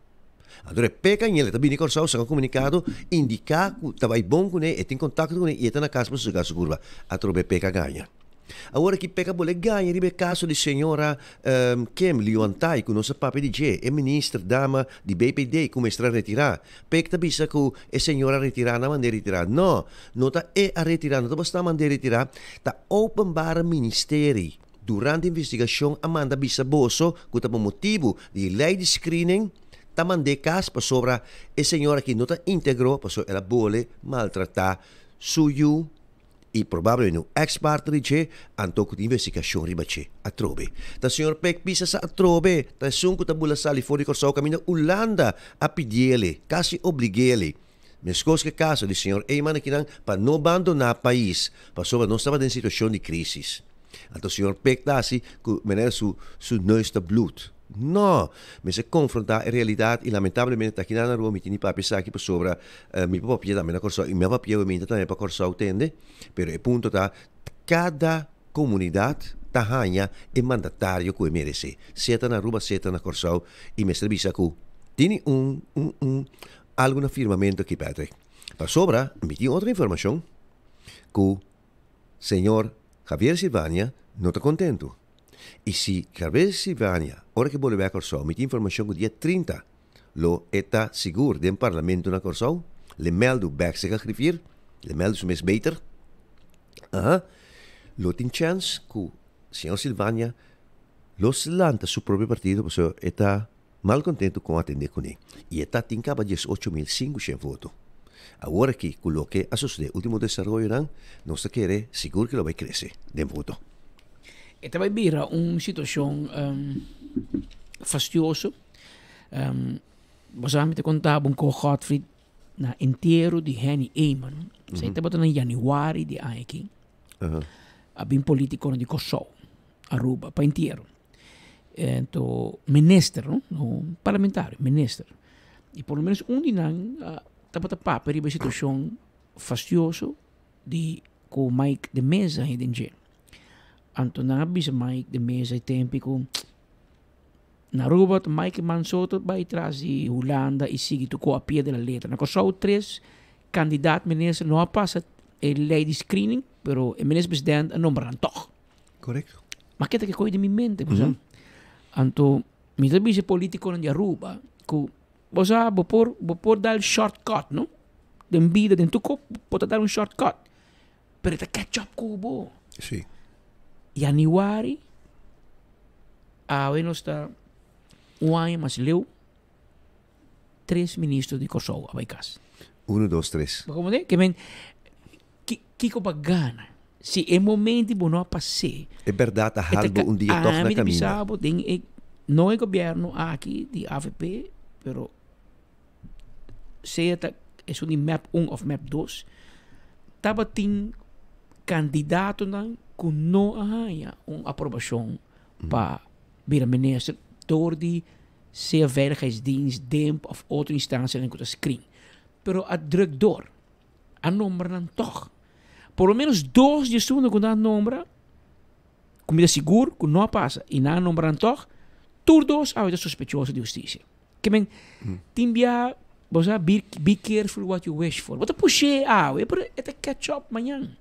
Antônio peca em ele, tá bem corsau, sa comunicado, indica que tá vai bom com ele, e tem contato com ele e tá na casa para sugar curva. A trobe peca ganha. Agora que peca bole ganha, ribe caso de senhora Kem Liontai, que nossa papi de G, é ministra dama de BPD, como está a retirar. Peca bisa que é senhora retirar, não mande retirar. Não, não tá a retirar, não tá basta mande retirar, tá openbare ministério. Durante a investigação, Amanda bisa boso, que tá por motivo de lei de screening, tá mande cas para sobre a senhora que não tá íntegro, para ela bole maltratar suyo. E provavelmente o ex-parte di Che anto di investigazione ribace a trobe. Da signor Pek Pisas a trobe, da sunco tabula sali fuori corso camino Ulanda a pidiele, quasi obbligele. Mescos che caso di signor Eyman che per non abbandonare il paese, passò non stava in situazione di crisi. Anto signor Pek dasi cu menere su neueste bloed. No, me se confronta a realidade e lamentavelmente aqui na rua me tinha papi aqui por sobre mi papi também na corso e meu papi eu me também para corso tende, pero o ponto tá cada comunidade tahanha é mandatário que merece. Seta na rua, seta na corso e me serviço que tem algum afirmamento aqui Patrick. Para sobra me tinha outra informação que o senhor Javier Silvania não está contento. E se Javier Silvania, ora que vuole a Corsau, mi informação que dia 30 lo está seguro do parlamento na Corsau, le meldo back se grifir, le meldo su mes beter. Lo tem chance que o senhor Silvania lo slanta su proprio partido, porque está mal contento com atender com ele. E está tincaba 18.500 votos. Agora que coloque a suceder último desenvolvimento, não se quer seguro que lo vai crescer de voto. Esta vai vir uma situação fastidiosa. Você me contava com Godfried na inteiro de Henny Eyman. Você está botando em januário de aqui. A bem político de Kosovo, Aruba, para inteiro. Então, ministro, não parlamentar, ministro. E por lo menos dia está botando papo para a situação fastidiosa de com Mike de Mesa e de Anto na bisa Mike de Mesa e tempo com na Aruba Mike Mansoto vai trazer Holanda e sigue tu com a pia da letra. Na Kosovo 3 candidato ministro não passa a lei de screening, pero o ministro presidente não nombra toch. Correto. Mas que coisa de minha mente, Anto mi bisa político na Aruba que você por dar shortcut, não? Den vida den tu pode dar shortcut. Pero está catch up cubo. Sim. Januari, nós está ano mas leu 3 ministros de Kosovo, vai casa. 1, 2, 3. Como é? Que bagana. Se é momento de não passar. É verdade, halbo dia toca na caminho. Não é governo aqui de AVP, pero se é um map 1 ou map 2, tava tem candidato que não há uma aprovação para vir a minister door die zeer veiligheidsdienst, DEMP of outra instância em que está screen. Pero a druk door. A nombre dan toch. Por lo menos 2 dias quando com a nombre, comida seguro que não passa e na nombre dan toch, tur 2 a sospechoso de justiça. Que men timbia, você be careful what you wish for. Você puxe pero é catch up amanhã.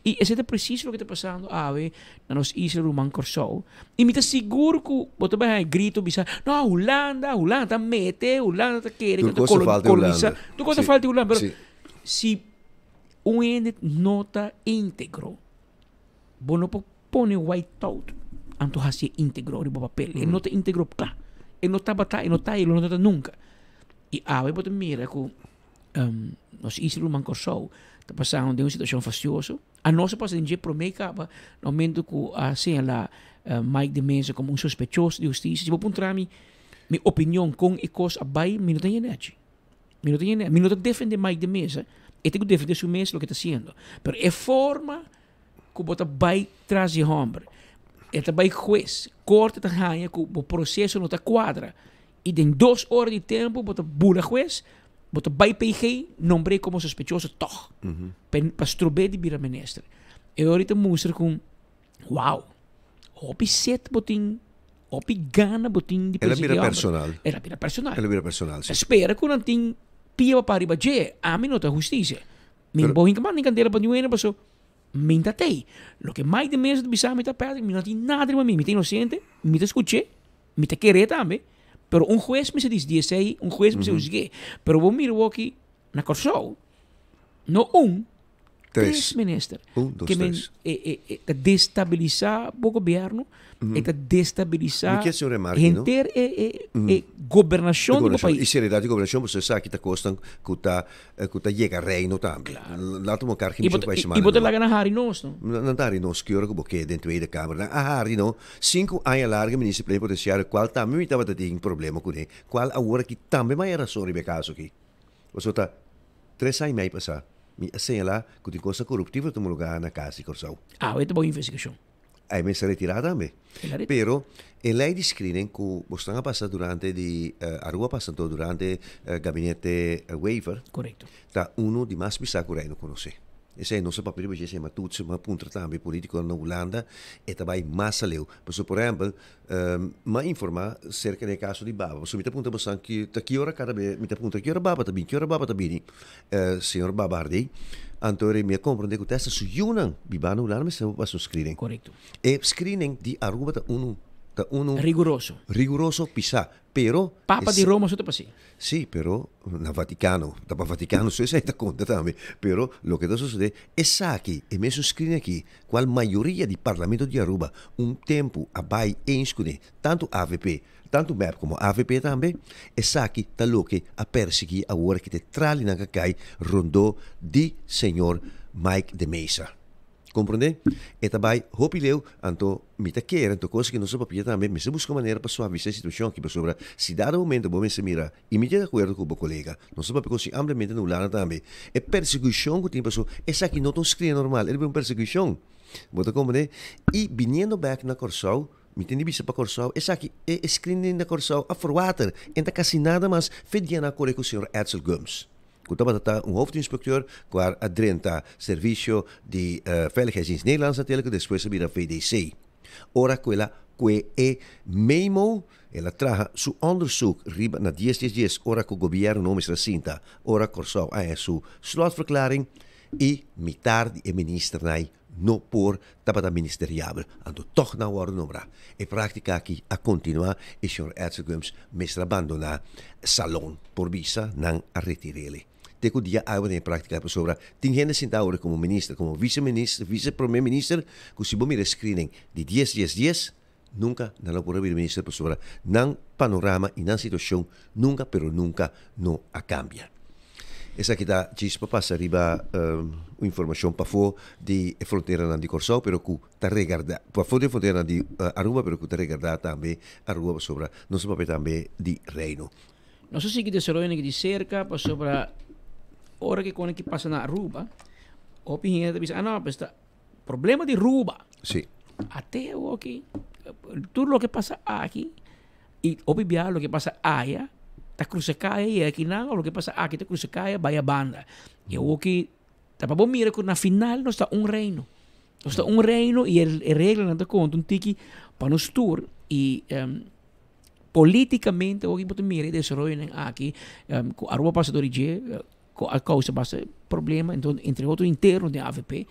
E esse é preciso o que está passando na nossa isla Roman Corso. E me está seguro que você vai grito, bisa, não, Holanda mete, Holanda está querendo colonizar. Tu coisa falta de Holanda. Pero se um ente não está íntegro, você não põe white out, anto hace íntegro no papel. Ele não está íntegro, claro. Ele não está batendo, ele não está nunca. E você mira que nossa isla Roman Corso está passando de uma situação faciosa. A nossa presidente promete no momento que assim lá Mike de Mesa como um sospechoso de justiça. Se eu perguntar minha opinião com e coisa abai, não tenho nada. Não defende Mike de Mesa. Eu tenho que defender sua mesa o que está fazendo. Mas é forma que você vai trazer homem. É também juiz. Corte está ganhando que o processo não está quadra. E em 2 horas de tempo você bula juiz. Você vai PG, nombre como sospechoso, toch. Para strober de bira minister. E ahorita mostra com, wow, opi set botin, opi gana botin de presidente. Ela vira personal. Sim. Espera que não tem pia para riba je, a mim não tem justiça. Min bohin que nem candela para ninguém, passou. Min tatei. Lo que mais de mês de bisar me tá perto, não tem nada de mim, me tem inocente, me tá escutei, me tá querer também. Pero un juez me se dice 16, un juez me se dice, pero vos miro aquí na Corso, no 3 minister. Que me destabilizar o governo, destabilizar inteira governação do país. E seriedade de governação, você sabe que está custando que chega reino também. Lá tu mocar que me vai chamar. E botar lá na Harry nós, não? Não Harry nós que hora que boque dentro da Câmara. A Harry não, 5 anos larga ministro plenipotenciário, qual também estava tendo problema com ele. Qual a hora que também mais era sobre o caso aqui. Você está 3 anos e meio passar. Mi assegnala que tem coisa corruptiva no lugar na casa de Corso. É uma boa investigação. Aí me será retirada também. Pero a lei de screening que você está passando durante a rua passando durante gabinete waiver. Correto. Tá de mais bizarro que eu não conheço. Esse é nosso papel de ser matutse, mas ponto também político na Holanda e também mais aleu. Por exemplo, mas informar cerca do caso de Baba. Você me pergunta bastante que que hora cada vez me pergunta que hora Baba tá bem, senhor Babardi. Antore me compreende que testa suyunan bibano Holanda me se va screening. Correto. E screening di Aruba tá rigoroso pisa, pero Papa di Roma sotto passi. Sì, però na Vaticano se sai conta também, pero lo que sucede es aquí, e messo screen aqui, qual maioria di Parlamento di Aruba tempo abai inscune, tanto AVP, tanto MEP como AVP também, es aqui talo que a persegui a hora que te trali na cacai rondou di senhor Mike de Mesa. Compreende? E também, hopileu, anto, me tá querendo, então, coisa que não se papia também, me se busca maneira para suavizar a situação, que, sobre, se dado momento, bom, me se mira, e me de acordo com o colega, não se papia coisa amplamente no lado também, é perseguição que tem pessoa, essa aqui não é um screen normal, é uma perseguição, você compreende? E, vindo back na Corso, me tem de para Corso, essa aqui, é screening na Corso, a forwater, e não quase nada mais, fediana com o senhor Edsel Gums. Kutaba hoofdinspecteur, qua adrenta serviço de veiligheidsdienst Nederlands natuurlijk, depois subir a VDC. Ora quella que é memo, ela traga su onderzoek riba na 10, ora que o governo não está cinta, ora Corso a su slotverklaring e mitar de minister nai no por tabata ministeriável, ando toch na hora nombra. E prática aqui a continuar e senhor Edsegums mestra abandonar salão por visa não a retirele. Teco dia agora em prática para sobre tem gente sentado como ministro, como vice-ministro, vice-primeiro-ministro, que se bom mira screening de 10, nunca não pode vir ministro para sobre não panorama e não situação nunca, pero nunca não a cambia. Essa aqui dá para passar riba informação para fora de fronteira de Corso, pero que está regardada para fora de fronteira de Aruba, pero que está regardada também Aruba sobre nosso papel também de reino. Não sei se que desarrollo de cerca para sobre hora que quando que passa na Aruba, opinião de não, está problema de Aruba. Sí. Até aquí, tudo lo que pasa aqui, e obviar lo que pasa allá, está crucificado e aqui não, lo que pasa aqui está crucificado, vai a banda. E o que, tá para mira que na final não está reino. Não está reino e a regra não está conta, tiki para nos tour e politicamente o que pode mirar desenvolver aqui, com a Aruba passa do a causa passa problema, então entre outros interno da AVP,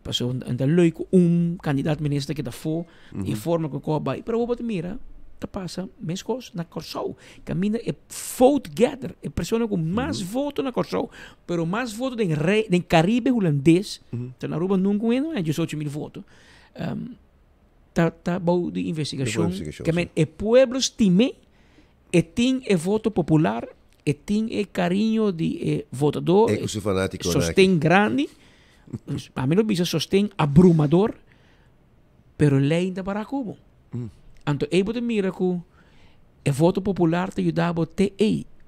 passou então leuk candidato ministro que está fora e forma que o vai, para o pode mirar tá passa mais coisas na Corsou, caminha é vote gather, é pessoa com mais voto na Corsou, pero mais voto em Caribe holandês, então na Aruba nunca é 18.000 votos. Tá bom de investigação, que é pueblos time, e tem voto popular, e tem carinho de votador, sostém grande, a menos bisa sostém abrumador, pero lei ainda para Cuba. Então, eu vou mira que o voto popular te ajudava a ter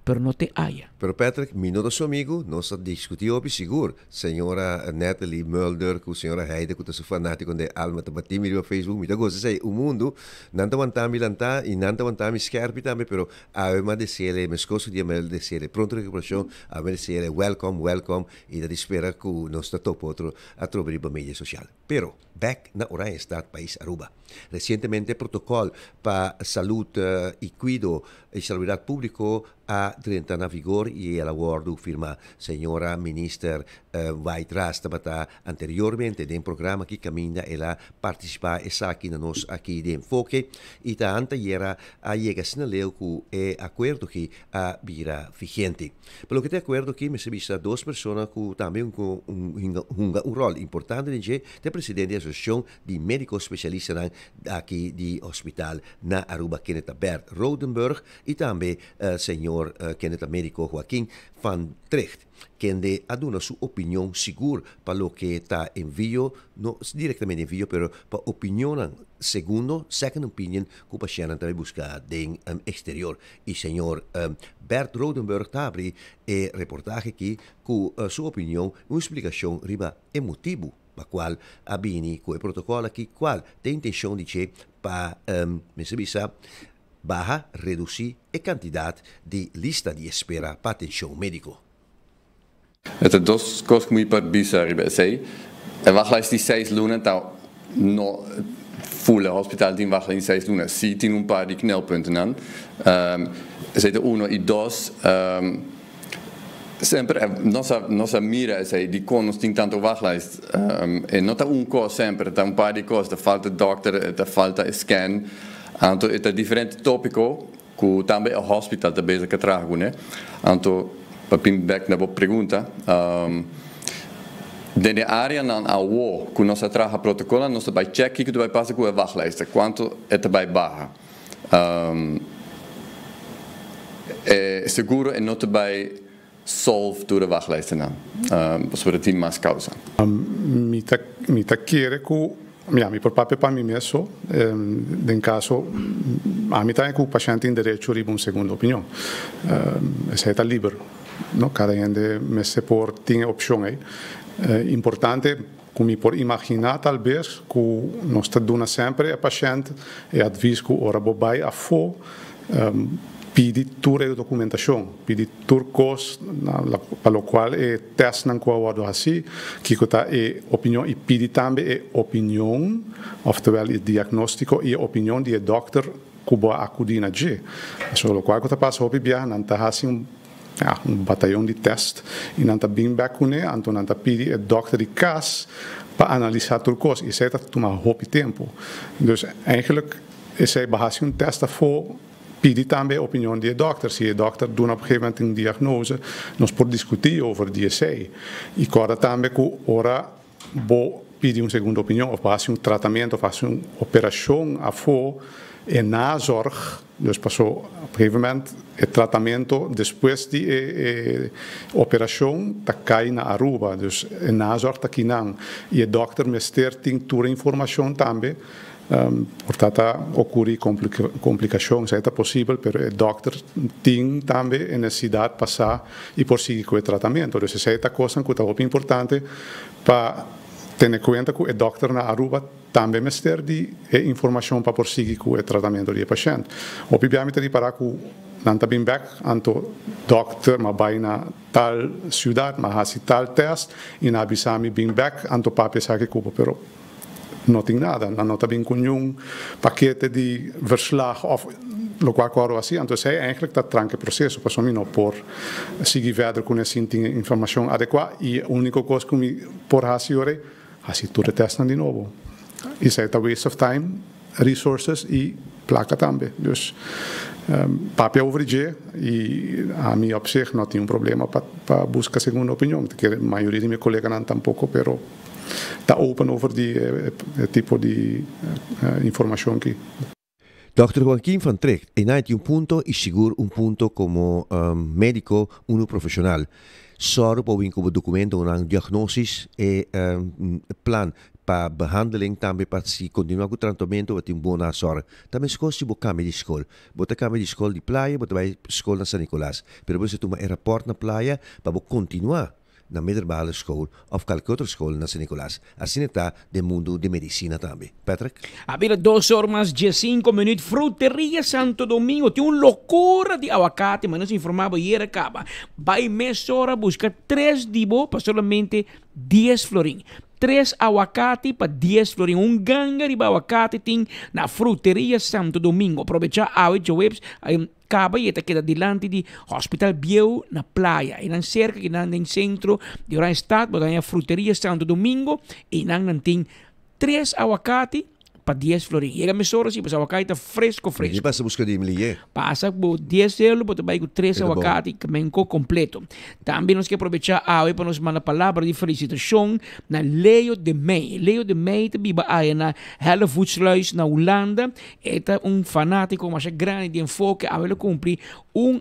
pero não te haya. Pero Patrick, nosso amigo, nós discutimos seguro. Senhora Natalie Mulder, com a senhora Heide, que é fanático de alma, que batem no Facebook, me gosta sei, o mundo, não tá vantami lanta e não tá vantami scarpi também, pero a uma de ser, mas coisa de mel de ser, pronto recuperação, a mel de ser welcome e da espera que nós tá top outro a trovar na mídia social. Pero back na hora está país Aruba. Recentemente protocolo para saúde e cuidado e salubridade público a 30 na vigor e ela acordo firma senhora ministra vai atrás tabata anteriormente de programa que caminha ela participar essa aqui na nós aqui de enfoque e tanto era a chega sinaleu que é acordo que a vira vigente. Pelo que te acordo que me se vista duas pessoas que também com um rol importante de presidente da associação de médicos especialistas aqui de hospital na Aruba Kenneth Bert Rodenburg e também senhor Kenneth médico Joaquim van Trecht, que aduna sua opinião segura para o que está envio, não diretamente envio, pero para opinião second opinion que o paciente também busca em exterior. E senhor Bert Rodenburg abre reportagem aqui com sua opinião, uma explicação riba emotivo, a qual abini com o protocolo aqui, qual tem intenção de che para baja reduzir a quantidade de lista de espera para atenção médico. Het is dos coisas muito bizarras, sei. A wachtlijst die 6 lunen, então no full hospital die wachtlijst 6 lunen, zie tem paar die knelpunten aan. Zitten 1 e 2 sempre nossa mira sei di conos tem tanto wachtlijst e não tá coisa sempre, tá paar die coisas, da falta doctor, da falta scan. Então é diferente tópico que também o hospital tá bezig a trago, né? Então para back na boa pergunta, dentro da área não há o que nós traga protocolo, nós vai check que tu vai passar com a wachtlijst, quanto é vai barra. É seguro e não te vai solve door de wachtlijsten aan. Als we het team mais causa. Mi ta quiere que mi por papel para mim mesmo, em caso a mim tá que o paciente tem direito a uma segunda opinião. Essa é livre, não? Cada um se por tem opção aí. Importante como por imaginar talvez que nós está dando sempre a paciente e adviso que ora vai a fo pedi toda a documentação, pedi toda coisa para o qual é teste não coado assim, que está é opinião e pedi também é opinião, oftewel é diagnóstico e opinião de doctor que vai acudir na G. Só o qual está passando o biar não está assim batalhão de teste e não está bem back com ele, então não está pedi é doctor de caso para analisar tudo coisa e isso está tomando muito tempo. Então, eigenlijk esse é base teste for pedi também a opinião de dokter. Se o dokter doet op een gegeven moment een diagnose, nós podemos discutir over die sei. E agora também que ora vou pedir uma segunda opinião, ou fazer tratamento, ou fazer uma operação a fora e nazorg. Dus passou, op een gegeven moment, o tratamento, depois de operação, tá cai na Aruba. Dus a nazorg está aqui não. E o dokter mester tem toda a informação também. Portanto, ocorre complicações, é possível, mas o doctor tem também a necessidade de passar e prosseguir com o tratamento. Então, essa é a coisa que é muito importante para Tendo conta que o doutor na Aruba também mestre de informação para prosseguir com o tratamento do paciente. Obviamente de parar com não tá bem back anto doctor mas vai na tal cidade mas há tal teste e na bisami bem back anto papi sabe que cubo pero não tem nada não tá bem com nenhum paquete de verslag of lo qual coro assim então é eigenlijk dat tranque processo para mim não por seguir verder com essa informação adequada e a única coisa que me por assim assim tudo testa de novo isso é a waste of time resources e placa também dus papi overige e a mim op zich não tem problema para buscar segunda opinião porque a maioria de meus colegas não tampouco pero está open over die tipo de informação aqui. Dr. Joaquín Van Trecht, hay un punto y seguro un punto como médico, uno profesional. Solo para un como documento, una diagnosis y plan para behandeling também para se continuar com o tratamento vai ter boa sorte. Também escola se você cambia de escola, você cambia de escola de praia, você vai escola na São Nicolás. Pero você toma aeroporto na praia para você continuar na middelbare school of qualquer outra escola na São Nicolás. Assim está do mundo de medicina também. Patrick? A ver, 2 horas mais 15 minutos. Fruteria Santo Domingo tem uma loucura de aguacate, mas não se informava e era acaba. Vai meia hora buscar 3 dibo para solamente 10 florim. 3 aguacate para 10 florim. Um ganga de aguacate tem na Fruteria Santo Domingo. Aproveitar a webs acaba e queda delante de Hospital Bieu na praia. E não cerca que não tem centro de Orange Stad, mas tem a Fruteria Santo Domingo e não tem 3 aguacate para 10 florim. E a mesora se o aguacate está fresco. E passa a buscar de milher. Passa por 10 euros, você vai com 3 aguacate que completo. Também nós queremos aproveitar a para nos mandar palavra de felicitação na Leo de May. Leo de May também vai na Hellevoetsluis na Holanda. É fanático, mas grande de enfoque. A ele cumprir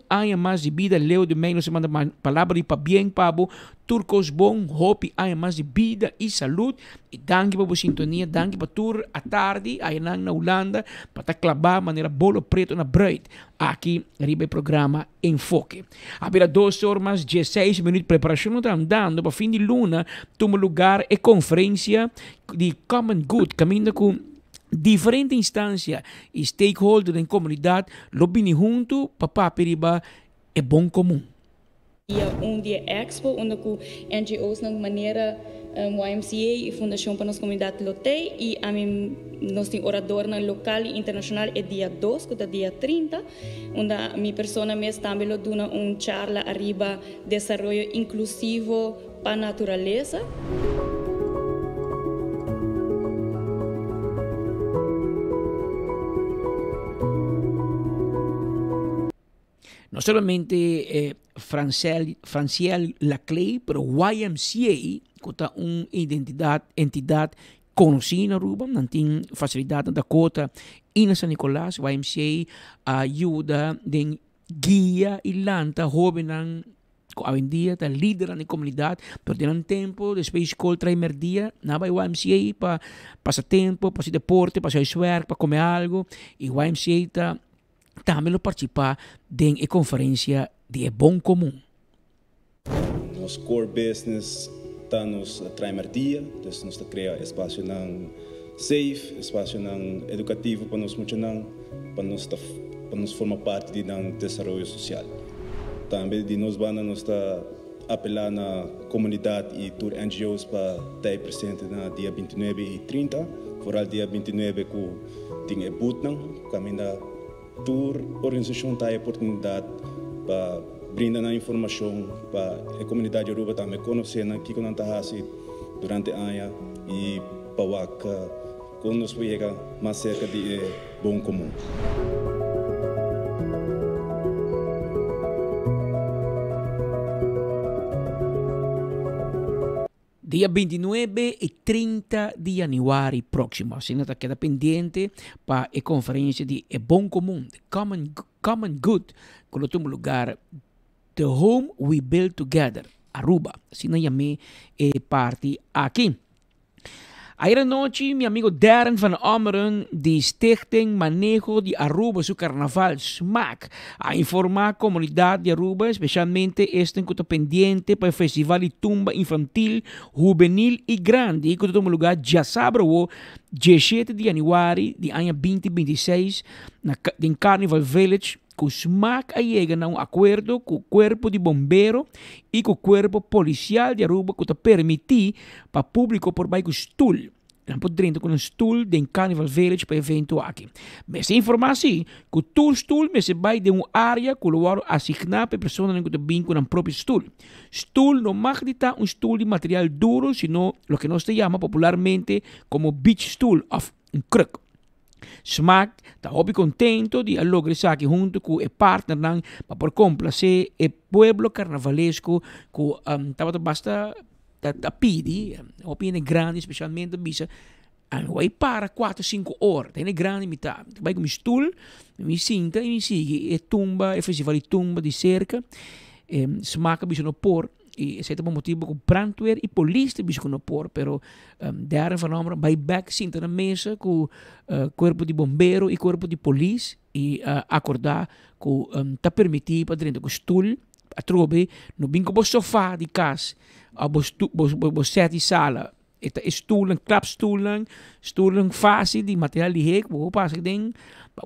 ano mais de vida. Leo de May nos manda palavra de para bem, pabo. Turcos bom, hope, ano mais de vida e saúde. E danke para a sintonia, danke para tour à tarde, aí na Holanda, para clavar maneira bolo preto na bread. Aqui, arriba o programa Enfoque. Abra 2 horas mais 16 minutos, preparação está andando para fim de luna, toma lugar e conferência de Common Good, caminhando com diferentes instâncias e stakeholders da comunidade, lobbying junto para periba é bom comum. Dia dia expo onde com NGOs na maneira YMCA e Fundação para a Comunidade Lotei e a mim nós temos orador na local e internacional é dia 2 que é dia 30 onde a minha pessoa mesmo também lo dona charla arriba desenvolvimento inclusivo para a natureza. No solamente Franciel Laclay, pero YMCA, que é uma entidade conhecida na Aruba, não tem facilidade da cota e na São Nicolás. YMCA ajuda de guia e lanta jovens hoje em dia está líder na comunidade, pero tem tempo depois escola primeiro dia na YMCA para passar tempo, para fazer deporte, para fazer work, para comer algo e YMCA está também participar de uma conferência de bom comum. Nos core business está nos primeiro dia, então nós criar espaço não safe, espaço não educativo para nós para nós formar parte de desenvolvimento social. Também de nós vamos estar apelar na comunidade e tour NGOs para estar presente no dia 29 e 30, fora dia 29 que tem Butnang, caminho tour organização tem a oportunidade para brindar informação para a comunidade Aruba também conhecer o que não está durante o ano e para que nos chegar mais cerca de bom comum. Dia 29 e 30 de januário próximo. Assim, está queda pendente para a conferência de Bom Comum, Common Good, que é um lugar, The Home We Build Together, Aruba. Assim, não é parte aqui. Ayer noche, mi amigo Darren van Ommeren, de Stichting Manejo de Aruba, su carnaval SMAC, a informar a comunidad de Aruba, especialmente este encontro pendiente para el Festival de Tumba Infantil, Juvenil y Grande, que toma lugar já sábado, 17 de januário de año 2026, en Carnival Village, que SMAC llega a un acuerdo con el Cuerpo de Bomberos y con el Cuerpo Policial de Aruba que permite para el público por baixo stool. Dan podrendo com stoel de Carnival Village para evento aqui. Mas informação que o stoel me se vai de uma área que o lugar assignado para pessoas que têm com um próprio stoel. Stoel não mag estar stoel de material duro, sino lo que nós chamamos popularmente como beach stool of um kruk. SMAC está muito contento de lograr isso aqui junto com o partner para por complacer o pueblo carnavalesco que estava basta da pidi, opinione grande, specialmente bisa, vai para 4-5 horas, tem grande metade. Vai com o stoel, mi sinta e mi sigue, e tumba, e festival de tumba de cerca, SMAC bisa no por, e esse é o motivo que o brandweer e polícia bisa no por, pero Darren van Ommeren vai back sinta na mesa com o corpo de bombeiro e corpo de polícia e acordar que está permitido para dentro do stoel, a trobe no bingo bo sofá de casa, a bo sete sala, eta stoelen, klapstoelen, stoelen fácil de material de hek, bo passa den,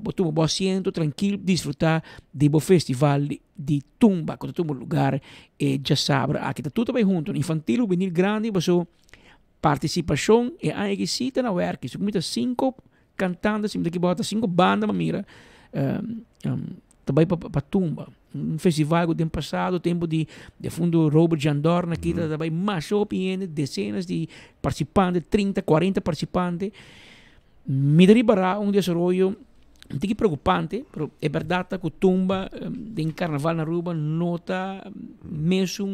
bo tu bo asiento tranquilo, disfrutar de bo festival de tumba, quando tu lugar já sabe, aqui tá tudo bem junto, infantil, juvenil grande, bo so participação e a equicita na werk, so comita 5 cantantes, daqui bota 5 bandas, mamira, também para tumba. Festival do tempo passado, tempo de fundo Robert Jandorna, aqui também mais opinião, dezenas de participantes, 30, 40 participantes. Me derivará desenvolvimento um pouco preocupante, mas é verdade que a tumba de carnaval na Aruba nota mesmo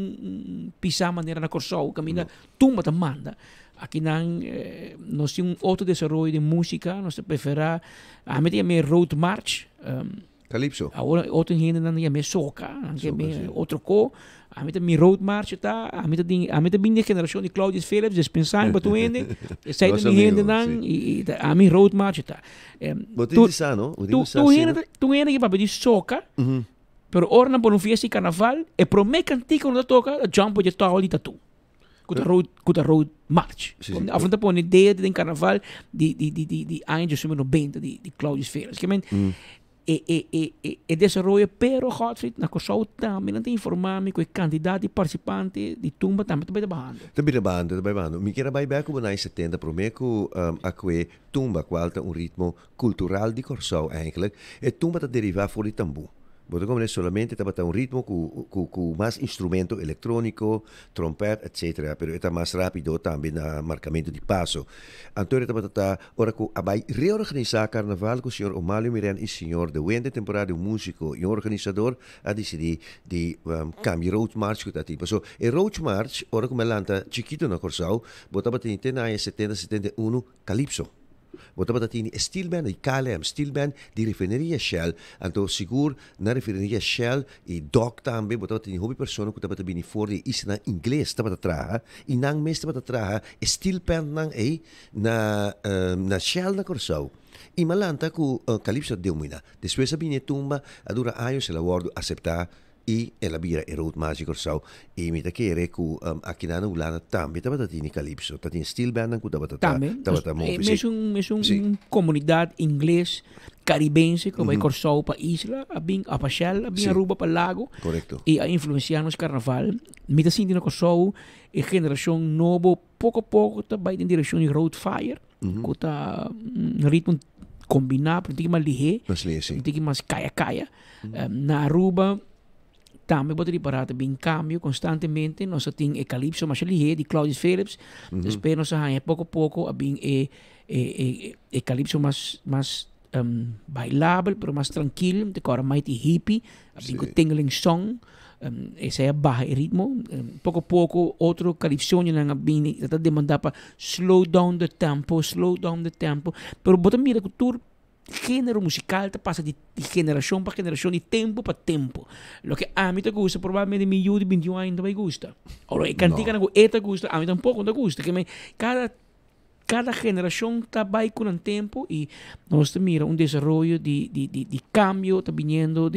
pisar maneira na Corsol, caminha tumba da manda. Aqui nós temos outro desenvolvimento de música, nós preferimos a minha road march. Calypso. Agora outro gente não é soca, outro co, a mim também road march tá, a mim também geração de Claudius Phillips, dispensar para tu ende, sai da gente não e a mim road march tá. Tu ende que para pedir soca, pero ora na por fiesta de carnaval e pro me cantico não toca, jump de tal ali tu. Kuta road march. Afronta por ideia de carnaval de anos 90 de Claudius Phillips, que e desenvolve, pero Godfrey, na Corsol também não tem informado que a quantidade de participantes de tumba também está bajando. Está bajando. Me quero vai como na 70 para mim que a tumba qualta um ritmo cultural de Corsol eigenlijk. E tumba está derivada fora de tambu. Porque como solamente estava um ritmo com mais instrumento eletrônico, trompete, etc. Pero está mais rápido também no marcamento de passo. Então estava ora que vai reorganizar carnaval com o senhor Omalio Miren e o senhor de Wende, temporada músico e organizador, a decidir de cambiar road march que tá tipo. So, e road march, ora como lanta chiquito na Corsol, botava tem na 70-71 Calypso. Botava datini steel band, i KLM steel band di refineria Shell, anto sigur na refineria Shell e doc tambe botava tini hobby persona que tava bini fuori isna inglês tava traha, e nang mes tava traha steel band nang na Shell na Corsol. E malanta ku Calypso deu muina. Depois a bini tumba, a dura anos ela guardo aceitar e ela vira e road magic Corsol e mi takere ku aqui na ulana tambe tava tatini Calypso tatini steel band ku tava mesmo comunidade inglês caribense como é Corsol para isla a Pachel a Aruba para lago correto e a influenciar nos carnaval mi ta sinti na Corsol e geração novo pouco a pouco tá vai em direção de road fire que tá ritmo combinado tem que mais lihe tem que mais caia na Aruba também pode reparar também cambio constantemente nós temos Calypso mas ali de Claudius Phillips depois nós pouco a pouco bem Calypso mais bailável pero mais tranquilo de cor mais hippie bem com tingling song esse é baixo ritmo pouco a pouco outro Calypso não bem está demandando para slow down the tempo pero bota mira que tu gênero musical te passa de geração para geração, de tempo para tempo. Lo que a mim te gusta, provavelmente mi de 21 anos não vai gusta. Ora, cantiga não te gusta, a mim tampouco não gusta. Que cada cada generación está con el tiempo y nos mira un desarrollo de cambio está viniendo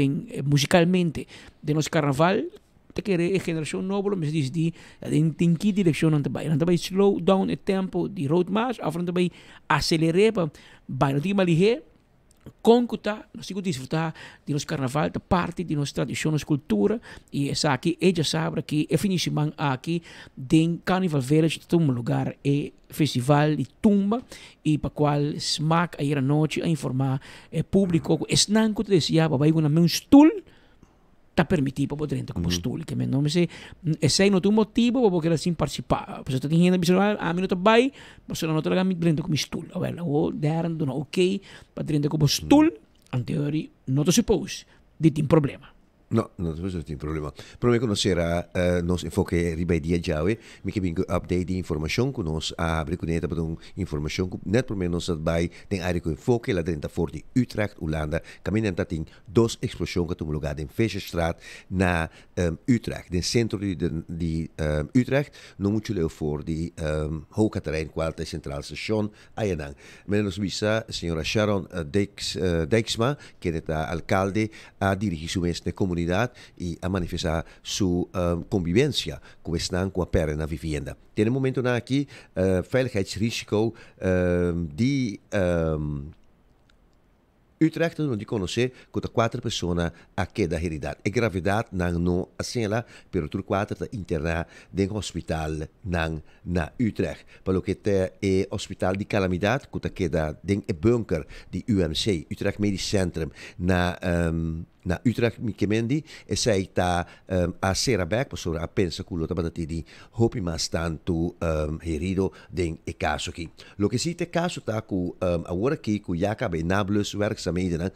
musicalmente de nuestro carnaval. Te quiere generación nueva, me dice en qué dirección anda vai slow down el tempo de road march, afro vai acelerar para vai no malige con cuta nós sigo disfrutar de nosso carnaval, da parte de nossa tradição, nossa cultura e essa aqui ella sabe que é finíssimo aqui den Carnival Village um lugar é festival de tumba e para qual smack aí a noite a informar público esnan que deseja vai com um stool está permitido para poder entrar como stool que não me sei esse não tem motivo para poder assim participar você está tendo visual a minuto vai você não está lá dentro como stool ou der não ok para dentro como stool em teoria não te suppose de tem problema. No, non c'è un problema. Però me conoscerà nos enfoque ribedia giawe, mi che bingo update di informazione con nos abre coneta per un informazione net per me nos bij den aire enfoque la 34 di Utrecht, Hollanda, caminanta in dos explosioni che tu lugar in Feesstraat na Utrecht, den centro di Utrecht, non mucho leo voor di hoge terrein quale centraal station Ayanang. Me nos visa signora Sharon Dijksma, che è alcalde a dirigir su mesne comunidad y a manifestar su convivencia con están con a na vivienda. Tiene momento na aquí veiligheidsrisico di Utrecht non di conosce con 4 persone a che da heredità e gravidad nang no asiela per tur 4 da interna den hospital nang na Utrecht. Pelo che te e hospital di calamidad con che da den e bunker di UMC Utrecht Medisch Centrum na Utrecht mi kemendi e sei ta a Serabek so a pensa culo ta batati di hopi mas tanto herido den e caso ki lo che si te caso ta ku a ora ki ku Jacob e Nablus werkzaamheden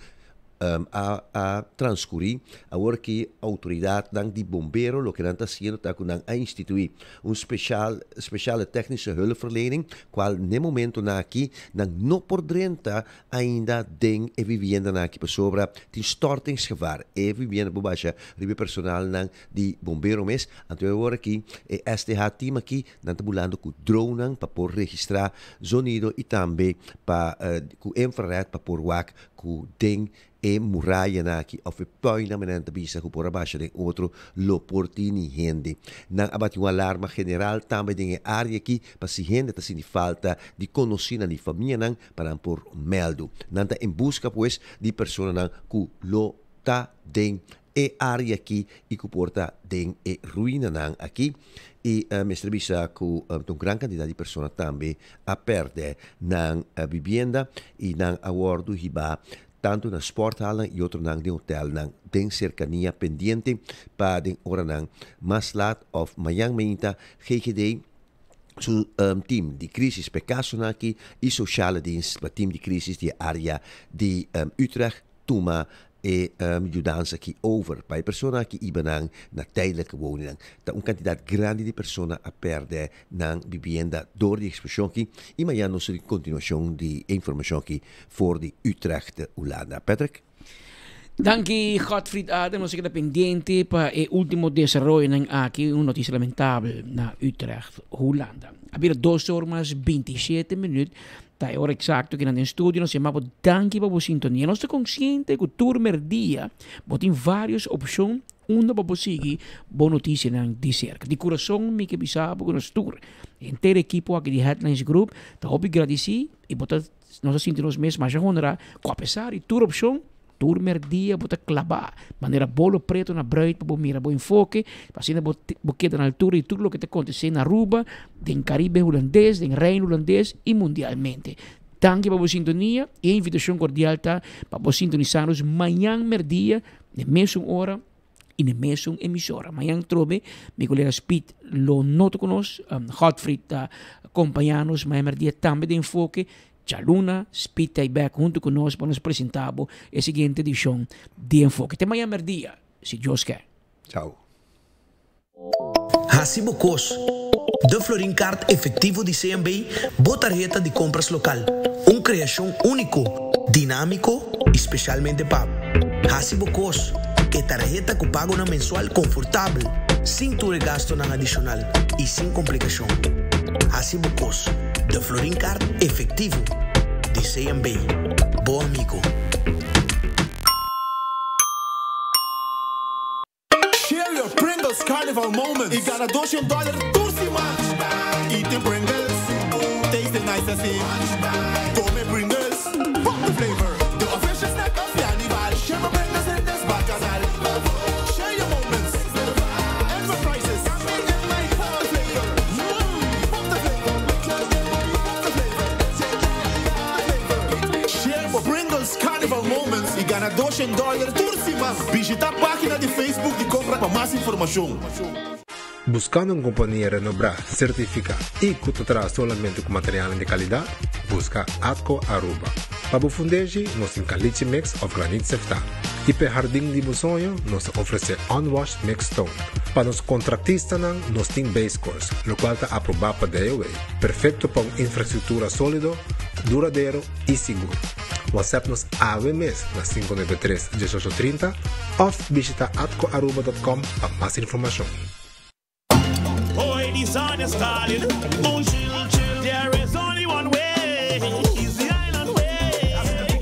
a transcurrir a ora que autoridade dan di bombero lo que dan ta haciendo ta ku a instituir un speciale technische hulpverlening qual ne momento na aqui dan no por drenta ainda den e vivienda na aqui sobra di stortingsgevaar e vivienda bobasha ribe personal nan di bombero mes anto ora que e STH team aqui dan ta bulando ku drone pa por registrar sonido e também pa ku infrared pa por wak ku den e muralla na aqui of poi na menanta bisa ku por abaixo de outro lo portini gente na abati um alarma general também de área aqui para se gente tá se falta de conhecimento de família nan para por meldo nanta em busca pues de pessoa nan ku lo ta den e área aqui e ku porta den e ruína nan aqui e mestre bisa ku un gran quantità di persone também a perde nan vivienda e nan awardu hiba tanto na sporthallen e outro nang de hotel nang den cercania pendiente pa den ora nang maslat of mayang meinta GGD su team di crisis per caso naki e sociale dienst pa team di crisis di area di Utrecht Tuma e ajudança aqui over para persona que ibanang na tijdelijke woning da un quantidad grande di persona a perde na vivienda door die explosie aqui e amanhã nós de continuação de informação aqui voor die Utrecht Hollanda. Patrick. Danke Gottfried Adam, nos queda pendiente para el último desarrollo en aquí, una noticia lamentable na Utrecht Hollanda. Había 2 horas 27 minutos. É hora exacto que no studio nos chamamos danke para você sintonia. Nós estamos conscientes que o turmer dia tem várias opções. Uma para seguir boa notícia de cerca. De coração, me que bisabo que nós tour. Inteiro equipo aqui de Headlines Group, tá hobby agradecer e botar nós sentimos mesmo mais honra, com apesar de tour opção. Turmer dia bota clavar maneira bolo preto na bruid para mira bom enfoque passando boqueta na altura e tudo o que te acontece na Aruba, den Caribe holandês, den Reino holandês e mundialmente. Danke para a sintonia e a invitação cordial tá para sintonizar-nos amanhã merdia na mesma hora e na mesma emissora. Amanhã trobe meu colega Speed lo noto conosco, Gottfried acompanhar-nos amanhã merdia também de enfoque. Chaluna, Speed back junto conosco para nos apresentar a seguinte edição de Enfoque. Até amanhã, merdia, se Deus quer. Tchau. Hasibo Cos, de Florin Card efetivo de CMB, botarjeta de compras local. Criação único, dinâmico, especialmente para Hasibo Cos, que tarjeta que pago na mensual confortável, sem tu gasto na adicional e sem complicação. Hasibo Cos. de Florin Card efectivo de CMB. Bom amigo. Share your Pringles Carnival moments. Ik ga naar $200 toersima. Eat the Pringles. Taste the nice as it. Come Pringles. Pop the flavor. The official snack of Carnival. Share my Pringles in this bacchanal. Share your moments. And for prices. Pop the flavor. Pop the flavor. Share my Pringles Carnival moments. Ik ga naar $200 toersima. Visita a página de Facebook de compra para más información. Buscando una compañía renombrada, certificada y que te trae solamente con materiales de calidad, busca Atco Aruba. Para fundeji, nos caliche mix of granite sefta. Y para jardín de sonho, nos ofrece unwashed mixed stone. Para los contratistas, nos tiene base course, lo cual está aprobado para DOA. Perfecto para una infraestructura sólido, duradero y seguro. WhatsApp-nos AWMES na 593-1830 ou visita atcoaruba.com para mais informação. Oh, the sun is calling. Oh, chill, chill. There is only one way. It's the island way.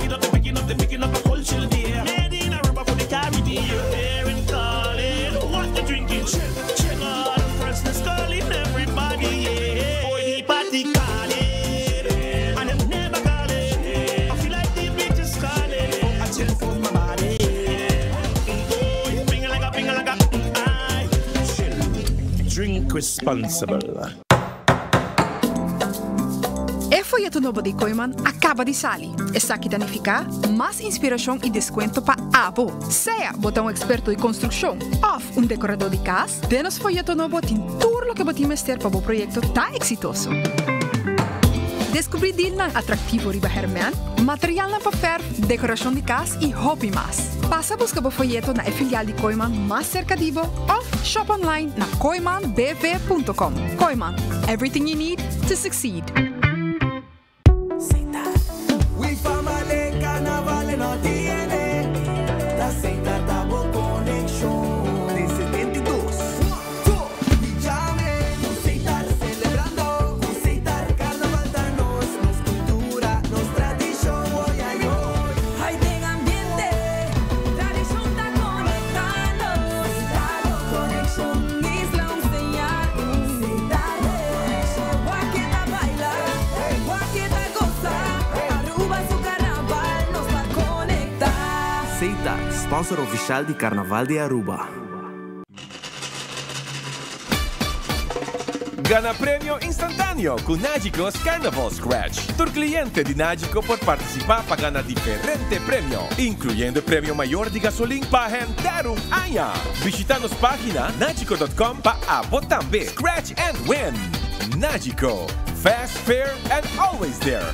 They're picking up a cold chill there. Made in Aruba for the Caribbean. They're in calling. What the drinking? Chill, chill. All the freshness calling everybody. Yeah. Oh, the party calling. And them never calling. I feel like the bitches calling. Oh, I chill for my body. Oh, ping like a. Drink responsible. E folheto novo de Koiman acaba de sair. Está aqui danificar mais inspiração e desconto para abo. Seja botão experto de construção ou decorador de casa, denos folheto novo tem tudo o que você mester para o projeto tá exitoso. Descobrir deal na atrativo riba Herman, material na papel, decoração de casa e hobby mais. Passa a buscar o folheto na filial de Koiman mais cerca de você ou shop online na koimanbv.com. Koiman, everything you need to succeed. We family carnaval no tiene. La Seita Tabo Connection. De 72. We llame. Seita celebrando. Seita carnaval danos. Nos cultura, nos tradición. Hoy ay hoy. Hay de ambiente. Tradición está conectando. Seita Connection. Isla un señal. Seita Connection. Guaqueta baila. Guaqueta goza. Seita, sponsor oficial de Carnaval de Aruba. Gana premio instantáneo con Nagicos Carnival Scratch. Tu cliente de Nagico por participar para ganar diferente premio, incluyendo el premio mayor de gasolina para rentar un año. Visita nuestra página nagico.com para votar también. Scratch and win. Nagico. Fast, fair, and always there.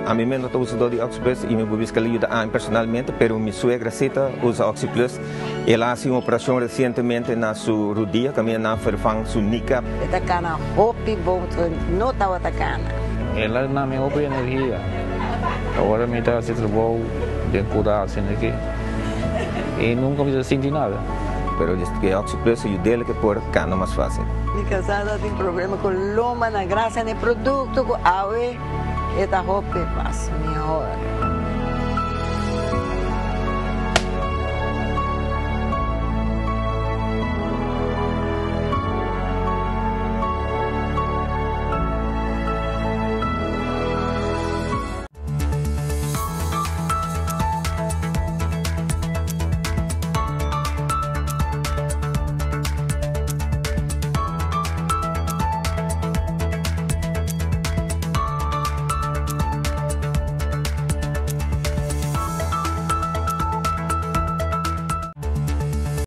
A mí me no uso de Oxyplus y me busca ayuda personalmente, pero mi suegra Cita usa Oxyplus. Ella hace una operación recientemente en su rodilla, también ha vervangen su kneecap. Esta cana hopi boto no estaba atacando. Ela na minha hopi energia. Agora me está se trabalhou de cuidar assim aqui. E nunca me senti nada. Pero desde que Oxyplus ayuda ela que por cana mais fácil. Mi casada tem problema com loma na graça, no produto com ave. Esta roupa passa melhor.